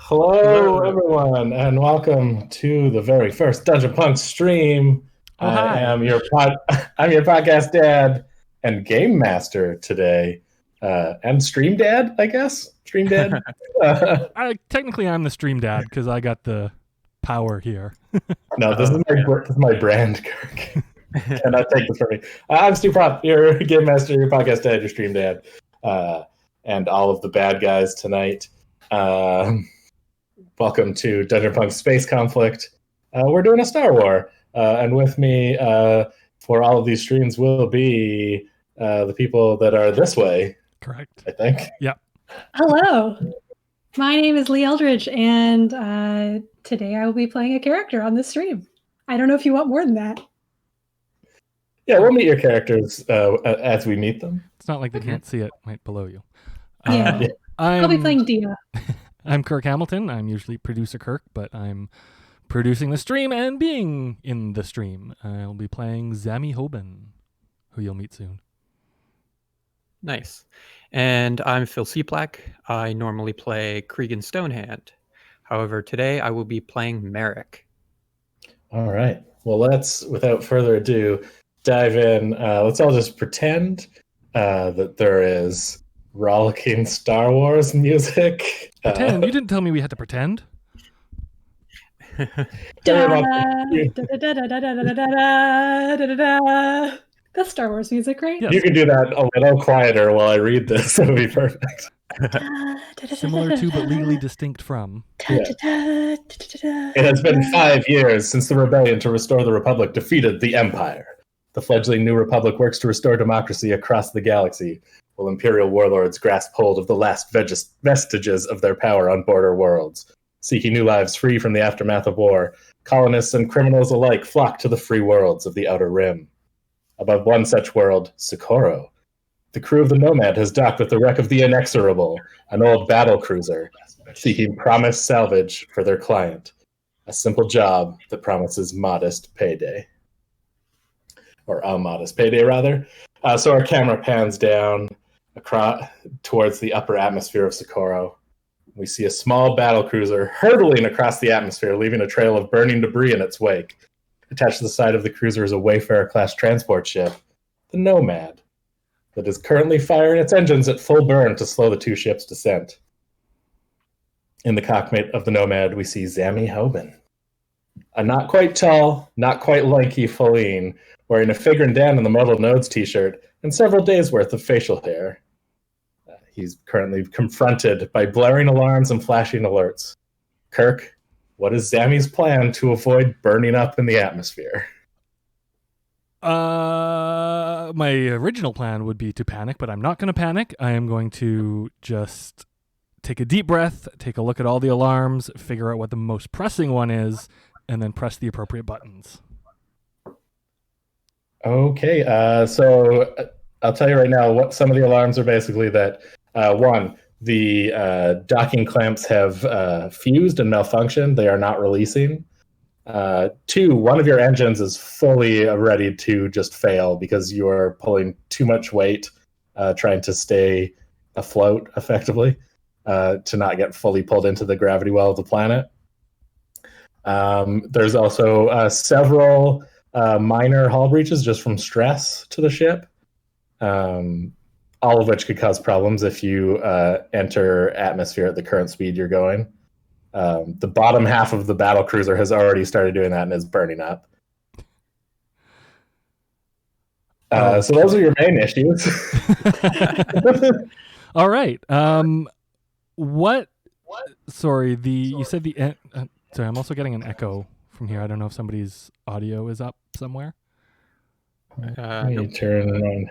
Hello, Hello. everyone, and welcome to the very first Dungeon Punk stream. Oh, hi. I'm your podcast dad and game master today, and stream dad, I guess. Stream dad. Technically, I'm the stream dad because I got the power here. No, this is my brand, Kirk. Cannot take this from me. I'm Stu Popp, your game master, your podcast dad, your stream dad, and all of the bad guys tonight. Welcome to Dungeon Punk Space Conflict. We're doing a Star War, and with me for all of these streams will be the people that are this way. Correct. I think. Yeah. Hello. My name is Leigh Eldridge, and today I will be playing a character on this stream. I don't know if you want more than that. Yeah, we'll meet your characters as we meet them. It's not like they can't see it right below you. Yeah. I'll be playing Dia. I'm Kirk Hamilton. I'm usually producer Kirk, but I'm producing the stream and being in the stream. I'll be playing Zami Hoban, who you'll meet soon. Nice. And I'm Phil Cieplak. I normally play Cregan Stonehand. However, today I will be playing Merrick. All right. Well, let's, without further ado, dive in. Let's all just pretend that there is rollicking Star Wars music. Pretend? You didn't tell me we had to pretend. That's Star Wars music, right? Yes. You can do that a little quieter while I read this. It would be perfect. Similar to, but legally distinct from. It has been 5 years since the rebellion to restore the Republic defeated the Empire. The fledgling New Republic works to restore democracy across the galaxy, while Imperial warlords grasp hold of the last vestiges of their power on border worlds. Seeking new lives free from the aftermath of war, colonists and criminals alike flock to the free worlds of the Outer Rim. Above one such world, Socorro, the crew of the Nomad has docked with the wreck of the Inexorable, an old battle cruiser, seeking promised salvage for their client. A simple job that promises modest payday. Or a modest payday, rather. So our camera pans down across towards the upper atmosphere of Socorro. We see a small battle cruiser hurtling across the atmosphere, leaving a trail of burning debris in its wake. Attached to the side of the cruiser is a Wayfarer-class transport ship, the Nomad, that is currently firing its engines at full burn to slow the two ships' descent. In the cockpit of the Nomad, we see Zami Hoban, a not quite tall, not quite lanky Feline, wearing a Figrin Dan in the Mortal Nodes t-shirt and several days' worth of facial hair. He's currently confronted by blaring alarms and flashing alerts. Kirk, what is Zami's plan to avoid burning up in the atmosphere? My original plan would be to panic, but I'm not going to panic. I am going to just take a deep breath, take a look at all the alarms, figure out what the most pressing one is, and then press the appropriate buttons. Okay, so I'll tell you right now what some of the alarms are basically that, one, the docking clamps have fused and malfunctioned. They are not releasing. Two, one of your engines is fully ready to just fail because you are pulling too much weight, trying to stay afloat effectively, to not get fully pulled into the gravity well of the planet. There's also several minor hull breaches just from stress to the ship, all of which could cause problems if you enter atmosphere at the current speed you're going. The bottom half of the battle cruiser has already started doing that and is burning up. So those are your main issues. All right. What? Sorry, you said the... sorry, I'm also getting an echo from here. I don't know if somebody's audio is up somewhere. Let me turn it on.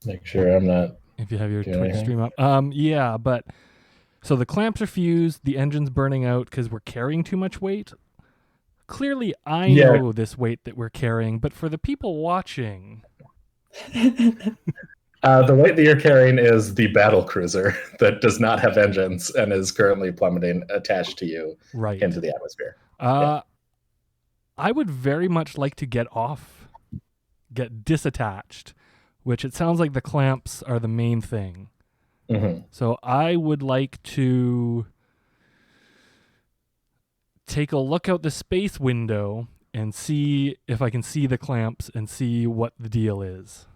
Make sure I'm not... If you have your Twitch stream up. Yeah, but... So the clamps are fused, the engine's burning out because we're carrying too much weight. Clearly, I know this weight that we're carrying, but for the people watching... the weight that you're carrying is the battle cruiser that does not have engines and is currently plummeting attached to you into the atmosphere. I would very much like to get disattached, which it sounds like the clamps are the main thing. Mm-hmm. So I would like to take a look out the space window and see if I can see the clamps and see what the deal is.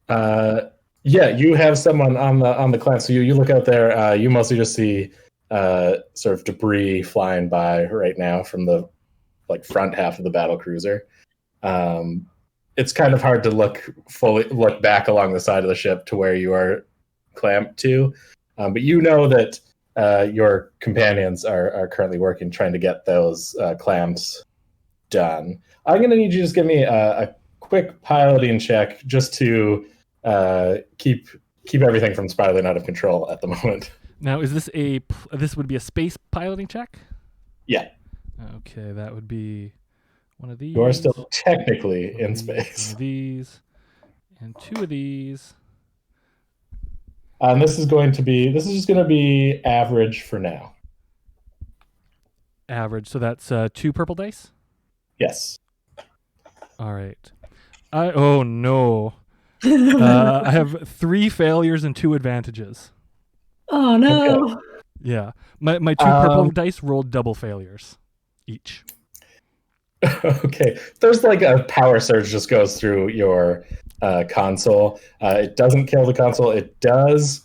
Yeah, you have someone on the clamp. So you look out there. You mostly just see sort of debris flying by right now from the front half of the battle cruiser. It's kind of hard to look back along the side of the ship to where you are clamped to, but you know that your companions are currently working trying to get those clamps done. I'm going to need you to just give me a quick piloting check just to keep everything from spiraling out of control at the moment. Now, is this this would be a space piloting check? Yeah. Okay, that would be one of these. You are still technically in space. One of these, and two of these. This is just going to be average for now. Average. So that's 2 purple dice? Yes. All right. Oh no. I have 3 failures and 2 advantages. Oh no. Okay. Yeah. My 2 purple dice rolled double failures each. Okay. There's a power surge just goes through your console. It doesn't kill the console. It does.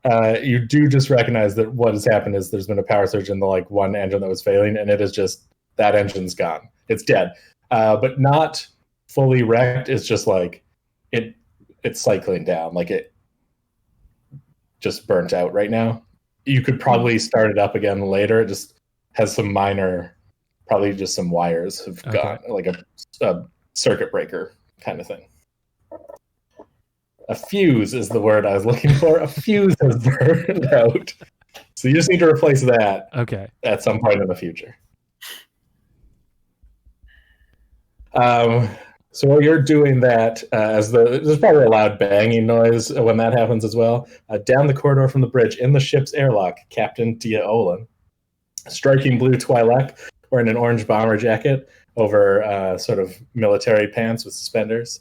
You do just recognize that what has happened is there's been a power surge in the one engine that was failing, and it is just that engine's gone. It's dead. But not fully wrecked. It's just it's cycling down. It just burnt out right now. You could probably start it up again later. It just has some minor, probably just some wires have gone, a circuit breaker kind of thing. A fuse is the word I was looking for. A fuse has burned out. So you just need to replace that at some point in the future. So while you're doing that, there's probably a loud banging noise when that happens as well. Down the corridor from the bridge, in the ship's airlock, Captain Dia Olin, striking blue Twi'lek, wearing an orange bomber jacket over sort of military pants with suspenders,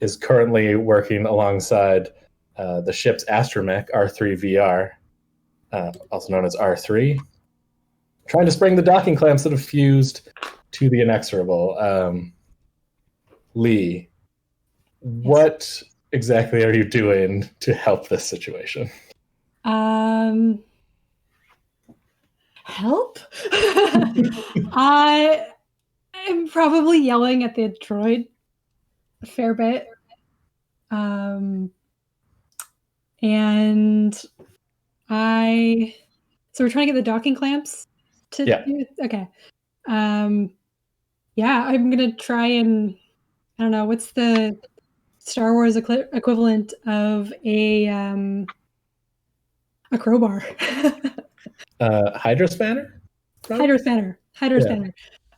is currently working alongside the ship's astromech, R3VR, also known as R3, trying to spring the docking clamps that have fused to the inexorable. Leigh, what exactly are you doing to help this situation? Help? I am probably yelling at the droid a fair bit. So we're trying to get the docking clamps to do. Okay. Yeah, I'm gonna try and I don't know what's the Star Wars equivalent of a crowbar. Hydrospanner? Hydrospanner.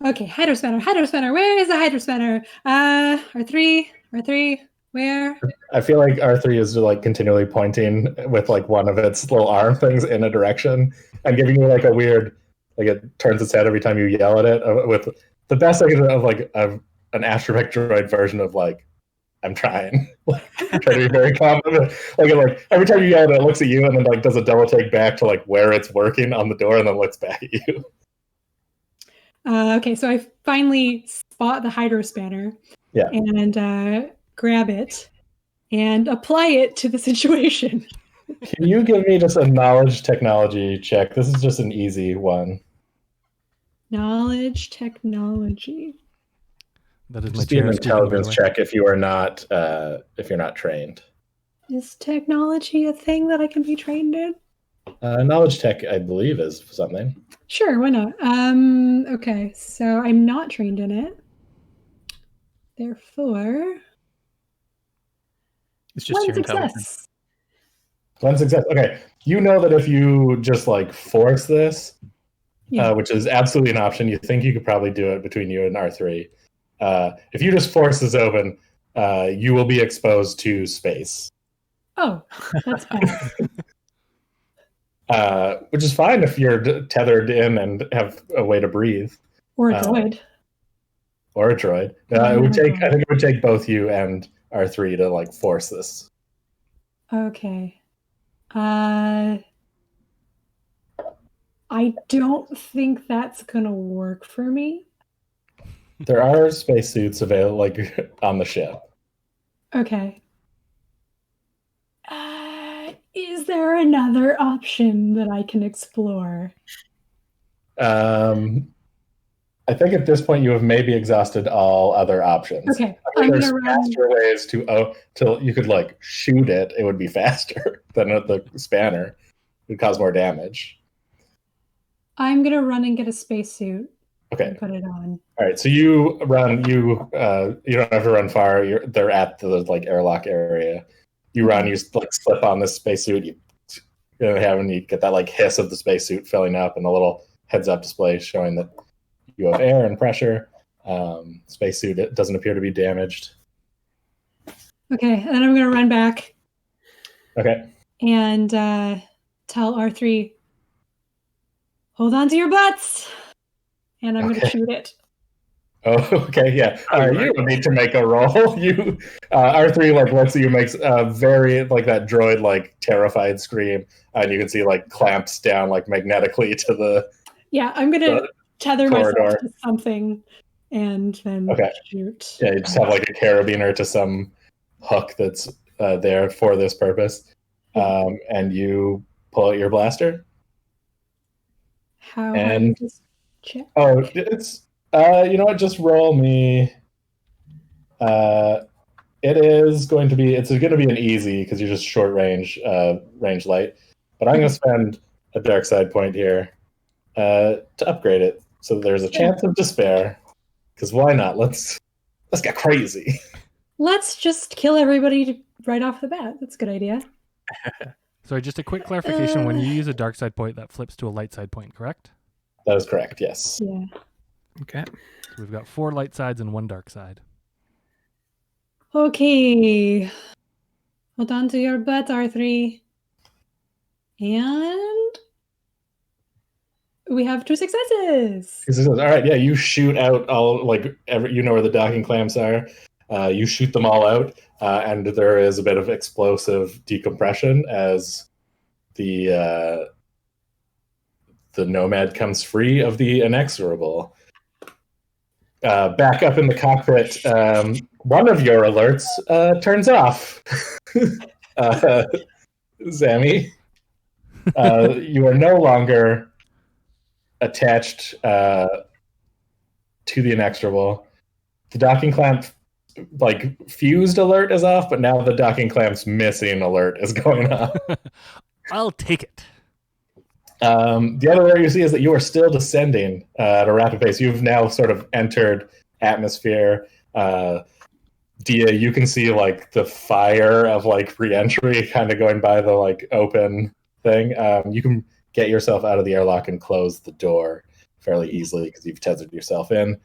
Okay, hydrospanner. Where is the hydrospanner? R3, where? I feel like R3 is continually pointing with one of its little arm things in a direction and giving you a weird, it turns its head every time you yell at it with the best I can of an astromech droid version of I'm trying. Trying to be very confident. Every time you yell at it looks at you and then does a double take back to where it's working on the door and then looks back at you. Okay, so I finally spot the hydrospanner. Yeah. And grab it and apply it to the situation. Can you give me just a knowledge technology check? This is just an easy one. Knowledge technology. That is just an intelligence check if you're not trained. Is technology a thing that I can be trained in? Knowledge tech, I believe, is something. Sure, why not? Okay, so I'm not trained in it. Therefore, it's just your intelligence. One success. Okay, you know that if you just force this, which is absolutely an option, you think you could probably do it between you and R3. If you just force this open, you will be exposed to space. Oh, that's bad. Which is fine if you're tethered in and have a way to breathe. Or a droid. Or a droid. I think it would take both you and R3 to force this. Okay. I don't think that's gonna work for me. There are spacesuits available, like on the ship. Okay. Is there another option that I can explore? I think at this point you have maybe exhausted all other options. Okay, I mean, I'm there's gonna run. faster ways to you could like shoot it. It would be faster than the spanner. It would cause more damage. I'm gonna run and get a spacesuit. Okay. And put it on. All right. So you run. You don't have to run far. They're at the like airlock area. You run. You like slip on this spacesuit. You get that like hiss of the spacesuit filling up and a little heads-up display showing that you have air and pressure. Spacesuit, it doesn't appear to be damaged. Okay, and then I'm gonna run back. Okay. And tell R3, hold on to your butts. And I'm gonna shoot it. Oh, okay, yeah. You don't need to make a roll. You R3 like looks at you, makes a very like that droid like terrified scream, and you can see like clamps down like magnetically to the. Yeah, I'm gonna tether corridor. myself to something and then shoot. Yeah, you just have like a carabiner to some hook that's there for this purpose, and you pull out your blaster. How hard is this check? Oh, it's you know what? Just roll me. It's going to be an easy because you're just short range light. But I'm going to spend a dark side point here to upgrade it, so there's a chance of despair. Because why not? Let's get crazy. Let's just kill everybody right off the bat. That's a good idea. Sorry, just a quick clarification. When you use a dark side point, that flips to a light side point, correct? That is correct, yes. Yeah. Okay. So we've got 4 light sides and 1 dark side. Okay. Hold on to your butt, R3. And we have 2 successes. All right, yeah, you shoot out all you know where the docking clamps are. You shoot them all out, and there is a bit of explosive decompression as the Nomad comes free of the inexorable. Back up in the cockpit, one of your alerts turns off. Zammy, you are no longer attached to the inexorable. The docking clamp fused alert is off, but now the docking clamp's missing alert is going on. I'll take it. The other alert you see is that you are still descending at a rapid pace. You've now sort of entered atmosphere. Dia, you can see the fire of re-entry kind of going by the open thing. You can get yourself out of the airlock and close the door fairly easily because you've tethered yourself in.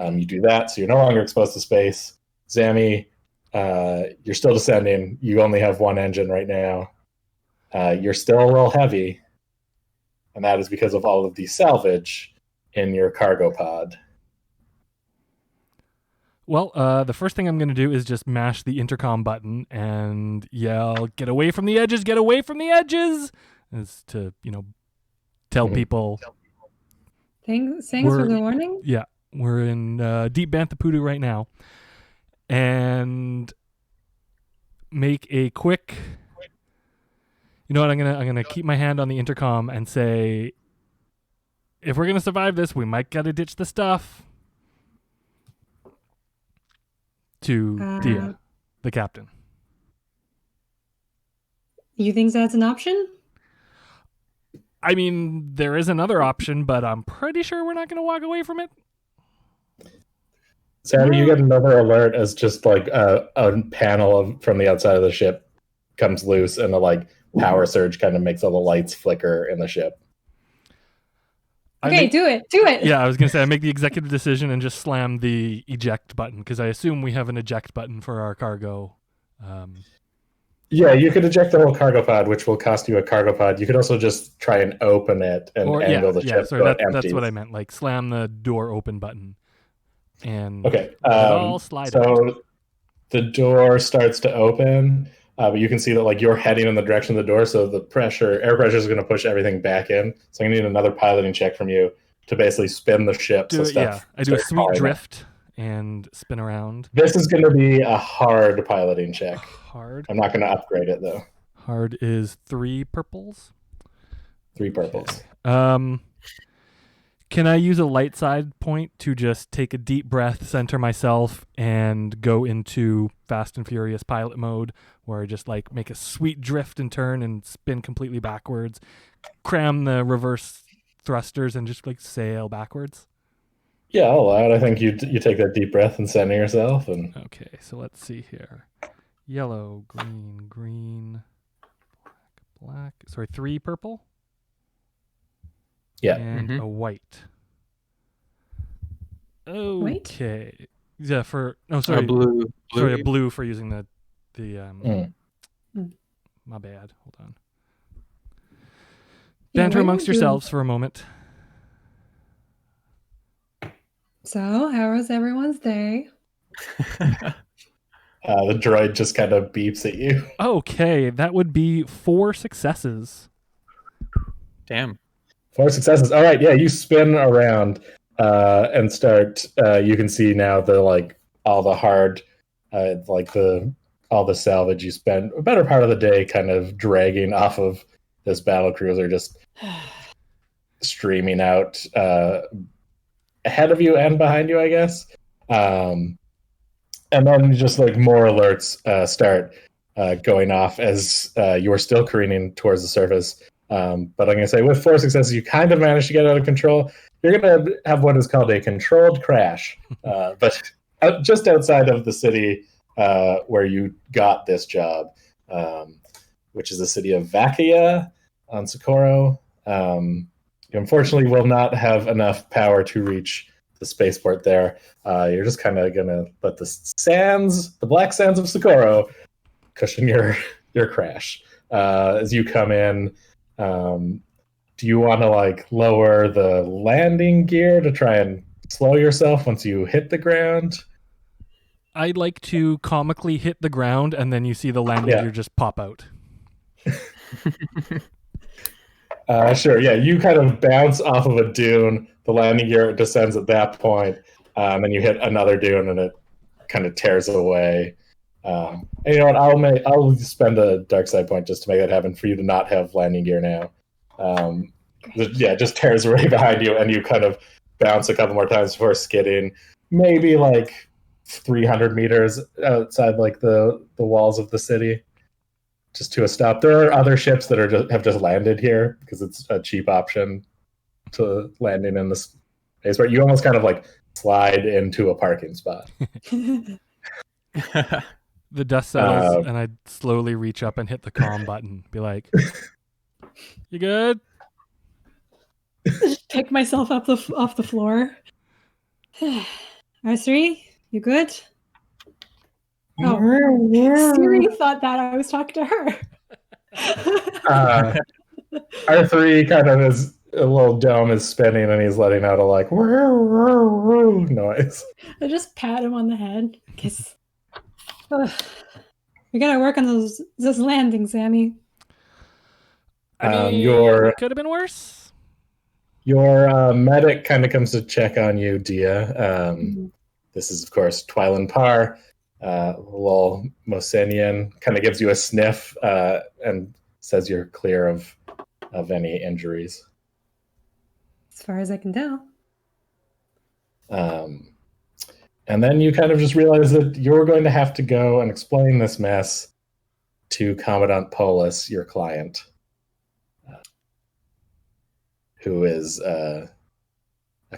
You do that, so you're no longer exposed to space. Zammy, you're still descending. You only have one engine right now. You're still a little heavy, and that is because of all of the salvage in your cargo pod. Well, the first thing I'm going to do is just mash the intercom button and yell, "Get away from the edges! Get away from the edges!" As to, tell people. Thanks for the warning. Yeah, we're in deep Bantha Poodoo right now. And make a quick... You know what, I'm gonna keep my hand on the intercom and say, if we're gonna survive this, we might gotta ditch the stuff. To Dia, the captain. You think that's an option? I mean, there is another option, but I'm pretty sure we're not gonna walk away from it. Sammy, you get another alert as just a panel from the outside of the ship comes loose and a power surge kind of makes all the lights flicker in the ship. Okay, do it. Yeah, I was going to say I make the executive decision and just slam the eject button because I assume we have an eject button for our cargo. Yeah, you could eject the whole cargo pod, which will cost you a cargo pod. You could also just try and open it and angle the ship. So that's what I meant. Slam the door open button. And okay. all slide so out. The door starts to open. but you can see that like you're heading in the direction of the door, so the air pressure is going to push everything back in. So I'm going to need another piloting check from you to basically spin the ship. I do a sweet drift and spin around. This is going to be a hard piloting check. Hard. I'm not going to upgrade it though. Hard is 3 purples. 3 purples. Okay. Can I use a light side point to just take a deep breath, center myself, and go into Fast and Furious pilot mode, where I just like make a sweet drift and turn and spin completely backwards, cram the reverse thrusters, and just like sail backwards? Yeah, I'll allow it. I think you take that deep breath and center yourself. And okay, so let's see here. Yellow, green, black. Sorry, 3 purple. Yeah. And a white. Okay. Yeah, A blue. Sorry, a blue for using the my bad. Hold on. Banter amongst yourselves for a moment. So, how was everyone's day? The droid just kind of beeps at you. Okay, that would be 4 successes. Damn. 4 successes. All right, yeah, you spin around and start. You can see now all the hard, all the salvage you spent a better part of the day kind of dragging off of this battle cruiser, just streaming out ahead of you and behind you, I guess. And then just like more alerts start going off as you're still careening towards the surface. But I'm going to say with 4 successes, you kind of managed to get out of control. You're going to have what is called a controlled crash, but just outside of the city where you got this job, which is the city of Vakia on Socorro. You unfortunately will not have enough power to reach the spaceport there. You're just kind of going to let the black sands of Socorro cushion your crash. As you come in, do you want to lower the landing gear to try and slow yourself once you hit the ground? I'd like to comically hit the ground, and then you see the landing gear just pop out. Sure, yeah. You kind of bounce off of a dune. The landing gear descends at that point, and then you hit another dune, and it kind of tears away. And you know what? I'll spend a dark side point just to make that happen for you to not have landing gear now. It just tears away behind you, and you kind of bounce a couple more times before skidding, maybe 300 meters outside the walls of the city, just to a stop. There are other ships that have just landed here because it's a cheap option to landing in this space where you almost kind of slide into a parking spot. The dust settles, and I slowly reach up and hit the comm button. Be like, "You good?" Just pick myself up off the floor. R3, you good? Oh, Siri thought that I was talking to her. R3 kind of is a little dome is spinning, and he's letting out a noise. I just pat him on the head. Kiss. We gotta work on those landings, Sammy. Could have been worse. Your medic kind of comes to check on you, Dia. This is, of course, Twylan Parr. Lol Mosenian kind of gives you a sniff and says you're clear of any injuries. As far as I can tell. And then you kind of just realize that you're going to have to go and explain this mess to Commandant Polis, your client, who is a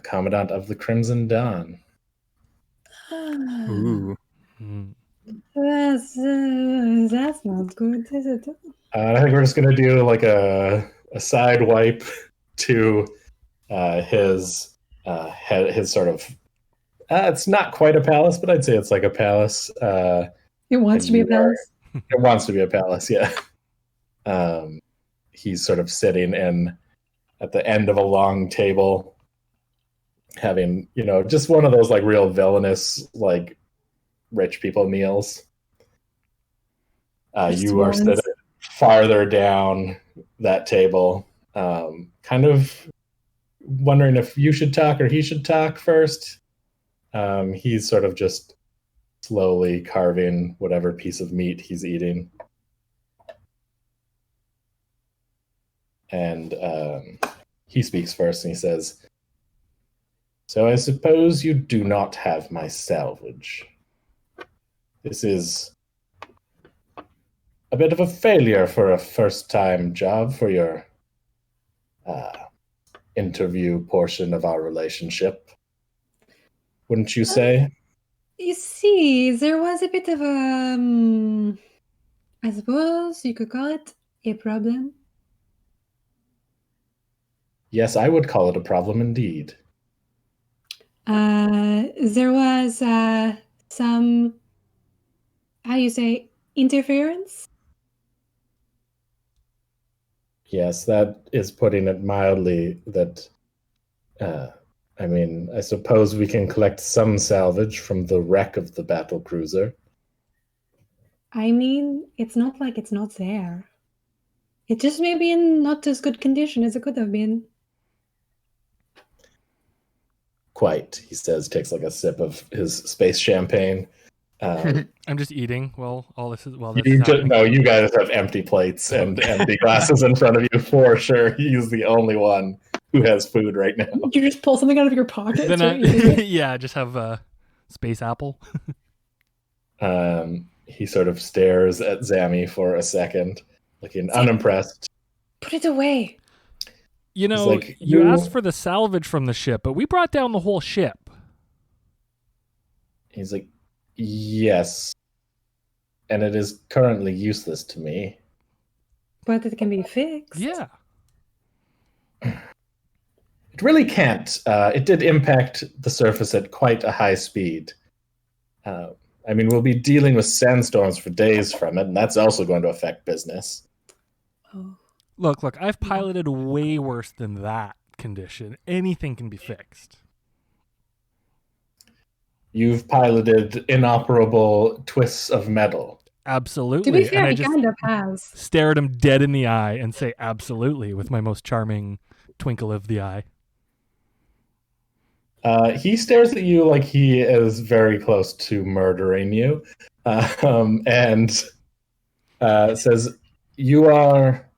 Commandant of the Crimson Dawn. Ooh. That's not good, is it? I think we're just going to do a side wipe to his sort of. It's not quite a palace, but I'd say it's like a palace. It wants to be a palace. It wants to be a palace, yeah. He's sort of sitting at the end of a long table, having just one of those real villainous rich people meals. You are sitting farther down that table, kind of wondering if you should talk or he should talk first. He's sort of just slowly carving whatever piece of meat he's eating. And he speaks first and he says, "So I suppose you do not have my salvage. This is a bit of a failure for a first-time job for your interview portion of our relationship. Wouldn't you say?" You see, there was a bit of a, I suppose you could call it a problem. Yes, I would call it a problem indeed. There was some, how do you say, interference? Yes, that is putting it mildly. That, I mean, I suppose we can collect some salvage from the wreck of the battle cruiser. I mean, it's not like it's not there. It just may be in not as good condition as it could have been. Quite, he says, takes like a sip of his space champagne. I'm just eating while all this is No, you guys have empty plates and empty glasses in front of you for sure. He's the only one who has food right now. You just pull something out of your pocket. Yeah, just have a space apple. He sort of stares at Zammy for a second, looking unimpressed. Put it away. You know, like, you asked for the salvage from the ship, but we brought down the whole ship. He's like, yes. And it is currently useless to me. But it can be fixed. Yeah. It really can't. It did impact the surface at quite a high speed. I mean, we'll be dealing with sandstorms for days from it, and that's also going to affect business. Oh. Look, I've piloted way worse than that condition. Anything can be fixed. You've piloted inoperable twists of metal. Absolutely. To be fair, and I he just kind of has. stare at him dead in the eye and say absolutely with my most charming twinkle of the eye. He stares at you like he is very close to murdering you, and says, "You are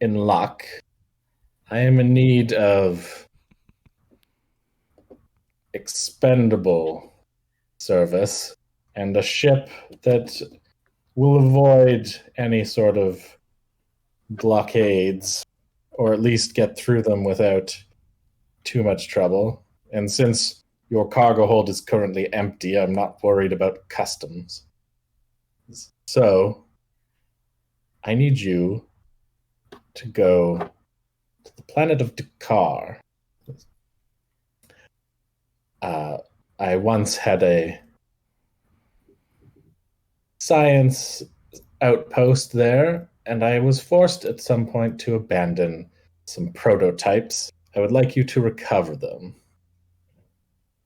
in luck. I am in need of expendable service and a ship that will avoid any sort of blockades, or at least get through them without too much trouble. And since your cargo hold is currently empty, I'm not worried about customs. So, I need you to go to the planet of Dakar. I once had a science outpost there, and I was forced at some point to abandon some prototypes. I would like you to recover them.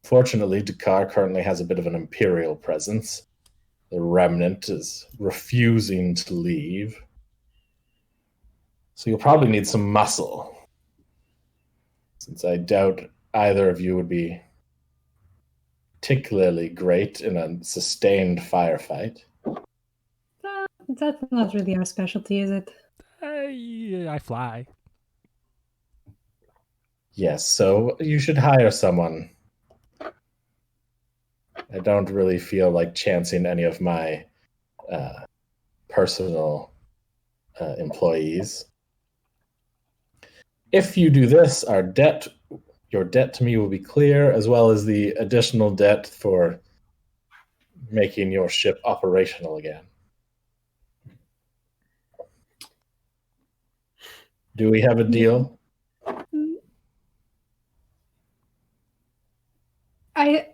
Fortunately, Dakar currently has a bit of an imperial presence. The remnant is refusing to leave. So you'll probably need some muscle, since I doubt either of you would be particularly great in a sustained firefight. That's not really our specialty, is it? Yeah, I fly. Yes, so you should hire someone. I don't really feel like chancing any of my personal employees. If you do this, your debt to me will be clear, as well as the additional debt for making your ship operational again. Do we have a deal? I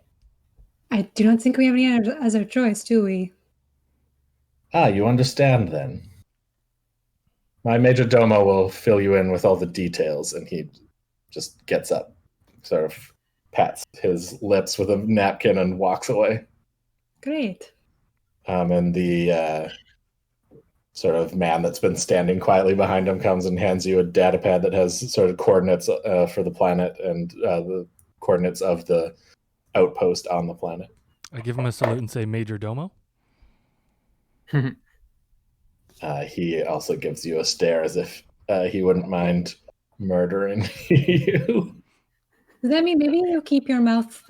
do not think we have any other choice, do we? You understand then. My major domo will fill you in with all the details, and he just gets up, sort of pats his lips with a napkin and walks away. Great. And the sort of man that's been standing quietly behind him comes and hands you a data pad that has sort of coordinates for the planet and the coordinates of the outpost on the planet. I give him a salute and say, Major Domo. He also gives you a stare as if he wouldn't mind murdering you. Does that mean maybe you keep your mouth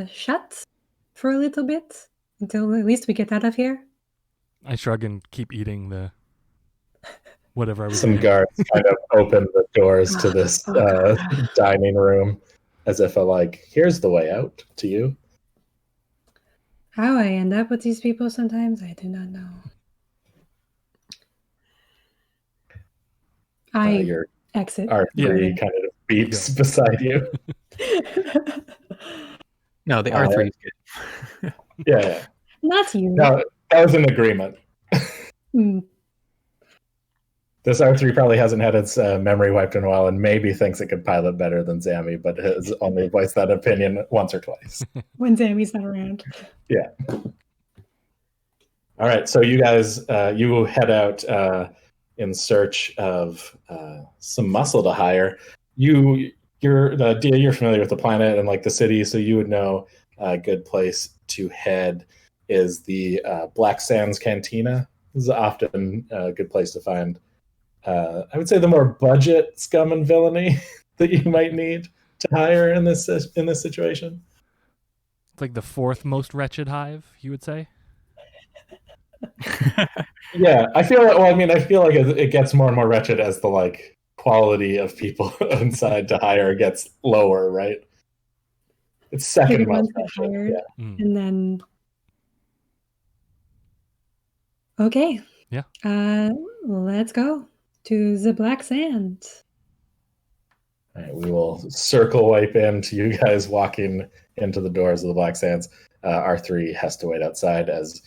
shut for a little bit until at least we get out of here? I shrug and keep eating the whatever I was Some eating. guards kind of open the doors to this dining room as if here's the way out to you. How I end up with these people sometimes, I do not know. Your exit. R3 kind of beeps beside you. No, the R3 is good. Yeah. Not you. No, that was an agreement. This R3 probably hasn't had its memory wiped in a while and maybe thinks it could pilot better than Zammy, but has only voiced that opinion once or twice. When Zammy's not around. Yeah. All right, so you guys, you head out in search of some muscle to hire. You're familiar with the planet and the city, so you would know a good place to head is the Black Sands Cantina. This is often a good place to find, I would say, the more budget scum and villainy that you might need to hire in this situation. It's like the fourth most wretched hive, you would say? Yeah, I feel like it gets more and more wretched as the quality of people inside to hire gets lower, right? It's second most wretched. Yeah. And then okay. Yeah. Let's go to the Black Sands. All right, we will circle wipe into you guys walking into the doors of the Black Sands. R3 has to wait outside, as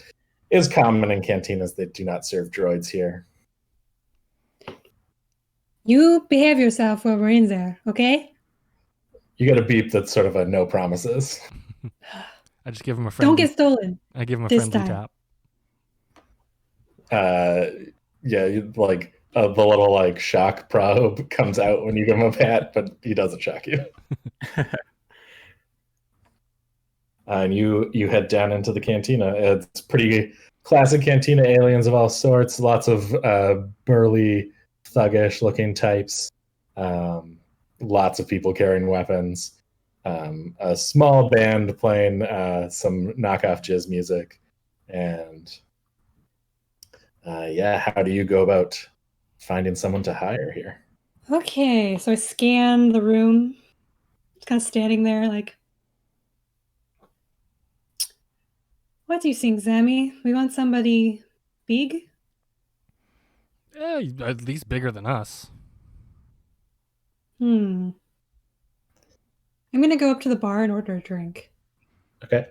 is common in cantinas. They do not serve droids here. You behave yourself while we're in there, okay? You get a beep that's sort of a no promises. I just give him a friendly... Don't get stolen. I give him a friendly time. Tap. Yeah, the little shock probe comes out when you give him a pat, but he doesn't shock you. And you head down into the cantina. It's pretty classic cantina, aliens of all sorts, lots of burly, thuggish looking types, lots of people carrying weapons, a small band playing some knockoff jizz music, and how do you go about finding someone to hire here? Okay, so I scan the room, just kind of standing there what do you think, Zammy? We want somebody big? Yeah, at least bigger than us. I'm going to go up to the bar and order a drink. Okay.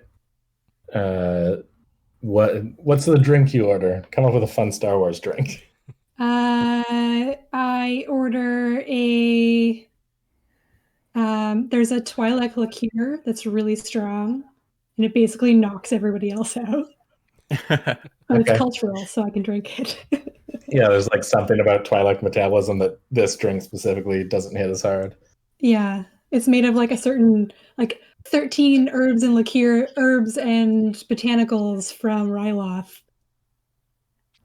What's the drink you order? Come up with a fun Star Wars drink. I order a... there's a Twi'lek liqueur that's really strong, and it basically knocks everybody else out. But It's cultural, so I can drink it. Yeah, there's something about Twi'lek metabolism that this drink specifically doesn't hit as hard. Yeah, it's made of a certain 13 herbs and botanicals from Ryloth.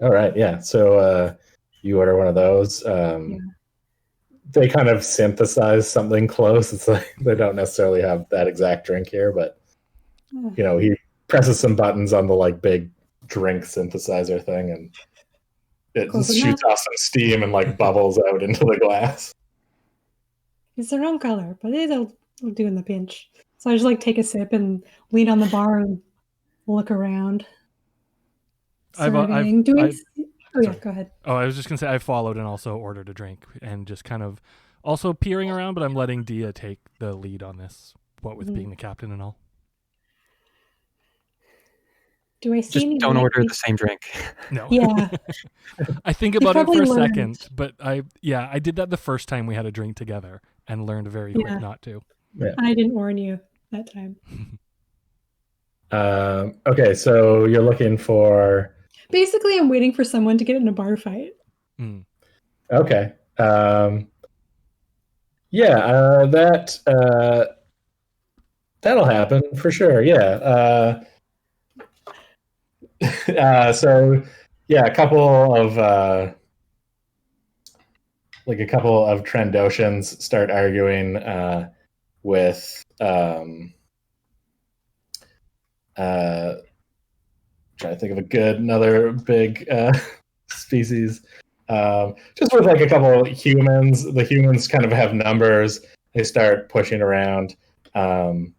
All right, yeah. So you order one of those. They kind of synthesize something close. It's they don't necessarily have that exact drink here, but he presses some buttons on the big drink synthesizer thing, and it shoots off some steam and bubbles out into the glass. It's the wrong color, but it'll do in the pinch. So I just take a sip and lean on the bar and look around. Go ahead. Oh, I was just gonna say I followed and also ordered a drink and just kind of also peering around, but I'm letting Dia take the lead on this, what with being the captain and all. Do I see just don't order the same drink? No. Yeah. I think about it for a second, but I did that the first time we had a drink together and learned very quick not to. Yeah. I didn't warn you that time. Okay, so you're looking for Basically, I'm waiting for someone to get in a bar fight. Mm. Okay. Yeah, that'll happen for sure. Yeah. So yeah, a couple of Trandoshans start arguing with trying to think of another big species. Just with like a couple humans. The humans kind of have numbers. They start pushing around, and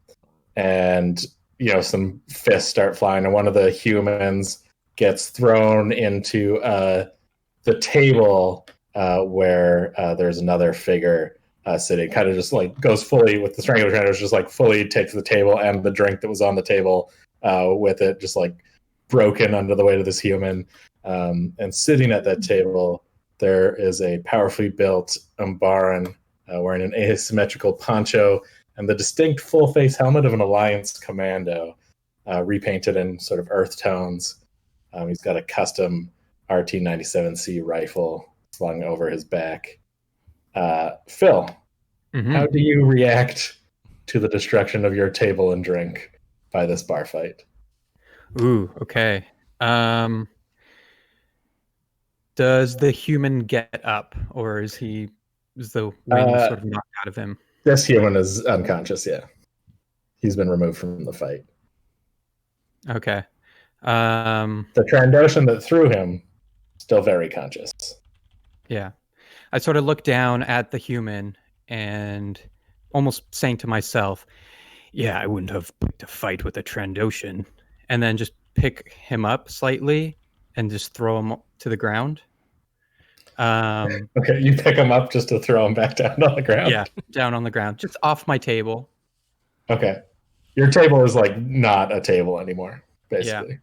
some fists start flying, and one of the humans gets thrown into the table where there's another figure sitting. Kind of just like goes fully with the strangler trainers, just like fully takes the table and the drink that was on the table with it, just like broken under the weight of this human. And sitting at that table, there is a powerfully built Umbaran wearing an asymmetrical poncho and the distinct full-face helmet of an Alliance commando, repainted in sort of earth tones. He's got a custom RT-97C rifle slung over his back. Phil, how do you react to the destruction of your table and drink by this bar fight? Ooh, okay. Does the human get up, or is the wind sort of knocked out of him? This human is unconscious, yeah. He's been removed from the fight. Okay. The Trandoshan that threw him, still very conscious. Yeah. I sort of look down at the human and almost saying to myself, yeah, I wouldn't have picked a fight with a Trandoshan. And then just pick him up slightly and just throw him to the ground. Okay, you pick him up just to throw him back down on the ground? Yeah, down on the ground, just off my table. Okay. Your table is like not a table anymore, basically.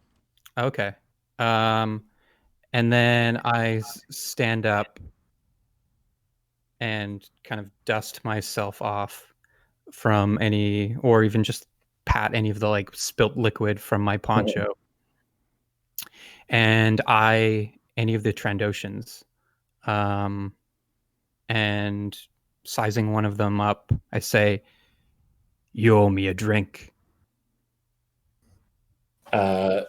Yeah. Okay. And then I stand up and kind of dust myself off from any, or even just pat any of the like spilt liquid from my poncho. And any of the Trandoshans, and sizing one of them up, I say, "You owe me a drink." Yeah,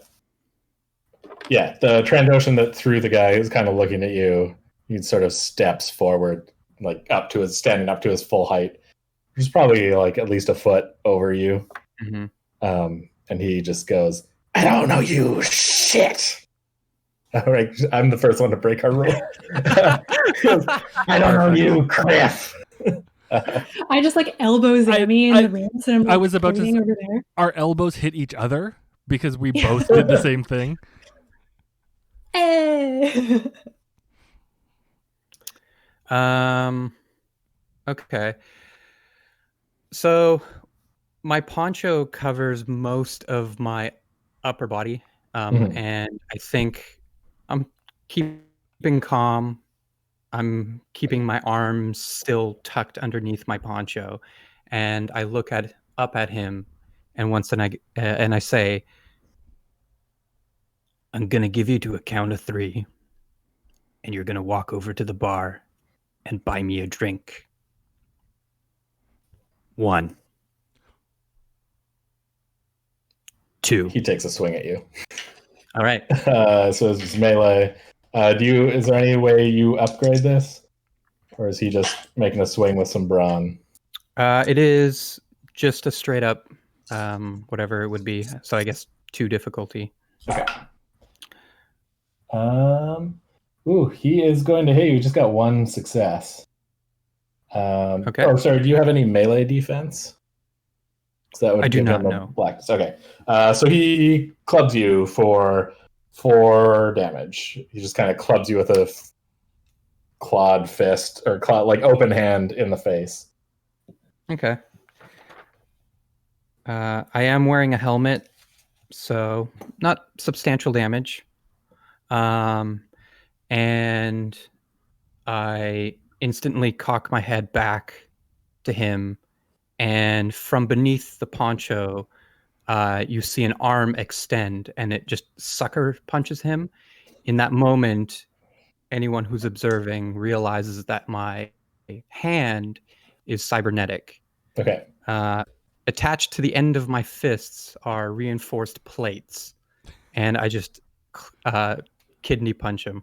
the Trandoshan that threw the guy is kind of looking at you. He sort of steps forward, like standing up to his full height. He's probably like at least a foot over you. Mm-hmm. And he just goes, "I don't know you, shit." All right, I'm the first one to break our rule. Goes, "I don't know you, Criff." I just like elbow Zammy in the ribs, and I'm like, I was about to say, over there. Our elbows hit each other because we both did the same thing. Okay. So my poncho covers most of my upper body, and I think I'm keeping calm. I'm keeping my arms still tucked underneath my poncho, and I look up at him, and I say, "I'm gonna give you to a count of 3, and you're gonna walk over to the bar and buy me a drink. 1, 2." He takes a swing at you. All right. So it's melee. Is there any way you upgrade this, or is he just making a swing with some brawn? It is just a straight up, whatever it would be. So I guess 2 difficulty. Okay. He is going to hit you. He just got 1 success. Okay. Oh, sorry. Do you have any melee defense? That would I do not him a know. blackness. Okay. So he clubs you for 4 damage. He just kind of clubs you with a clawed fist or like open hand in the face. Okay. I am wearing a helmet, so not substantial damage. And I instantly cock my head back to him, and from beneath the poncho, you see an arm extend, and it just sucker punches him. In that moment, anyone who's observing realizes that my hand is cybernetic. Okay. Attached to the end of my fists are reinforced plates, and I just kidney punch him.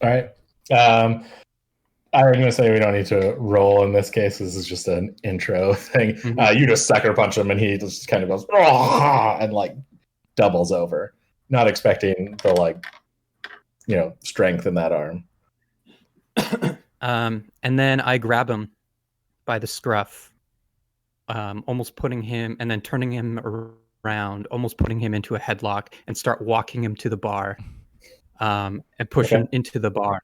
All right. I'm going to say we don't need to roll in this case. This is just an intro thing. You just sucker punch him, and he just kind of goes and like doubles over, not expecting the strength in that arm. And then I grab him by the scruff, almost putting him, and then turning him around, almost putting him into a headlock, and start walking him to the bar, and push him into the bar,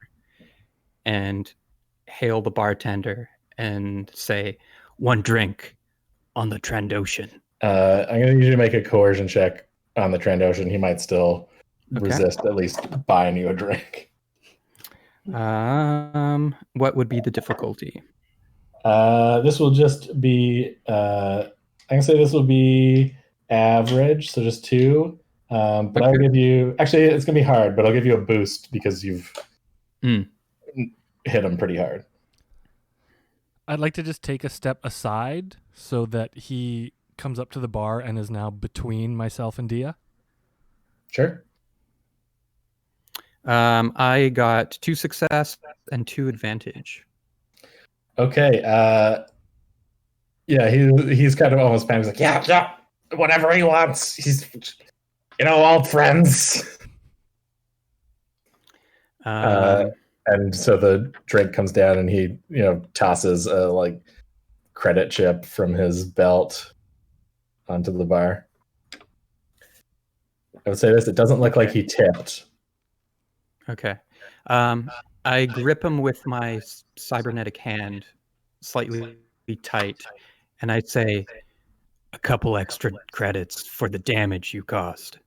and hail the bartender and say, "1 drink on the Trandoshan." I'm going to need you to make a coercion check on the Trandoshan. He might still resist at least buying you a drink. What would be the difficulty? This will just be, I can say this will be average, so just 2. But I'll give you, actually, it's going to be hard, but I'll give you a boost because you've hit him pretty hard. I'd like to just take a step aside so that he comes up to the bar and is now between myself and Dia. Sure. I got 2 success and 2 advantage. Okay. Yeah, he's kind of almost panicked. He's like, yeah, whatever he wants. He's, old friends. And so the drink comes down, and he, tosses a credit chip from his belt onto the bar. I would say this: it doesn't look like he tipped. Okay. I grip him with my cybernetic hand, slightly tight, and I'd say, "A couple extra credits for the damage you caused."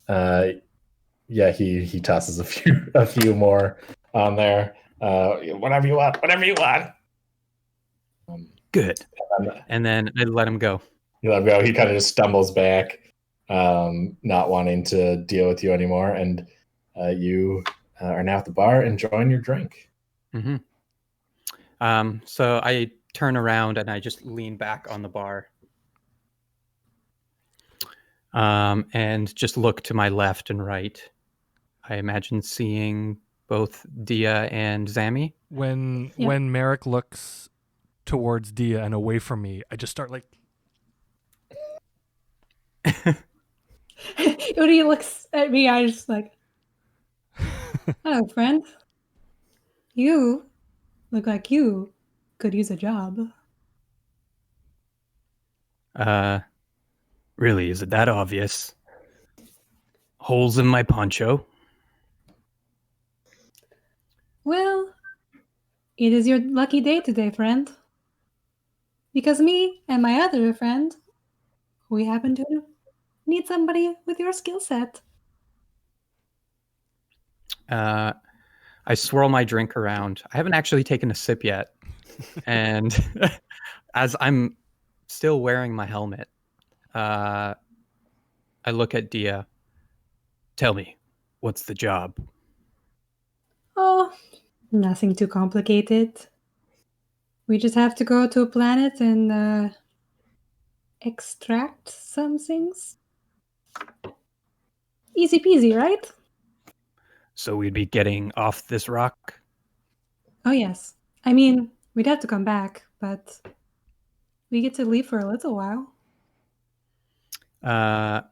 Yeah, he tosses a few more on there. Whatever you want. Good. And then I let him go. You let him go. He kind of just stumbles back, not wanting to deal with you anymore, and you are now at the bar enjoying your drink. Mm-hmm. So I turn around and I just lean back on the bar, and just look to my left and right. I imagine seeing both Dia and Zammy. When Merrick looks towards Dia and away from me, I just start When he looks at me, I just hello, friend. You look like you could use a job. Really, is it that obvious? Holes in my poncho? Well, it is your lucky day today, friend. Because me and my other friend, we happen to need somebody with your skill set. I swirl my drink around. I haven't actually taken a sip yet. And as I'm still wearing my helmet, I look at Dia. Tell me, what's the job? Oh, nothing too complicated. We just have to go to a planet and extract some things. Easy peasy, right? So we'd be getting off this rock? Oh, yes. I mean, we'd have to come back, but we get to leave for a little while. I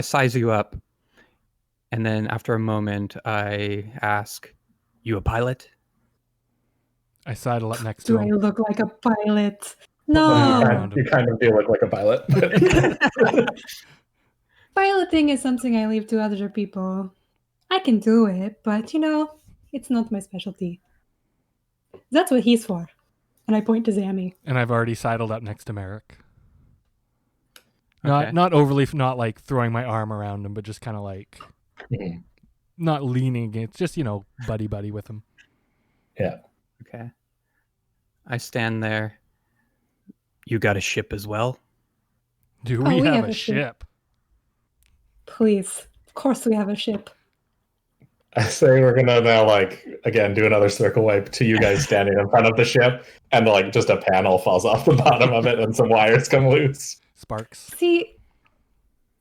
size you up, and then after a moment, I ask, "You a pilot?" I sidle up next to him. Do I look like a pilot? No. You kind of do look like a pilot. Piloting is something I leave to other people. I can do it, but it's not my specialty. That's what he's for. And I point to Zammy. And I've already sidled up next to Merrick. Okay. Not overly, not like throwing my arm around him, but just kind of not leaning against, just, buddy with him. Yeah. Okay. I stand there. You got a ship as well? Do we have a ship? Please. Of course we have a ship. I say we're gonna now, again, do another circle wipe to you guys standing in front of the ship, and just a panel falls off the bottom of it, and some wires come loose. Sparks. See,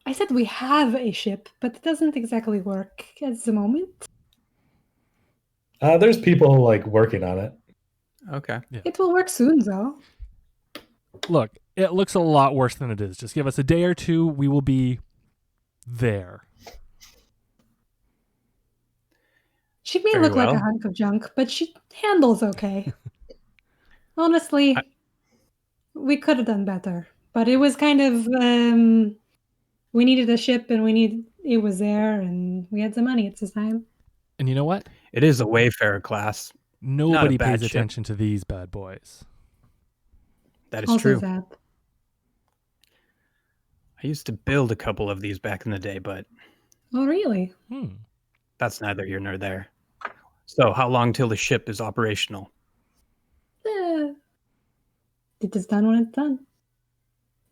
I said we have a ship, but it doesn't exactly work at the moment. There's people working on it. Okay. Yeah. It will work soon, though. Look, it looks a lot worse than it is. Just give us a day or two. We will be there. She may look like a hunk of junk, but she handles okay. Honestly, we could have done better. But it was kind of... we needed a ship, and it was there, and we had the money at the time. And you know what? It is a Wayfarer class. Nobody pays attention to these bad boys. That is Also true. that. I used to build a couple of these back in the day, but... Oh, really? That's neither here nor there. So, how long till the ship is operational? It is done when it's done.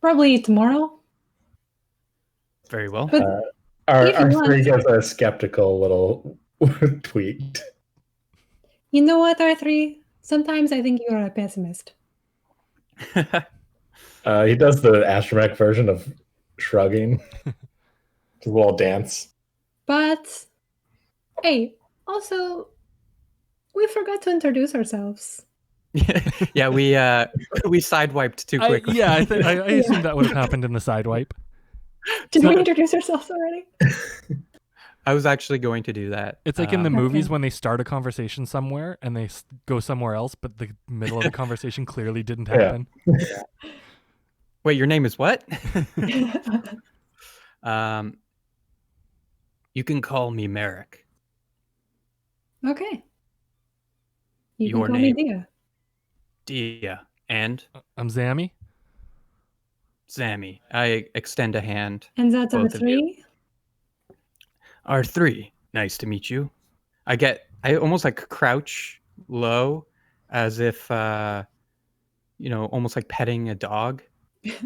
Probably tomorrow. Very well. But our three gets a skeptical little tweaked. You know what, R3? Sometimes I think you are a pessimist. He does the astromech version of shrugging. His little dance. But, hey, also, we forgot to introduce ourselves. Yeah, we sidewiped too quickly. I assumed that would have happened in the sidewipe. Did we introduce ourselves already? I was actually going to do that. It's like in the movies when they start a conversation somewhere and they go somewhere else, but the middle of the conversation clearly didn't happen. Yeah. Wait, your name is what? You can call me Merrick. Okay. Your can call name? Me Dia. Dia. And? I'm Zammy. Zammy. I extend a hand. And that's R3? R3. Nice to meet you. I almost crouch low as if, almost like petting a dog.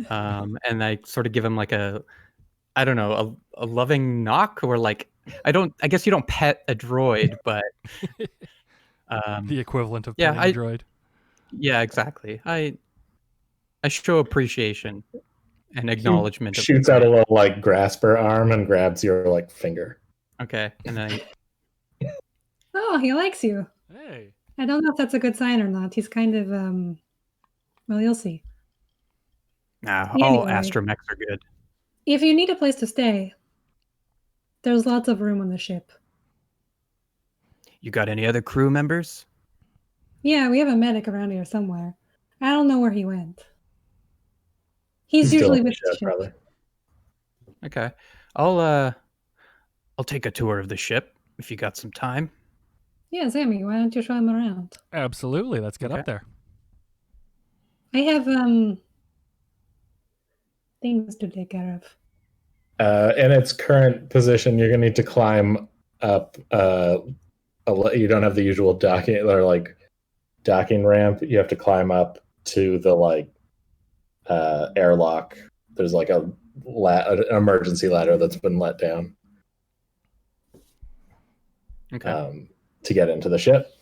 And I sort of give him a loving knock, or I guess you don't pet a droid, but the equivalent of petting a droid. Yeah, exactly. I show appreciation and acknowledgement. He shoots out a little grasper arm and grabs your finger. Okay, and I. Oh, he likes you. Hey. I don't know if that's a good sign or not. He's kind of well, you'll see. Nah, all astromechs are good. If you need a place to stay, there's lots of room on the ship. You got any other crew members? Yeah, we have a medic around here somewhere. I don't know where he went. He's usually with the ship. Probably. Okay. I'll take a tour of the ship if you got some time. Yeah, Zammy, why don't you show him around? Absolutely. Let's get up there. I have things to take care of. In its current position, you're going to need to climb up. You don't have the usual docking ramp. You have to climb up to the airlock. There's an emergency ladder that's been let down. Okay. To get into the ship.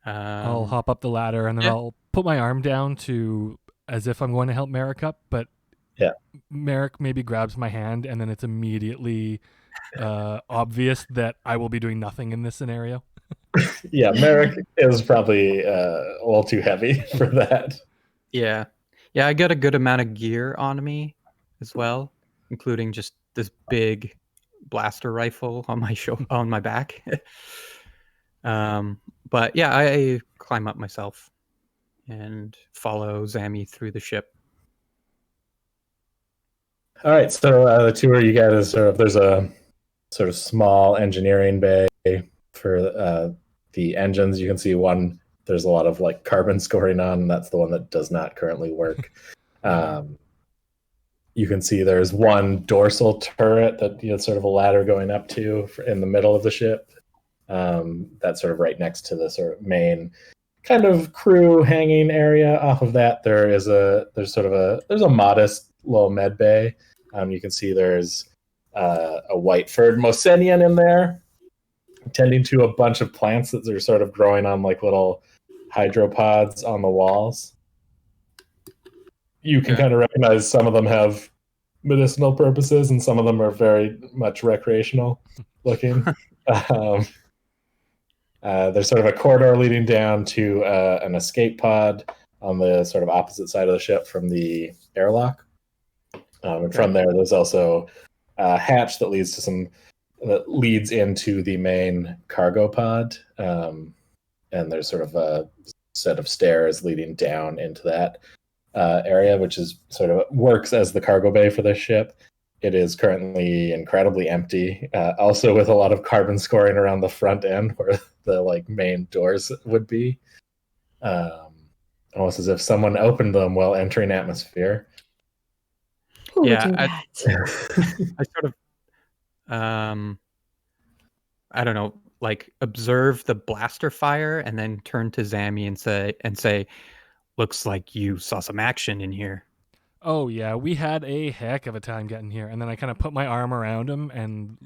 I'll hop up the ladder and then I'll put my arm down as if I'm going to help Merrick up, but Merrick maybe grabs my hand and then it's immediately obvious that I will be doing nothing in this scenario. Yeah, Merrick is probably a little too heavy for that. Yeah, I got a good amount of gear on me as well, including just this big blaster rifle on my back. But yeah, I climb up myself and follow Zammy through the ship. All right, so the tour you get is there's a sort of small engineering bay for the engines. You can see one. There's a lot of carbon scoring on, and that's the one that does not currently work. You can see there's one dorsal turret that sort of a ladder going up to in the middle of the ship. That's sort of right next to the sort of main. kind of crew hanging area. Off of that, there's a modest little med bay. You can see there's a white-furred Mosenian in there, tending to a bunch of plants that are sort of growing on like little hydropods on the walls. You can kind of recognize some of them have medicinal purposes and some of them are very much recreational looking. There's sort of a corridor leading down to an escape pod on the sort of opposite side of the ship from the airlock. And from there's also a hatch that leads into the main cargo pod. And there's sort of a set of stairs leading down into that area, which is sort of works as the cargo bay for this ship. It is currently incredibly empty, also with a lot of carbon scoring around the front end where the like main doors would be. Almost as if someone opened them while entering atmosphere. Who would do I sort of, I don't know, like observe the blaster fire and then turn to Zammy and say, looks like you saw some action in here. Oh, yeah, we had a heck of a time getting here. And then I kind of put my arm around him and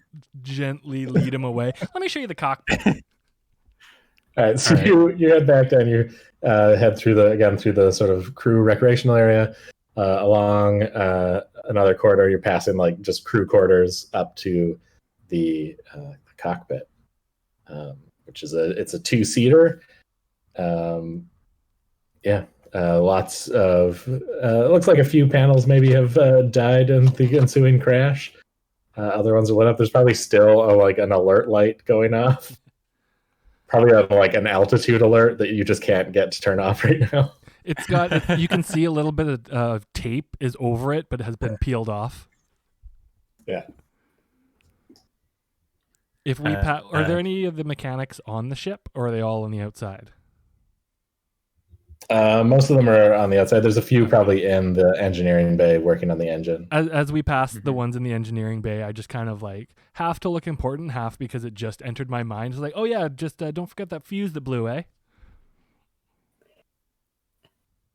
gently lead him away. Let me show you the cockpit. All right, so you head back down. You head through the sort of crew recreational area, along another corridor. You're passing like just crew quarters up to the cockpit, which is it's a 2-seater. Lots of it looks like a few panels maybe have died in the ensuing crash. Other ones are lit up. There's probably still an alert light going off. Probably like an altitude alert that you just can't get to turn off right now. It's got you can see a little bit of tape is over it, but it has been peeled off. Yeah. If we are there any of the mechanics on the ship, or are they all on the outside? Most of them are on the outside. There's a few probably in the engineering bay working on the engine. As we pass the ones in the engineering bay, I just kind of like half to look important, half because it just entered my mind. It's like, oh yeah, just don't forget that fuse that blew, eh?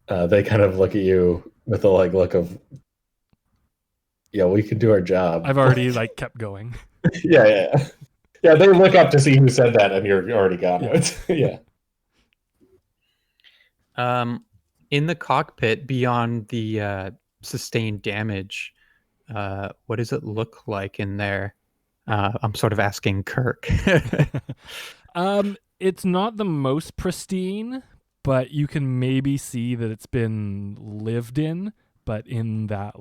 They kind of look at you with a look of, yeah, we can do our job. I've already kept going. Yeah. They look up to see who said that, and you're already gone. Yeah. In the cockpit, beyond the sustained damage, what does it look like in there? I'm sort of asking Kirk. It's not the most pristine, but you can maybe see that it's been lived in, but in that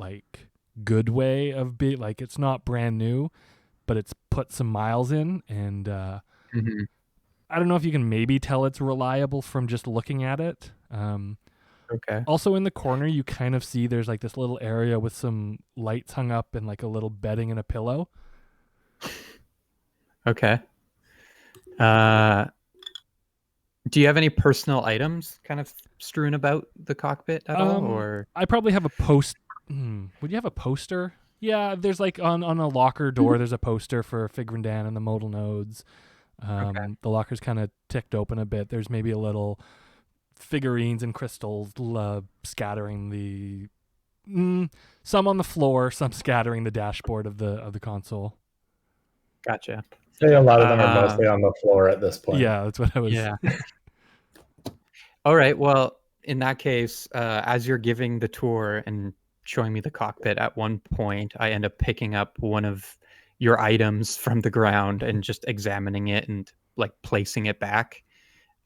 good way of being it's not brand new, but it's put some miles in, and I don't know if you can maybe tell it's reliable from just looking at it. Okay. Also in the corner, you kind of see there's this little area with some lights hung up and a little bedding and a pillow. Okay. Do you have any personal items kind of strewn about the cockpit at all? Or I probably have a post. Would you have a poster? Yeah, there's on a locker door. There's a poster for Figrindan and the modal nodes. The locker's kind of ticked open a bit. There's maybe a little figurines and crystals scattering the some on the floor, some scattering the dashboard of the console. Gotcha. Say a lot of them are mostly on the floor at this point. Yeah, that's what I was. Yeah. All right. Well, in that case, as you're giving the tour and showing me the cockpit, at one point I end up picking up one of your items from the ground and just examining it and placing it back.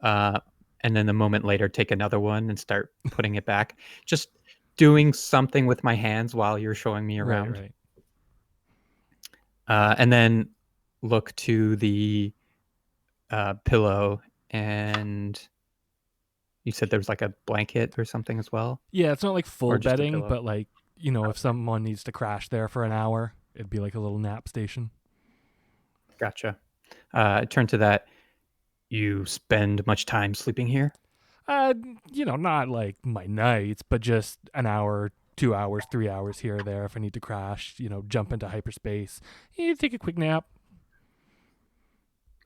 And then a moment later, take another one and start putting it back. Just doing something with my hands while you're showing me around. Right. And then look to the pillow, and you said there was a blanket or something as well? Yeah, it's not full bedding, but if someone needs to crash there for an hour, it'd be a little nap station. Gotcha. Turn to that. You spend much time sleeping here? Not my nights, but just an hour, 2 hours, 3 hours here or there if I need to crash, jump into hyperspace. You take a quick nap.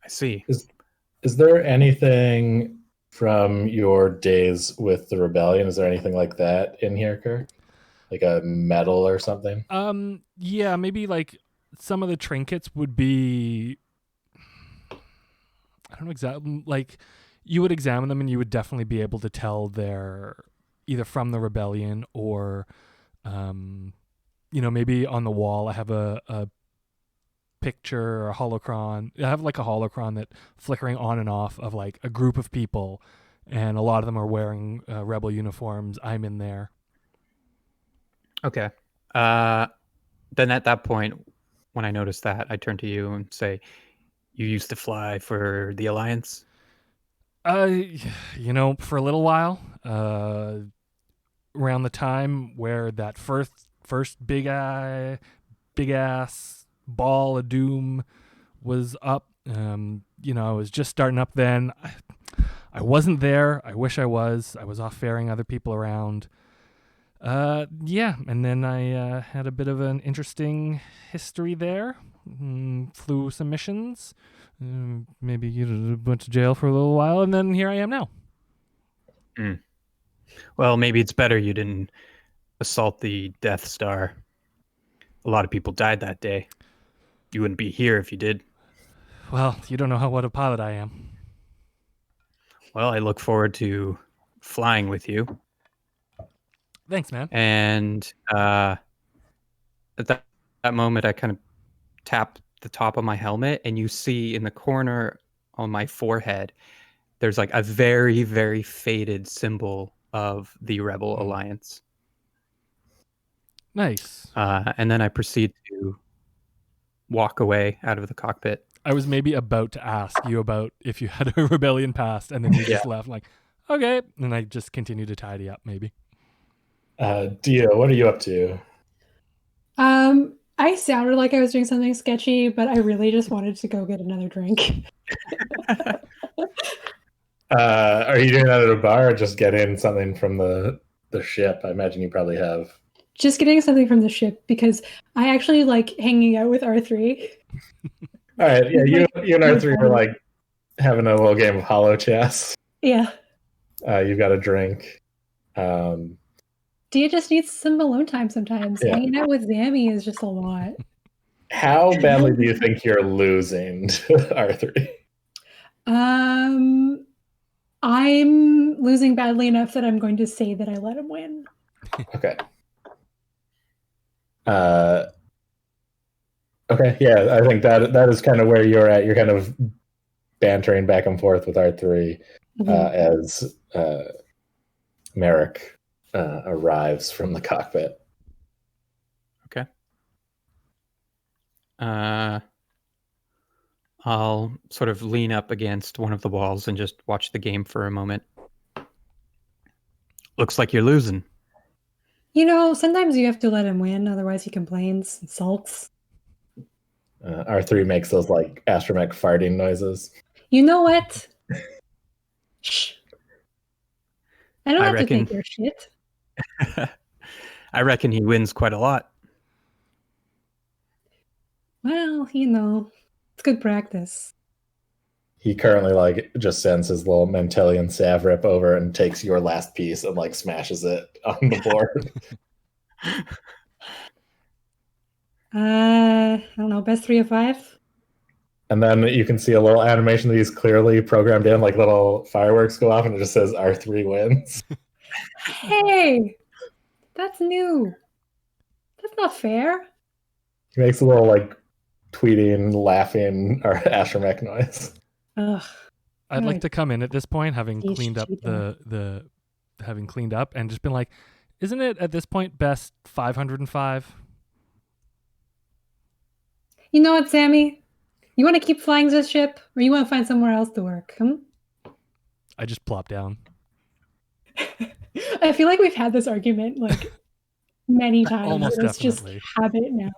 I see. Is there anything from your days with the rebellion? Is there anything like that in here, Kirk? Like a medal or something? Yeah, maybe like some of the trinkets would be, I don't know exactly, like you would examine them and you would definitely be able to tell they're either from the rebellion or, maybe on the wall I have a picture or a holocron. I have like a holocron that flickering on and off of like a group of people, and a lot of them are wearing rebel uniforms. I'm in there. Okay. Then at that point, when I notice that, I turn to you and say, "You used to fly for the Alliance?" For a little while, around the time where that first big ass ball of doom was up, I was just starting up then. I wasn't there. I wish I was. I was off ferrying other people around. And then I had a bit of an interesting history there. Flew some missions. Maybe went to jail for a little while, and then here I am now. Well, maybe it's better you didn't assault the Death Star. A lot of people died that day. You wouldn't be here if you did. Well, you don't know what a pilot I am. Well, I look forward to flying with you. Thanks, man. And at that moment, I kind of tap the top of my helmet, and you see in the corner on my forehead, there's like a very, very faded symbol of the Rebel Alliance. Nice. And then I proceed to walk away out of the cockpit. I was maybe about to ask you about if you had a rebellion past, and then you just left like, okay. And I just continued to tidy up, maybe. Dio, what are you up to? I sounded like I was doing something sketchy, but I really just wanted to go get another drink. Are you doing that at a bar or just getting something from the ship? I imagine you probably have. Just getting something from the ship, because I actually like hanging out with R3. All right, yeah, you and R3 were like having a little game of hollow chess. Yeah. You've got a drink. Dia just needs some alone time sometimes. Yeah. Hanging out with Zammy is just a lot. How badly do you think you're losing to R3? I'm losing badly enough that I'm going to say that I let him win. Okay. Okay, yeah, I think that is kind of where you're at. You're kind of bantering back and forth with R3 as Merrick arrives from the cockpit. Okay. I'll sort of lean up against one of the walls and just watch the game for a moment. Looks like you're losing. Sometimes you have to let him win, otherwise he complains and sulks. R3 makes those like astromech farting noises. You know what? Shh. I don't have to take your shit. I reckon he wins quite a lot. Well, it's good practice. He currently just sends his little Mentelian Sav rip over and takes your last piece and smashes it on the board. I don't know, best 3 of 5. And then you can see a little animation that he's clearly programmed in, like little fireworks go off, and it just says R3 wins. Hey, that's new. That's not fair. He makes a little tweeting, laughing, or astromech noise. Ugh. I'd like to come in at this point, having cleaned up having cleaned up, and just been like, isn't it at this point best 505? You know what, Sammy? You want to keep flying this ship, or you want to find somewhere else to work? I just plop down. I feel like we've had this argument many times. Almost it's definitely. Just habit now.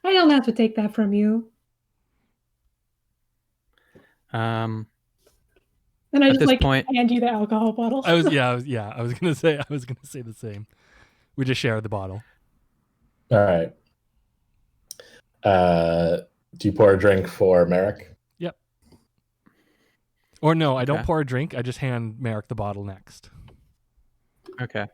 I don't have to take that from you. And I just hand you the alcohol bottle. I was gonna say the same. We just shared the bottle. All right. Do you pour a drink for Merrick? Yep. Or no, I don't pour a drink. I just hand Merrick the bottle next. Okay.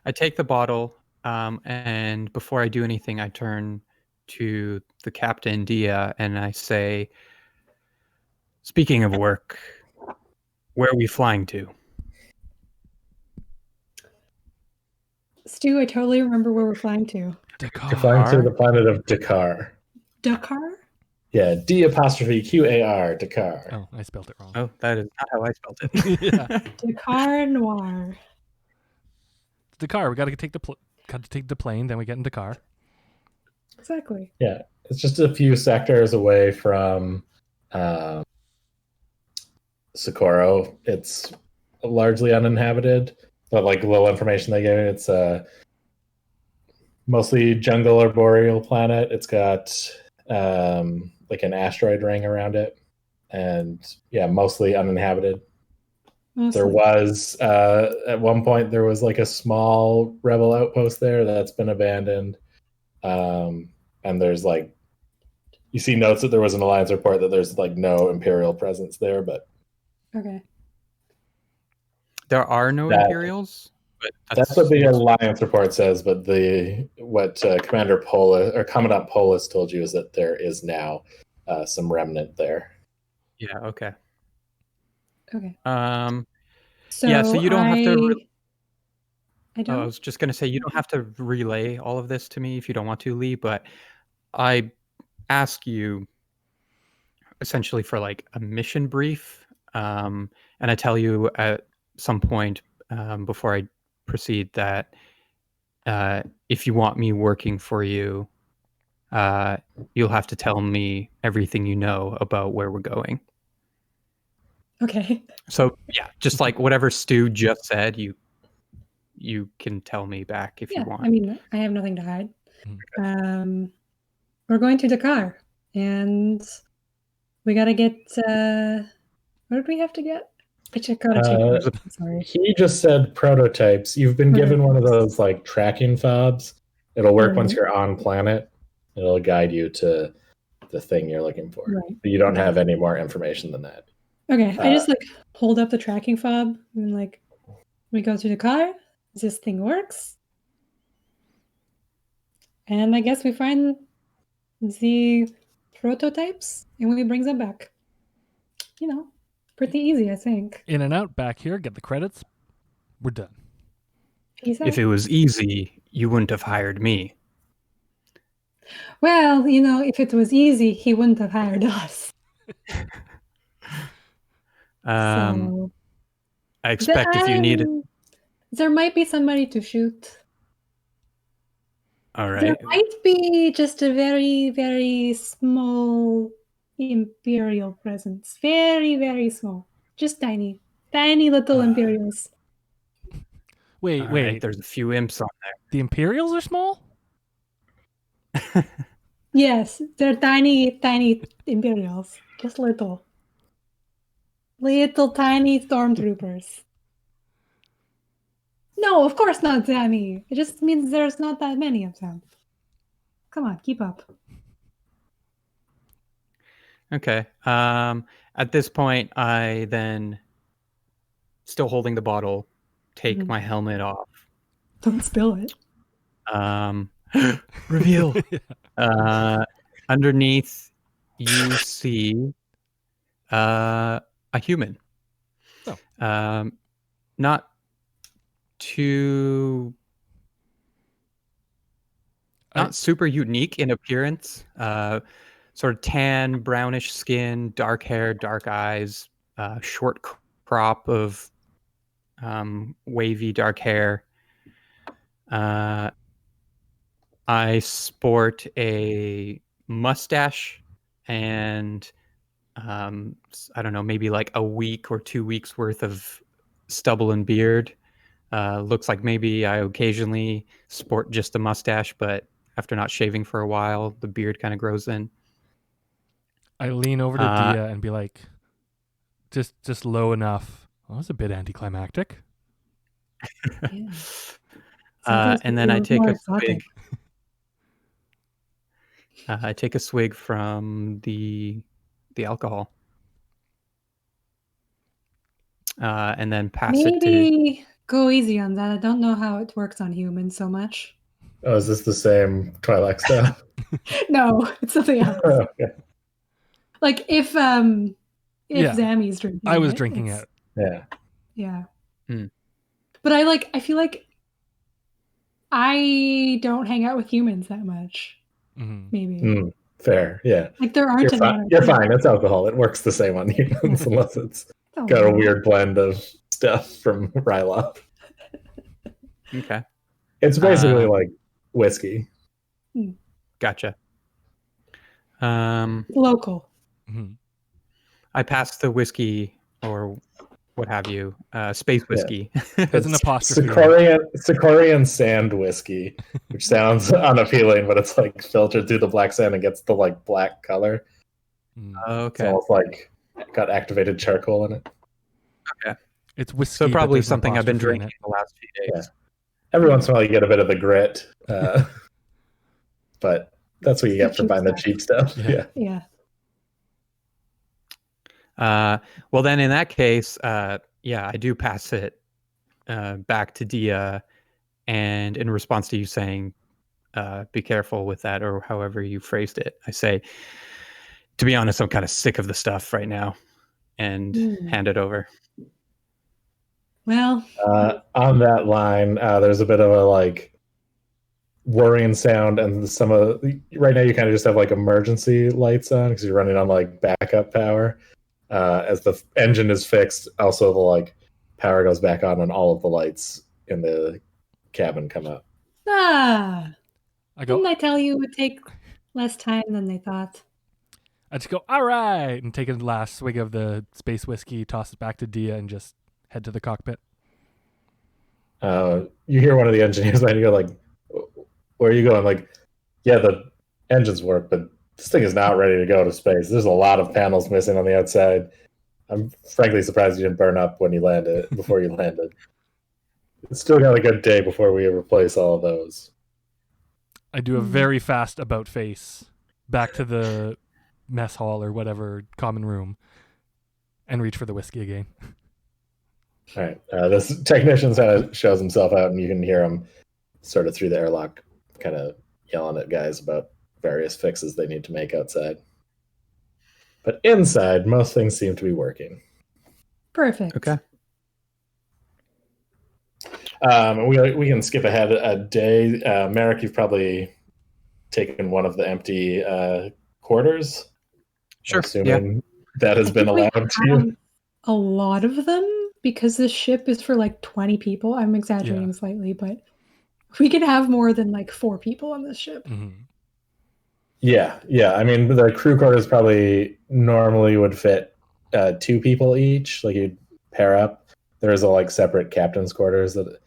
I take the bottle, and before I do anything, I turn to the captain, Dia, and I say, "Speaking of work, where are we flying to?" Stu, I totally remember where we're flying to. Dakar. You're flying to the planet of Dakar. Dakar? Yeah, D''QAR, Dakar. Oh, I spelled it wrong. Oh, that is not how I spelled it. Yeah. Dakar Noir. Dakar. We got to take the plane, then we get in Dakar. Exactly. Yeah, it's just a few sectors away from Socorro. It's largely uninhabited, but like a little information they gave me, it's mostly jungle or boreal planet. It's got like an asteroid ring around it, and yeah, mostly uninhabited. Mostly. There was at one point there was like a small rebel outpost there that's been abandoned, and there's like you see notes that there was an alliance report that there's like no Imperial presence there, but Okay. There are no Imperials? But that's what the alliance report says, but what Commander Polis or Commandant Polis told you is that there is now some remnant there. Yeah, okay. Okay. So you don't have to I don't. I was just going to say you don't have to relay all of this to me if you don't want to, Leigh, but I ask you essentially for like a mission brief, and I tell you at some point before I proceed that if you want me working for you, you'll have to tell me everything you know about where we're going. Okay. So yeah, just like whatever Stu just said, you can tell me back if you want. I mean, I have nothing to hide. We're going to Dakar, and we gotta get. What did we have to get? I gotta check. Sorry. He just said prototypes. You've been given one of those like tracking fobs. It'll work once you're on planet. It'll guide you to the thing you're looking for. Right. But you don't have any more information than that. Okay, I just like hold up the tracking fob and like we go to the car. This thing works, and I guess we find the prototypes and we bring them back. You know, pretty easy, I think. In and out, back here, get the credits. We're done. If it was easy, you wouldn't have hired me. Well, you know, if it was easy, he wouldn't have hired us. So, I expect if you needed... There might be somebody to shoot. All right. There might be just a very, very small Imperial presence. Very, very small. Just tiny. Tiny little Imperials. Wait. Right, there's a few imps on there. The Imperials are small? Yes, they're tiny, tiny Imperials. Just little. Little tiny stormtroopers. No, of course not, Sammy. It just means there's not that many of them. Come on, keep up. Okay. At this point, I then, still holding the bottle, take my helmet off. Don't spill it. Reveal. Underneath, you see a human. Oh. Not too... Not super unique in appearance. Sort of tan, brownish skin, dark hair, dark eyes, short crop of wavy dark hair. I sport a mustache and I don't know, maybe like a week or 2 weeks worth of stubble and beard. Looks like maybe I occasionally sport just a mustache, but after not shaving for a while, the beard kind of grows in. I lean over to Dia and be like, just low enough. Well, that's a bit anticlimactic. Yeah. And then I take a swig. I take a swig from the alcohol. and then pass it to... Maybe go easy on that. I don't know how it works on humans so much. Oh, is this the same Twi'lek stuff? No, it's something else. Okay. Like if Yeah. Zammy's drinking I was it, drinking it. Yeah. Yeah. Hmm. But I feel like I don't hang out with humans that much. Mhm. Maybe. Fair, yeah. Like there aren't a lot of You're fine. It's alcohol. It works the same on humans unless it's got a weird blend of stuff from Ryloth. Okay. It's basically like whiskey. Gotcha. Local. Mhm. I passed the whiskey or what have you, space whiskey. Has an apostrophe. Socorrian sand whiskey, which sounds unappealing, but it's like filtered through the black sand and gets the like black color. Okay. It's almost like got activated charcoal in it. Okay. It's whiskey. So probably but there's an something I've been apostrophe in drinking it. the last few days. Yeah. Every once in a while you get a bit of the grit, but that's what you get for buying the cheap stuff. Yeah. Well, then in that case, I do pass it back to Dia, and in response to you saying, be careful with that, or however you phrased it, I say, to be honest, I'm kind of sick of the stuff right now, and hand it over. Well, on that line, there's a bit of a like whirring sound, and right now you kind of just have like emergency lights on because you're running on like backup power. As the engine is fixed, also the like power goes back on and all of the lights in the cabin come up. Didn't I tell you it would take less time than they thought? I just go, all right, and take a last swig of the space whiskey, toss it back to Dia, and just head to the cockpit. You hear one of the engineers and you go like, where are you going? Like, yeah, the engines work, but this thing is not ready to go to space. There's a lot of panels missing on the outside. I'm frankly surprised you didn't burn up when you landed, before you landed. It's still got a good day before we replace all of those. I do a very fast about face back to the mess hall or whatever common room and reach for the whiskey again. All right. This technician shows himself out, and you can hear him sort of through the airlock kind of yelling at guys about various fixes they need to make outside. But inside, most things seem to be working. Perfect. Okay. We can skip ahead a day. Merrick, you've probably taken one of the empty quarters. Sure. Assuming that has been allowed to you. A lot of them, because this ship is for like 20 people. I'm exaggerating slightly, but we can have more than like 4 people on this ship. Mm-hmm. Yeah. I mean, the crew quarters probably normally would fit 2 people each. Like you'd pair up. There is a like separate captain's quarters that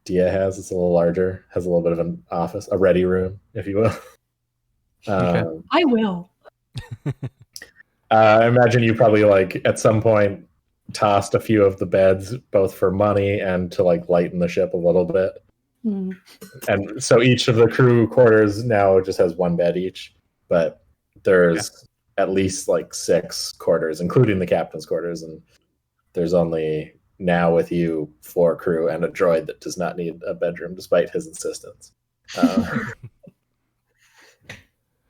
Dia has. It's a little larger. Has a little bit of an office, a ready room, if you will. Okay. I will. I imagine you probably like at some point tossed a few of the beds, both for money and to like lighten the ship a little bit. And so each of the crew quarters now just has 1 bed each, but there's at least like 6 quarters, including the captain's quarters, and there's only now with you 4 crew and a droid that does not need a bedroom despite his insistence.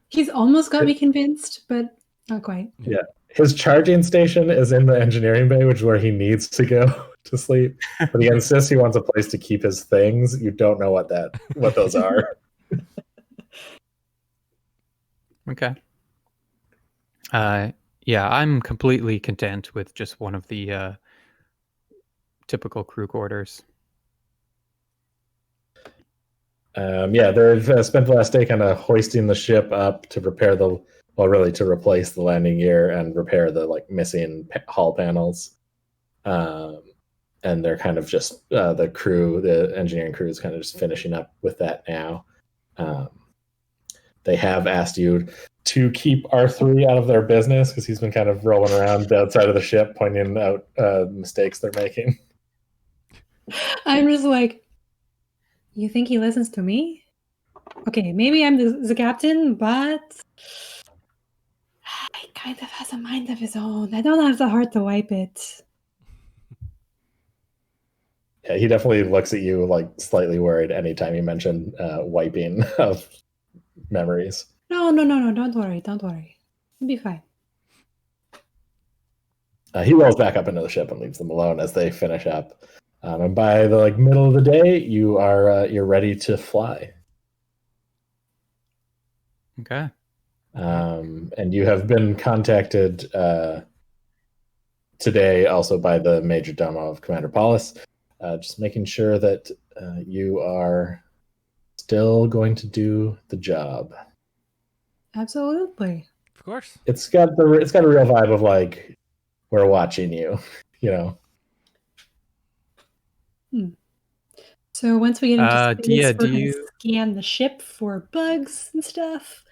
He's almost got me convinced, but not quite. Yeah. His charging station is in the engineering bay, which is where he needs to go to sleep. But he insists he wants a place to keep his things. You don't know what those are. Okay. I'm completely content with just one of the typical crew quarters. They've spent the last day kind of hoisting the ship up to repair to replace the landing gear and repair the like missing hull panels. And they're kind of just the engineering crew is kind of just finishing up with that now. They have asked you to keep R3 out of their business because he's been kind of rolling around outside of the ship, pointing out mistakes they're making. I'm just like, you think he listens to me? Okay, maybe I'm the captain, but he kind of has a mind of his own. I don't have the heart to wipe it. Yeah, he definitely looks at you like slightly worried anytime you mention wiping of memories. No, don't worry, it'll be fine. He rolls back up into the ship and leaves them alone as they finish up. And by the middle of the day, you're ready to fly. Okay. And you have been contacted today also by the Major Domo of Commander Paulus, just making sure that you are still going to do the job. Absolutely. Of course. It's got a real vibe of like, we're watching you, you know. So once we get into space, Dia, we're going to scan the ship for bugs and stuff.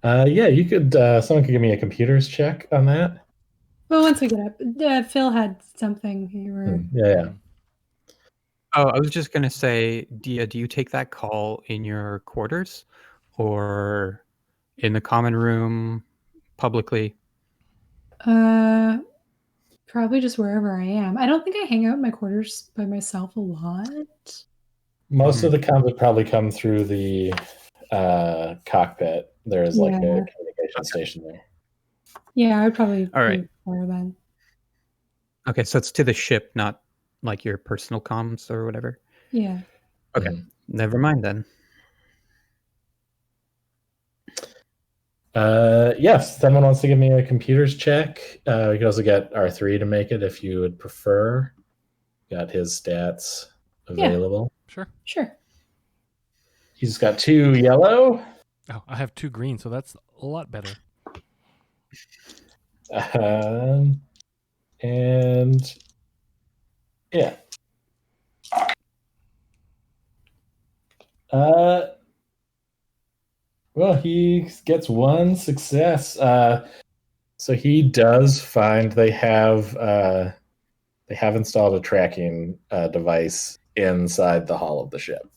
Yeah, you could. Someone could give me a computers check on that. Well, once we get up, Phil had something. Yeah. Oh, I was just gonna say, Dia, do you take that call in your quarters, or in the common room, publicly? Probably just wherever I am. I don't think I hang out in my quarters by myself a lot. Most of the comms would probably come through the cockpit. There's like a communication station there. Yeah, I would probably All right. be there then. Okay, so it's to the ship, not like your personal comms or whatever. Yeah. Okay, never mind then. Yes, someone wants to give me a computers check. You can also get R3 to make it if you would prefer. Got his stats available. Yeah, sure. He's got 2 yellow. Oh, I have 2 green, so that's a lot better. And yeah. Well, he gets 1 success. So he does find they have installed a tracking device inside the hull of the ship.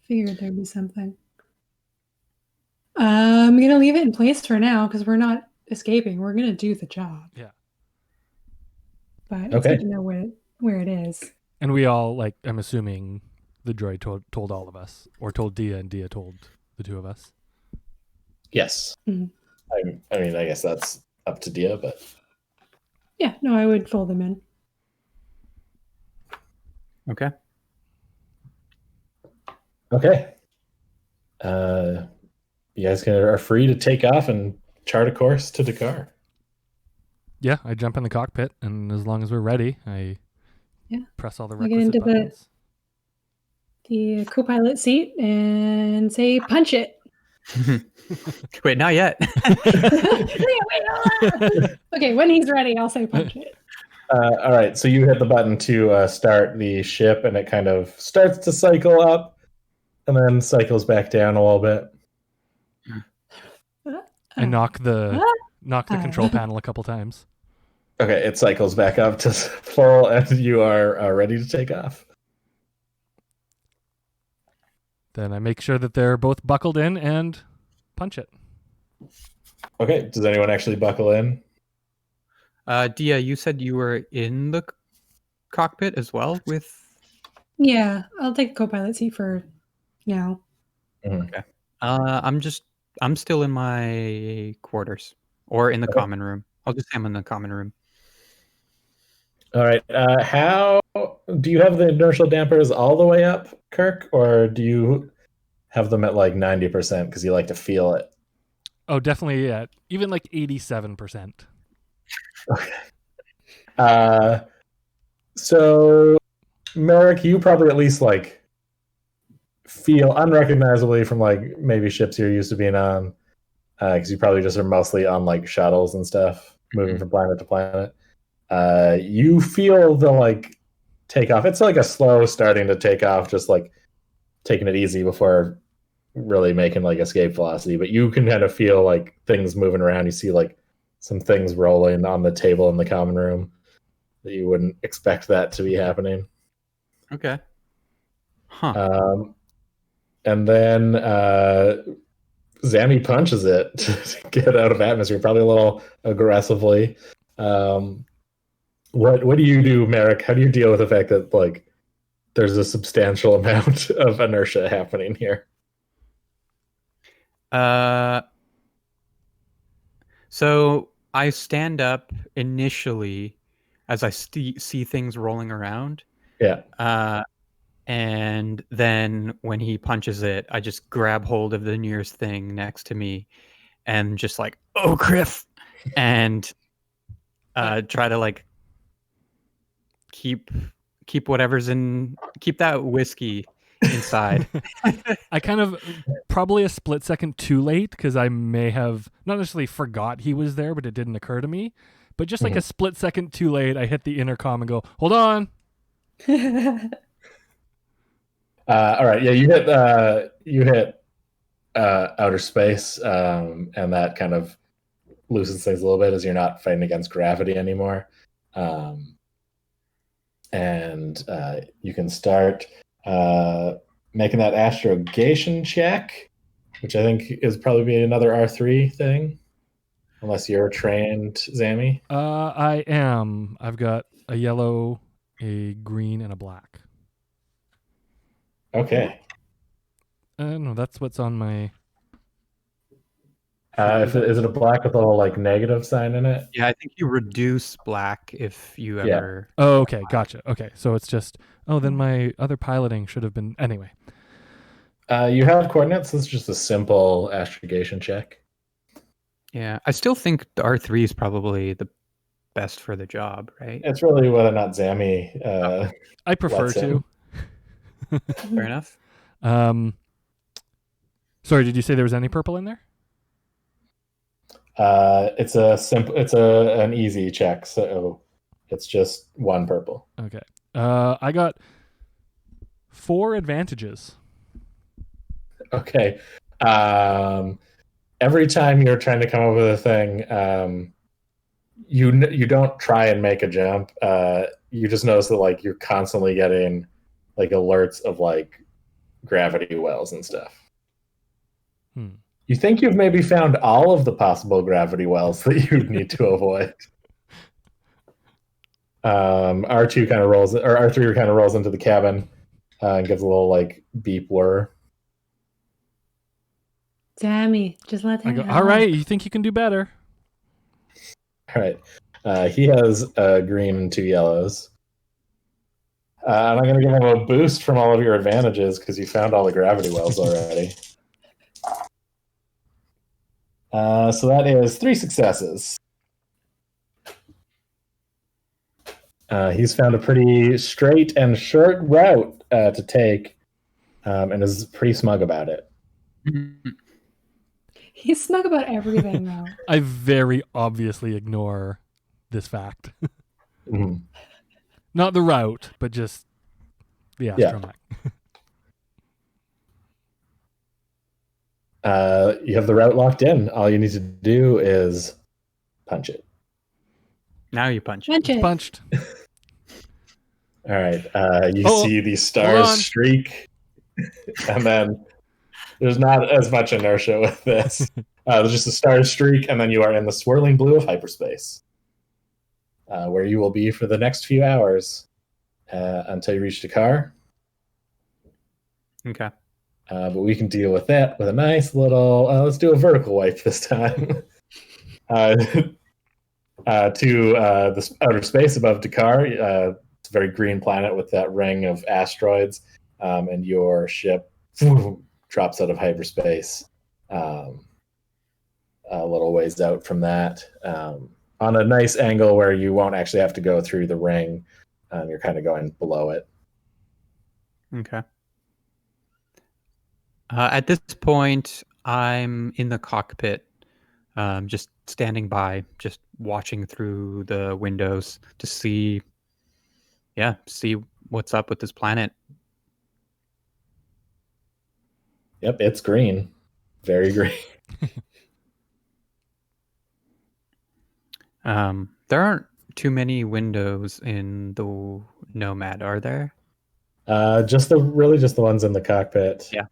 Figured there'd be something. I'm gonna leave it in place for now because we're not escaping. We're gonna do the job. Yeah. But it's good to know where it is. And we all, like, I'm assuming the droid told all of us, or told Dia, and Dia told the 2 of us. Yes. I mean, I guess that's up to Dia, but yeah, no, I would fold them in. Okay. You guys are free to take off and chart a course to Dakar. Yeah, I jump in the cockpit, and as long as we're ready, I press all the requisite get into buttons. The co-pilot seat and say, punch it. Wait, not yet. Okay, when he's ready, I'll say punch it. All right, so you hit the button to start the ship, and it kind of starts to cycle up, and then cycles back down a little bit. I knock the control panel a couple times. Okay, it cycles back up to full, and you are ready to take off. Then I make sure that they're both buckled in and punch it. Okay, does anyone actually buckle in? Dia, you said you were in the cockpit as well with... Yeah, I'll take the co-pilot seat for now. Okay. I'm still in my quarters or in the common room. I'll just say I'm in the common room. All right. How do you have the inertial dampers all the way up, Kirk, or do you have them at like 90% because you like to feel it? Oh, definitely at even like 87%. Okay. So, Merrick, you probably at least like feel unrecognizably from like maybe ships you're used to being on, because you probably just are mostly on like shuttles and stuff, moving from planet to planet. You feel the like takeoff. It's like a slow starting to take off, just like taking it easy before really making like escape velocity. But you can kind of feel like things moving around. You see like some things rolling on the table in the common room that you wouldn't expect that to be happening. Okay. Huh. And then Zammy punches it to get out of atmosphere, probably a little aggressively. What do you do, Merrick? How do you deal with the fact that like there's a substantial amount of inertia happening here? So I stand up initially as I see things rolling around. Yeah. And then when he punches it, I just grab hold of the nearest thing next to me and just like, oh, Griff, and try to like keep that whiskey inside. I kind of probably a split second too late because I may have not necessarily forgot he was there, but it didn't occur to me. But just like a split second too late, I hit the intercom and go, hold on. All right. Yeah, you hit outer space, and that kind of loosens things a little bit as you're not fighting against gravity anymore. And you can start making that astrogation check, which I think is probably another R3 thing, unless you're trained, Zammy. I am. I've got a yellow, a green, and a black. Okay. No, that's what's on my. Is it a black with a little like negative sign in it? Yeah, I think you reduce black if you ever. Oh, okay, gotcha. Okay, so it's just. Oh, then my other piloting should have been anyway. You have coordinates. This is just a simple astrogation check. Yeah, I still think the R3 is probably the best for the job, right? It's really whether or not Zammy. I prefer to. Fair enough. Sorry, did you say there was any purple in there? It's an easy check, so it's just one purple. Okay. I got 4 advantages. Okay. Every time you're trying to come up with a thing, you don't try and make a jump. You just notice that like you're constantly getting like alerts of like gravity wells and stuff. You think you've maybe found all of the possible gravity wells that you need to avoid. R2 kind of rolls, or R3 kind of rolls into the cabin and gives a little like beep whir. Dammy, just let him all right, you think you can do better? All right. He has a green and 2 yellows. And I'm going to give him a boost from all of your advantages because you found all the gravity wells already. So that is 3 successes. He's found a pretty straight and short route to take and is pretty smug about it. He's smug about everything, though. I very obviously ignore this fact. Mm-hmm. Not the route, but just the astromech. You have the route locked in. All you need to do is punch it. Now you punch it. It's punched. All right. You see these stars streak, and then there's not as much inertia with this. There's just a star streak, and then you are in the swirling blue of hyperspace, where you will be for the next few hours until you reach Dakar. Okay. But we can deal with that with a nice little. Let's do a vertical wipe this time. To the outer space above Dakar. It's a very green planet with that ring of asteroids, and your ship drops out of hyperspace a little ways out from that, on a nice angle where you won't actually have to go through the ring. You're kind of going below it. Okay. At this point, I'm in the cockpit, just standing by, just watching through the windows to see what's up with this planet. Yep, it's green. Very green. There aren't too many windows in the Nomad, are there? Just the ones in the cockpit. Yeah.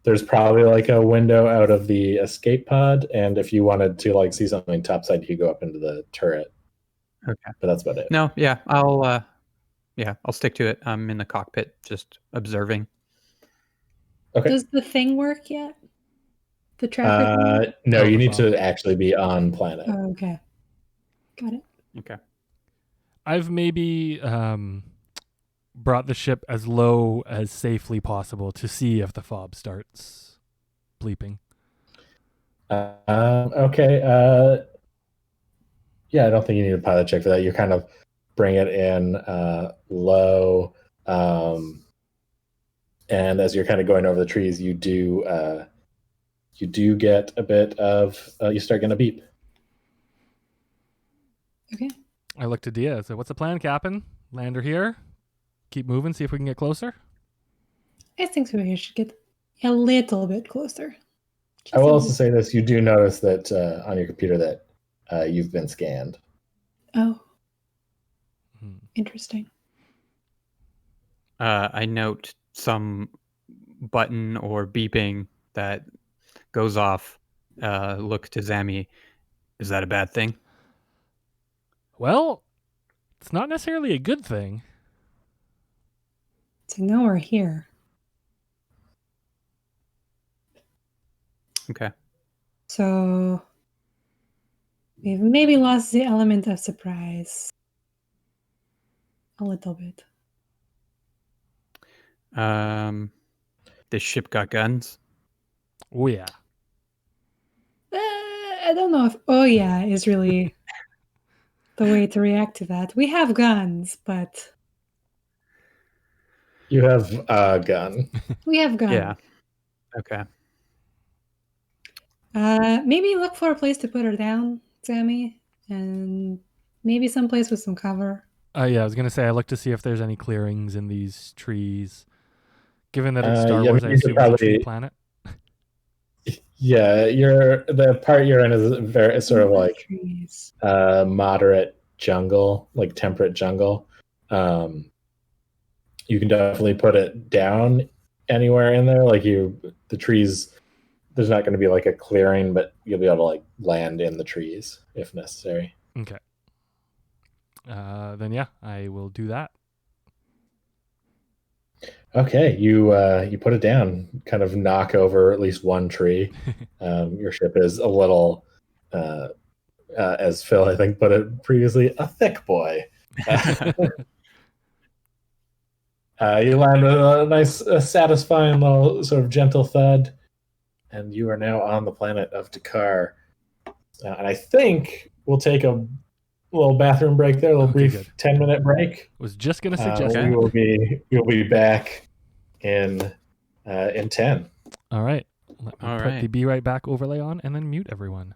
There's probably like a window out of the escape pod, and if you wanted to like see something topside, you could go up into the turret. Okay. But that's about it. No, yeah, I'll stick to it. I'm in the cockpit, just observing. Okay. Does the thing work yet? The tracker thing? No, you the need fob. to actually be on planet. Oh, okay. Got it. Okay. I've maybe brought the ship as low as safely possible to see if the fob starts bleeping. Okay. Yeah, I don't think you need a pilot check for that. You kind of bring it in low, and as you're kind of going over the trees, you do get a bit of you start getting a beep. Okay. I look to Dia. I said, "What's the plan, Captain? Land her here. Keep moving. See if we can get closer." I think we should get a little bit closer. I will also say this: you do notice that on your computer that you've been scanned. Oh, interesting. I note some button or beeping that goes off. Look to Zammy. Is that a bad thing? Well, it's not necessarily a good thing. So now we're here. Okay. So we've maybe lost the element of surprise a little bit. This ship got guns. Oh yeah. I don't know if "oh yeah" is really the way to react to that. We have guns, but You have a gun. we have guns. Yeah. Okay. Maybe look for a place to put her down, Sammy, and maybe someplace with some cover. Yeah, I was gonna say I look to see if there's any clearings in these trees. Given that it's Star Yeah, Wars, I you should assume it's a tree probably- planet. Yeah, the part you're in is very it's sort of like trees. moderate jungle, like temperate jungle. You can definitely put it down anywhere in there. Like the trees, there's not going to be like a clearing, but you'll be able to like land in the trees if necessary. Okay. Then yeah, I will do that. Okay, you put it down, kind of knock over at least one tree. Your ship is a little, as Phil I think put it previously, a thick boy. You land with a nice, satisfying little sort of gentle thud, and you are now on the planet of Dakar. And I think we'll take a little bathroom break there, a little brief good. 10-minute break. Was just gonna suggest we that. will be back in 10. All right. Let me All put right. the Be Right Back overlay on and then mute everyone.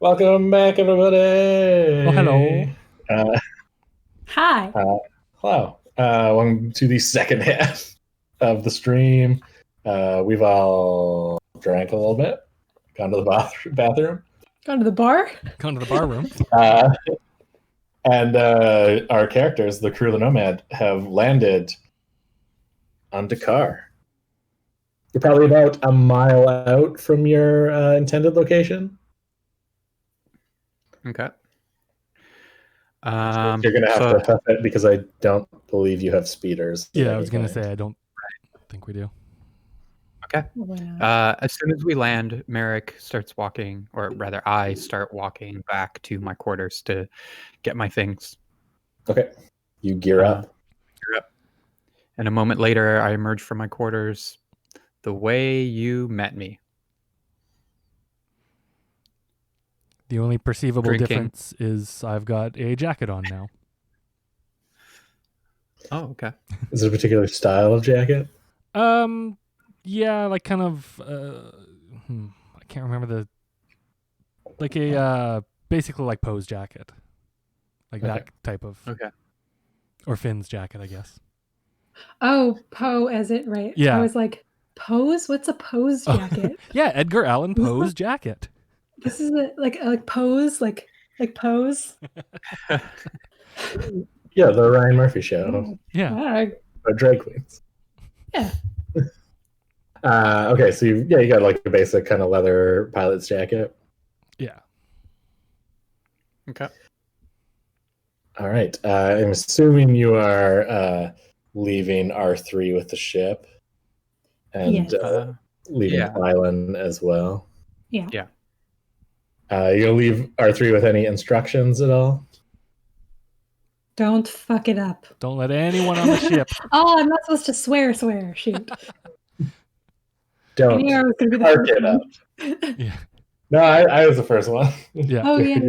Welcome back, everybody. Oh, hello. Hi. Hello. Welcome to the second half of the stream. We've all drank a little bit, gone to the bathroom. Gone to the bar? Gone to the bar room. And our characters, the crew of the Nomad, have landed on Dakar. You're probably about a mile out from your intended location. Okay. You're going to have to huff it because I don't believe you have speeders. Yeah, I was going to say, I don't think we do. Okay. As soon as we land, Merrick starts walking, or rather I start walking back to my quarters to get my things. Okay. You gear up. And a moment later, I emerge from my quarters the way you met me. The only perceivable difference is I've got a jacket on now. Oh, okay. Is it a particular style of jacket? Yeah, like kind of I can't remember basically like Poe's jacket. Like that type of or Finn's jacket, I guess. Oh, Poe as it, right? Yeah. I was like, Poe's? What's a Poe's jacket? Yeah, Edgar Allan Poe's jacket. This is like Pose, like Pose. Yeah, the Ryan Murphy show. Yeah. Or drag queens. Yeah. Okay, so you got like a basic kind of leather pilot's jacket. Yeah. Okay. All right. I'm assuming you are leaving R3 with the ship and leaving the island as well. Yeah. Yeah. You'll leave R3 with any instructions at all? Don't fuck it up. Don't let anyone on the ship. Oh, I'm not supposed to swear. Shoot. Don't fuck it up. Yeah. No, I was the first one. Yeah. Oh, yeah.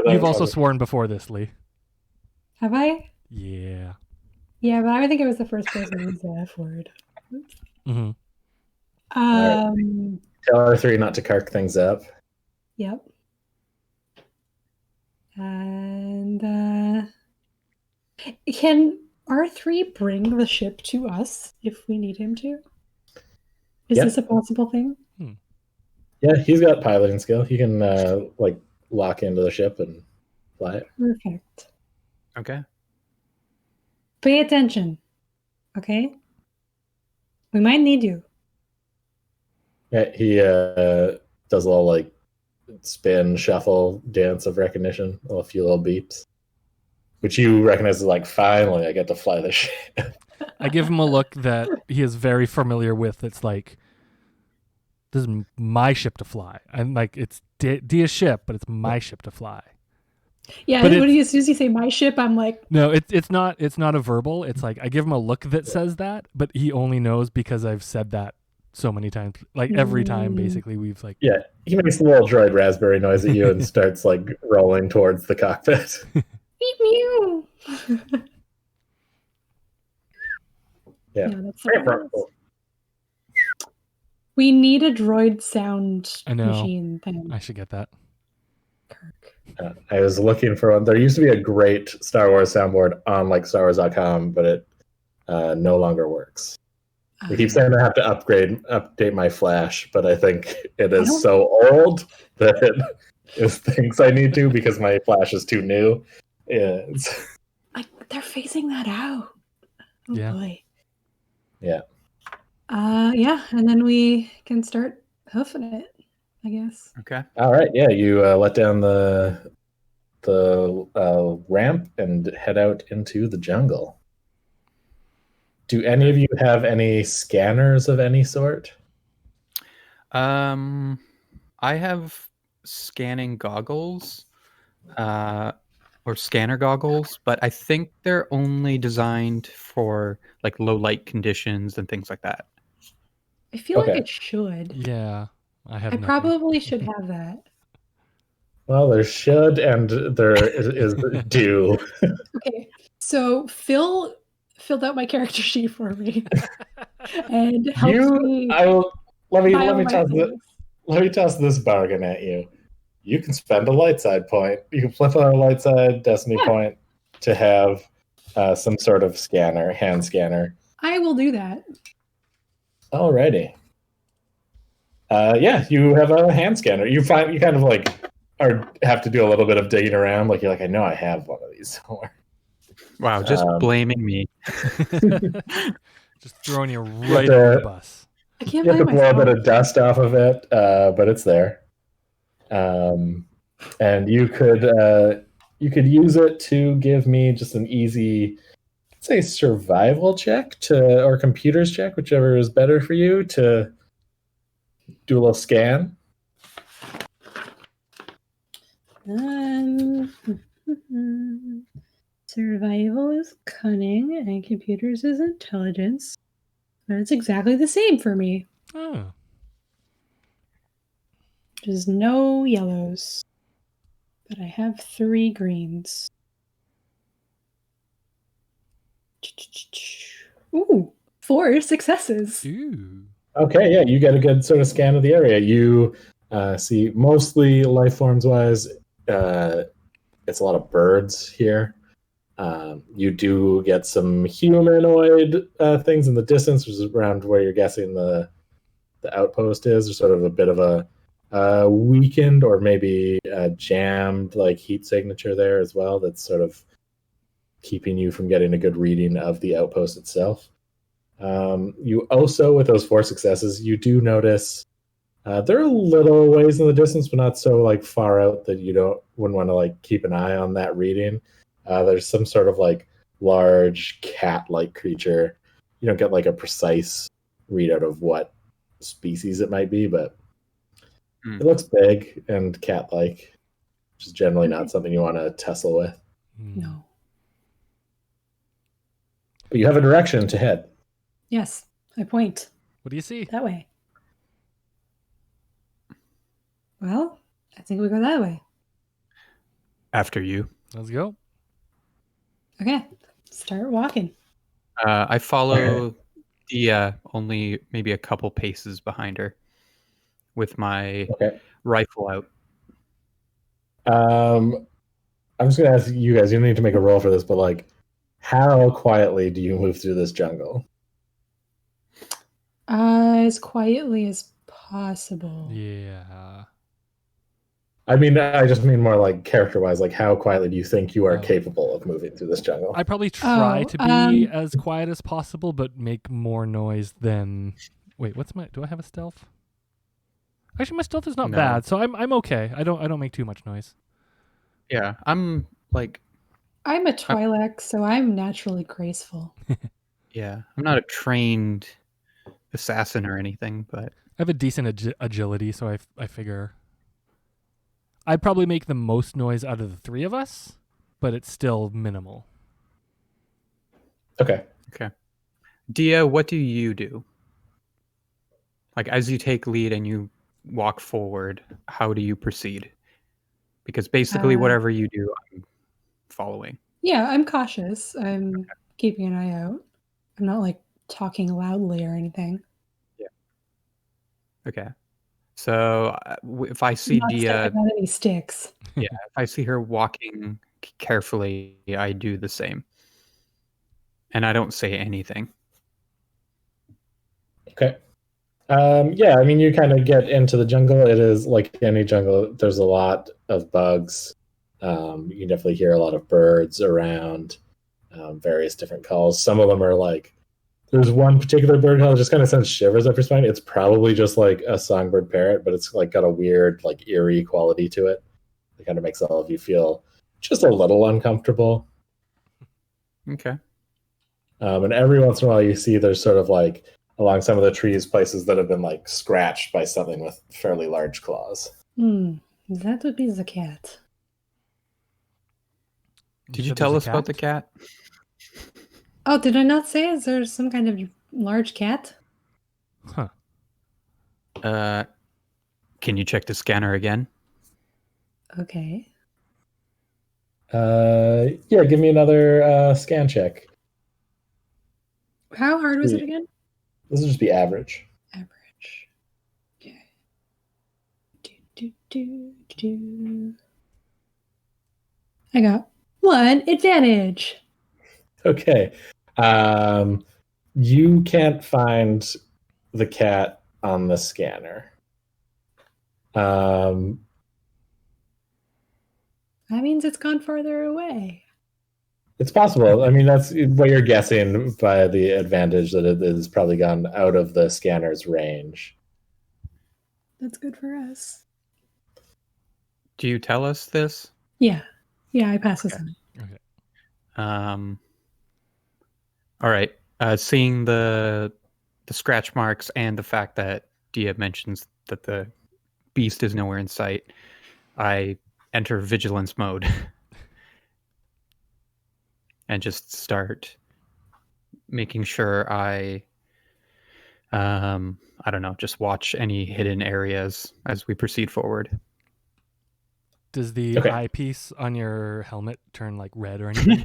You've also sworn before this, Leigh. Have I? Yeah. Yeah, but I think it was the first person to use the F word. Mm-hmm. Right. Tell R3 not to Kirk things up. Yep. And can R3 bring the ship to us if we need him to? Is this a possible thing? Yeah, he's got piloting skill. He can like lock into the ship and fly it. Perfect. Okay. Pay attention. Okay? We might need you. Yeah, he does a little like spin, shuffle, dance of recognition, a few little beeps, which you recognize as like, finally, I get to fly the ship. I give him a look that he is very familiar with. It's like, this is my ship to fly. I'm like, it's Dia's ship, but it's my ship to fly. Yeah, but as soon as you say my ship, I'm like, no, it's not a verbal. It's like I give him a look that says that, but he only knows because I've said that so many times. Like every time, basically, we've like he makes a little droid raspberry noise at you and starts like rolling towards the cockpit. Beep mew. Yeah, that's we need a droid sound machine thing. I should get that. Kirk. I was looking for one. There used to be a great Star Wars soundboard on like StarWars.com, but it no longer works. I keep saying I have to update my Flash, but I think it is so old that it is things I need to because my Flash is too new. Yeah, they're phasing that out. Oh boy. Yeah. And then we can start hoofing it, I guess. Okay. All right. Yeah, you let down the ramp and head out into the jungle. Do any of you have any scanners of any sort? I have scanning goggles, or scanner goggles, but I think they're only designed for like low light conditions and things like that. I feel like it should. Yeah, I probably should have that. Well, there should and there is do. Okay, so Phil filled out my character sheet for me and helped me. Let me toss this bargain at you. you can spend a light side point. You can flip on a light side destiny point to have some sort of scanner, hand scanner. I will do that. Alrighty. You have a hand scanner. You kind of like have to do a little bit of digging around. Like you're like, I know I have one of these somewhere. Wow, just blaming me. Just throwing you right under the bus. I can't You have to blame blow a myself. bit of dust off of it, but it's there. And you could use it to give me just an easy, let's say, survival check or computers check, whichever is better for you, to do a little scan. Survival is cunning and computers is intelligence. But it's exactly the same for me. Oh. There's no yellows. But I have 3 greens. Ooh, 4 successes. Ooh. Okay, yeah, you get a good sort of scan of the area. You see, mostly life forms wise, it's a lot of birds here. You do get some humanoid things in the distance, which is around where you're guessing the outpost is. There's sort of a bit of a weakened or maybe jammed like heat signature there as well. That's sort of keeping you from getting a good reading of the outpost itself. You also, with those 4 successes, you do notice they're a little ways in the distance, but not so like far out that you wouldn't want to like keep an eye on that reading. There's some sort of like large cat-like creature. You don't get like a precise readout of what species it might be, but it looks big and cat-like, which is generally not something you want to tussle with. No. But you have a direction to head. Yes, I point. What do you see? That way. Well, I think we go that way. After you. Let's go. Okay, start walking. I follow Dia only maybe a couple paces behind her with my rifle out. I'm just going to ask you guys, you don't need to make a roll for this, but like, how quietly do you move through this jungle? As quietly as possible. Yeah. I mean, I just mean more like character-wise, like how quietly do you think you are capable of moving through this jungle? I probably try to be as quiet as possible, but make more noise than... Wait, do I have a stealth? Actually, my stealth is not bad, so I'm okay. I don't make too much noise. Yeah, I'm a Twi'lek, so I'm naturally graceful. Yeah, I'm not a trained assassin or anything, but I have a decent agility, so I figure I'd probably make the most noise out of the 3 of us, but it's still minimal. Okay. Dia, what do you do? Like, as you take lead and you walk forward, how do you proceed? Because basically whatever you do, I'm following. Yeah, I'm cautious. I'm keeping an eye out. I'm not like talking loudly or anything. Yeah. Okay. So if I see Dia, not any sticks. Yeah, if I see her walking carefully, I do the same, and I don't say anything. Okay. Yeah, I mean, you kind of get into the jungle. It is like any jungle. There's a lot of bugs. You can definitely hear a lot of birds around, various different calls. Some of them are like, there's one particular bird call that just kind of sends shivers up your spine. It's probably just like a songbird parrot, but it's like got a weird, like eerie quality to it. It kind of makes all of you feel just a little uncomfortable. Okay. And every once in a while you see there's sort of like along some of the trees places that have been like scratched by something with fairly large claws. That would be the cat. Did you tell us about the cat? Oh, did I not say? Is there some kind of large cat? Huh. Can you check the scanner again? Okay. Yeah, give me another scan check. How hard was it again? This will just be average. Average. Okay. I got 1 advantage. Okay. You can't find the cat on the scanner. That means it's gone farther away. It's possible. I mean, that's what you're guessing by the advantage that it has probably gone out of the scanner's range. That's good for us. Do you tell us this? Yeah, I pass this on. Okay. All right. Seeing the scratch marks and the fact that Dia mentions that the beast is nowhere in sight, I enter vigilance mode and just start making sure I don't know, just watch any hidden areas as we proceed forward. Does the eyepiece on your helmet turn like red or anything?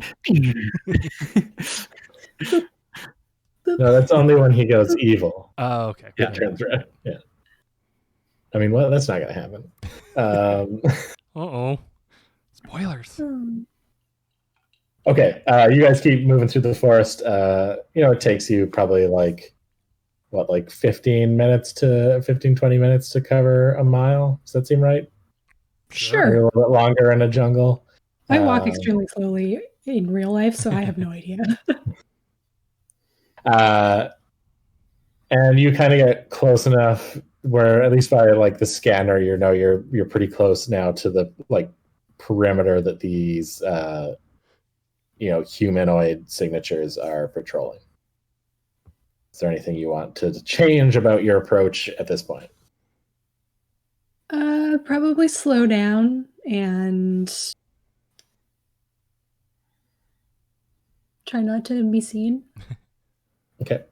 No, that's only when he goes evil. Oh, okay. It turns red. Yeah. I mean, well, that's not going to happen. Uh-oh. Spoilers. Okay, you guys keep moving through the forest. It takes you probably like 15 minutes to 20 minutes to cover a mile. Does that seem right? Sure. Maybe a little bit longer in a jungle. I walk extremely slowly in real life, so I have no idea. And you kind of get close enough where, at least by like the scanner, you're pretty close now to the like perimeter that these humanoid signatures are patrolling. Is there anything you want to change about your approach at this point? Probably slow down and try not to be seen. Okay.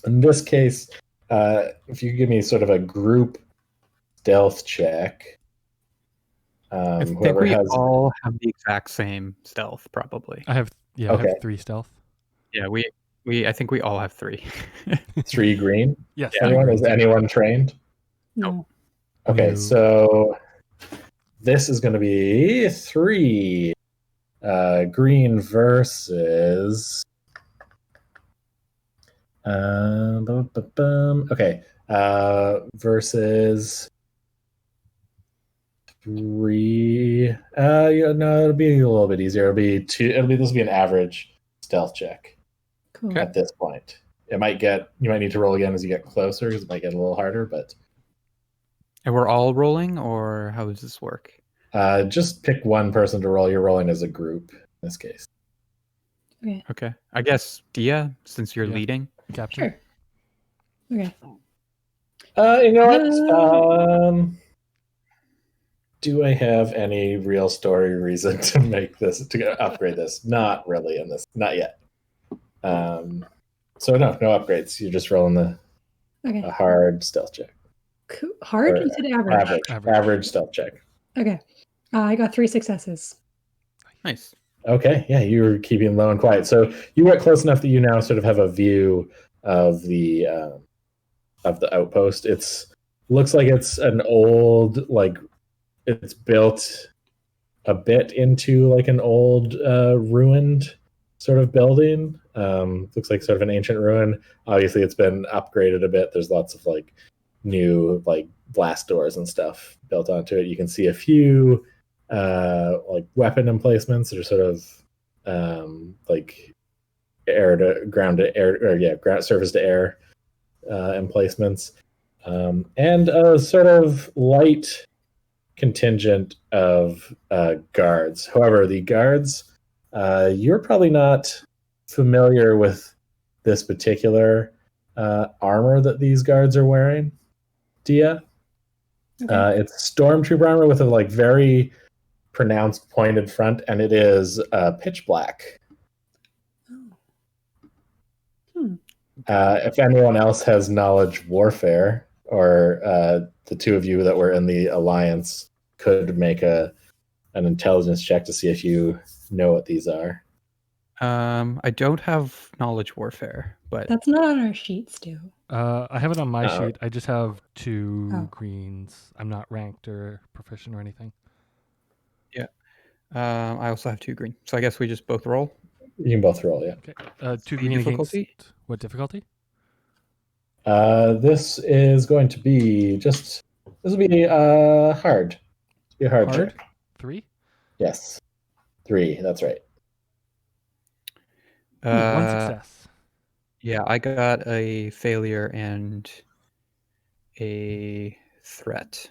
In this case, if you give me sort of a group stealth check. I think we all have the exact same stealth, probably. I have 3 stealth. Yeah, I think we all have 3. 3 green? Yes. Yeah. Is anyone trained? No. Okay, so this is going to be 3 green versus versus 3. It'll be a little bit easier. It'll be 2. This will be an average stealth check. Cool. At this point. You might need to roll again as you get closer because it might get a little harder, but. And we're all rolling, or how does this work? Just pick one person to roll. You're rolling as a group in this case. Okay. I guess Dia, since you're leading. Captain. Sure. Okay. You know what? Do I have any real story reason to upgrade this? Not really in this. Not yet. So no upgrades. You're just rolling a hard stealth check. Cool. Hard? You said average. Average stealth check. Okay. I got 3 successes. Nice. Okay. Yeah, you were keeping low and quiet. So you went close enough that you now sort of have a view of the outpost. Looks like it's an old, it's built a bit into like an old ruined sort of building. Looks like sort of an ancient ruin. Obviously, it's been upgraded a bit. There's lots of new blast doors and stuff built onto it. You can see a few weapon emplacements that are sort of air to ground to air, surface to air emplacements, and a sort of light contingent of guards. However, the guards, you're probably not familiar with this particular armor that these guards are wearing, Dia. Okay. It's stormtrooper armor with a very pronounced pointed front, and it is pitch black. If anyone else has knowledge warfare, or the two of you that were in the alliance could make an intelligence check to see if you know what these are. I don't have knowledge warfare, but that's not on our sheets, too. I have it on my Uh-oh. sheet. I just have 2 Oh. greens. I'm not ranked or proficient or anything. Yeah. I also have 2 green. So I guess we just both roll. You can both roll, yeah. Okay. 2 green difficulty? against what difficulty? This is going to be this will be hard. It'll be a hard Hard? check. 3? Yes. 3, that's right. Ooh, 1 success. Yeah, I got a failure and a threat.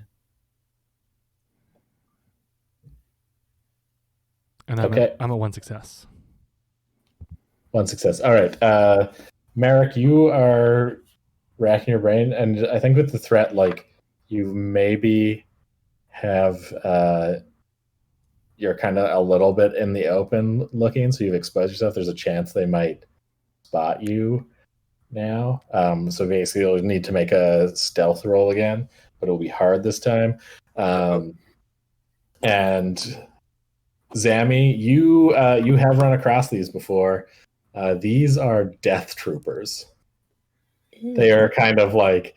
And I'm Okay. at 1 success. 1 success. All right. Merrick, you are racking your brain, and I think with the threat, like, you maybe have you're kind of a little bit in the open looking, so you've exposed yourself. There's a chance they might spot you now. So basically you'll need to make a stealth roll again, but it'll be hard this time. And Zammy, you have run across these before. These are death troopers. They are kind of like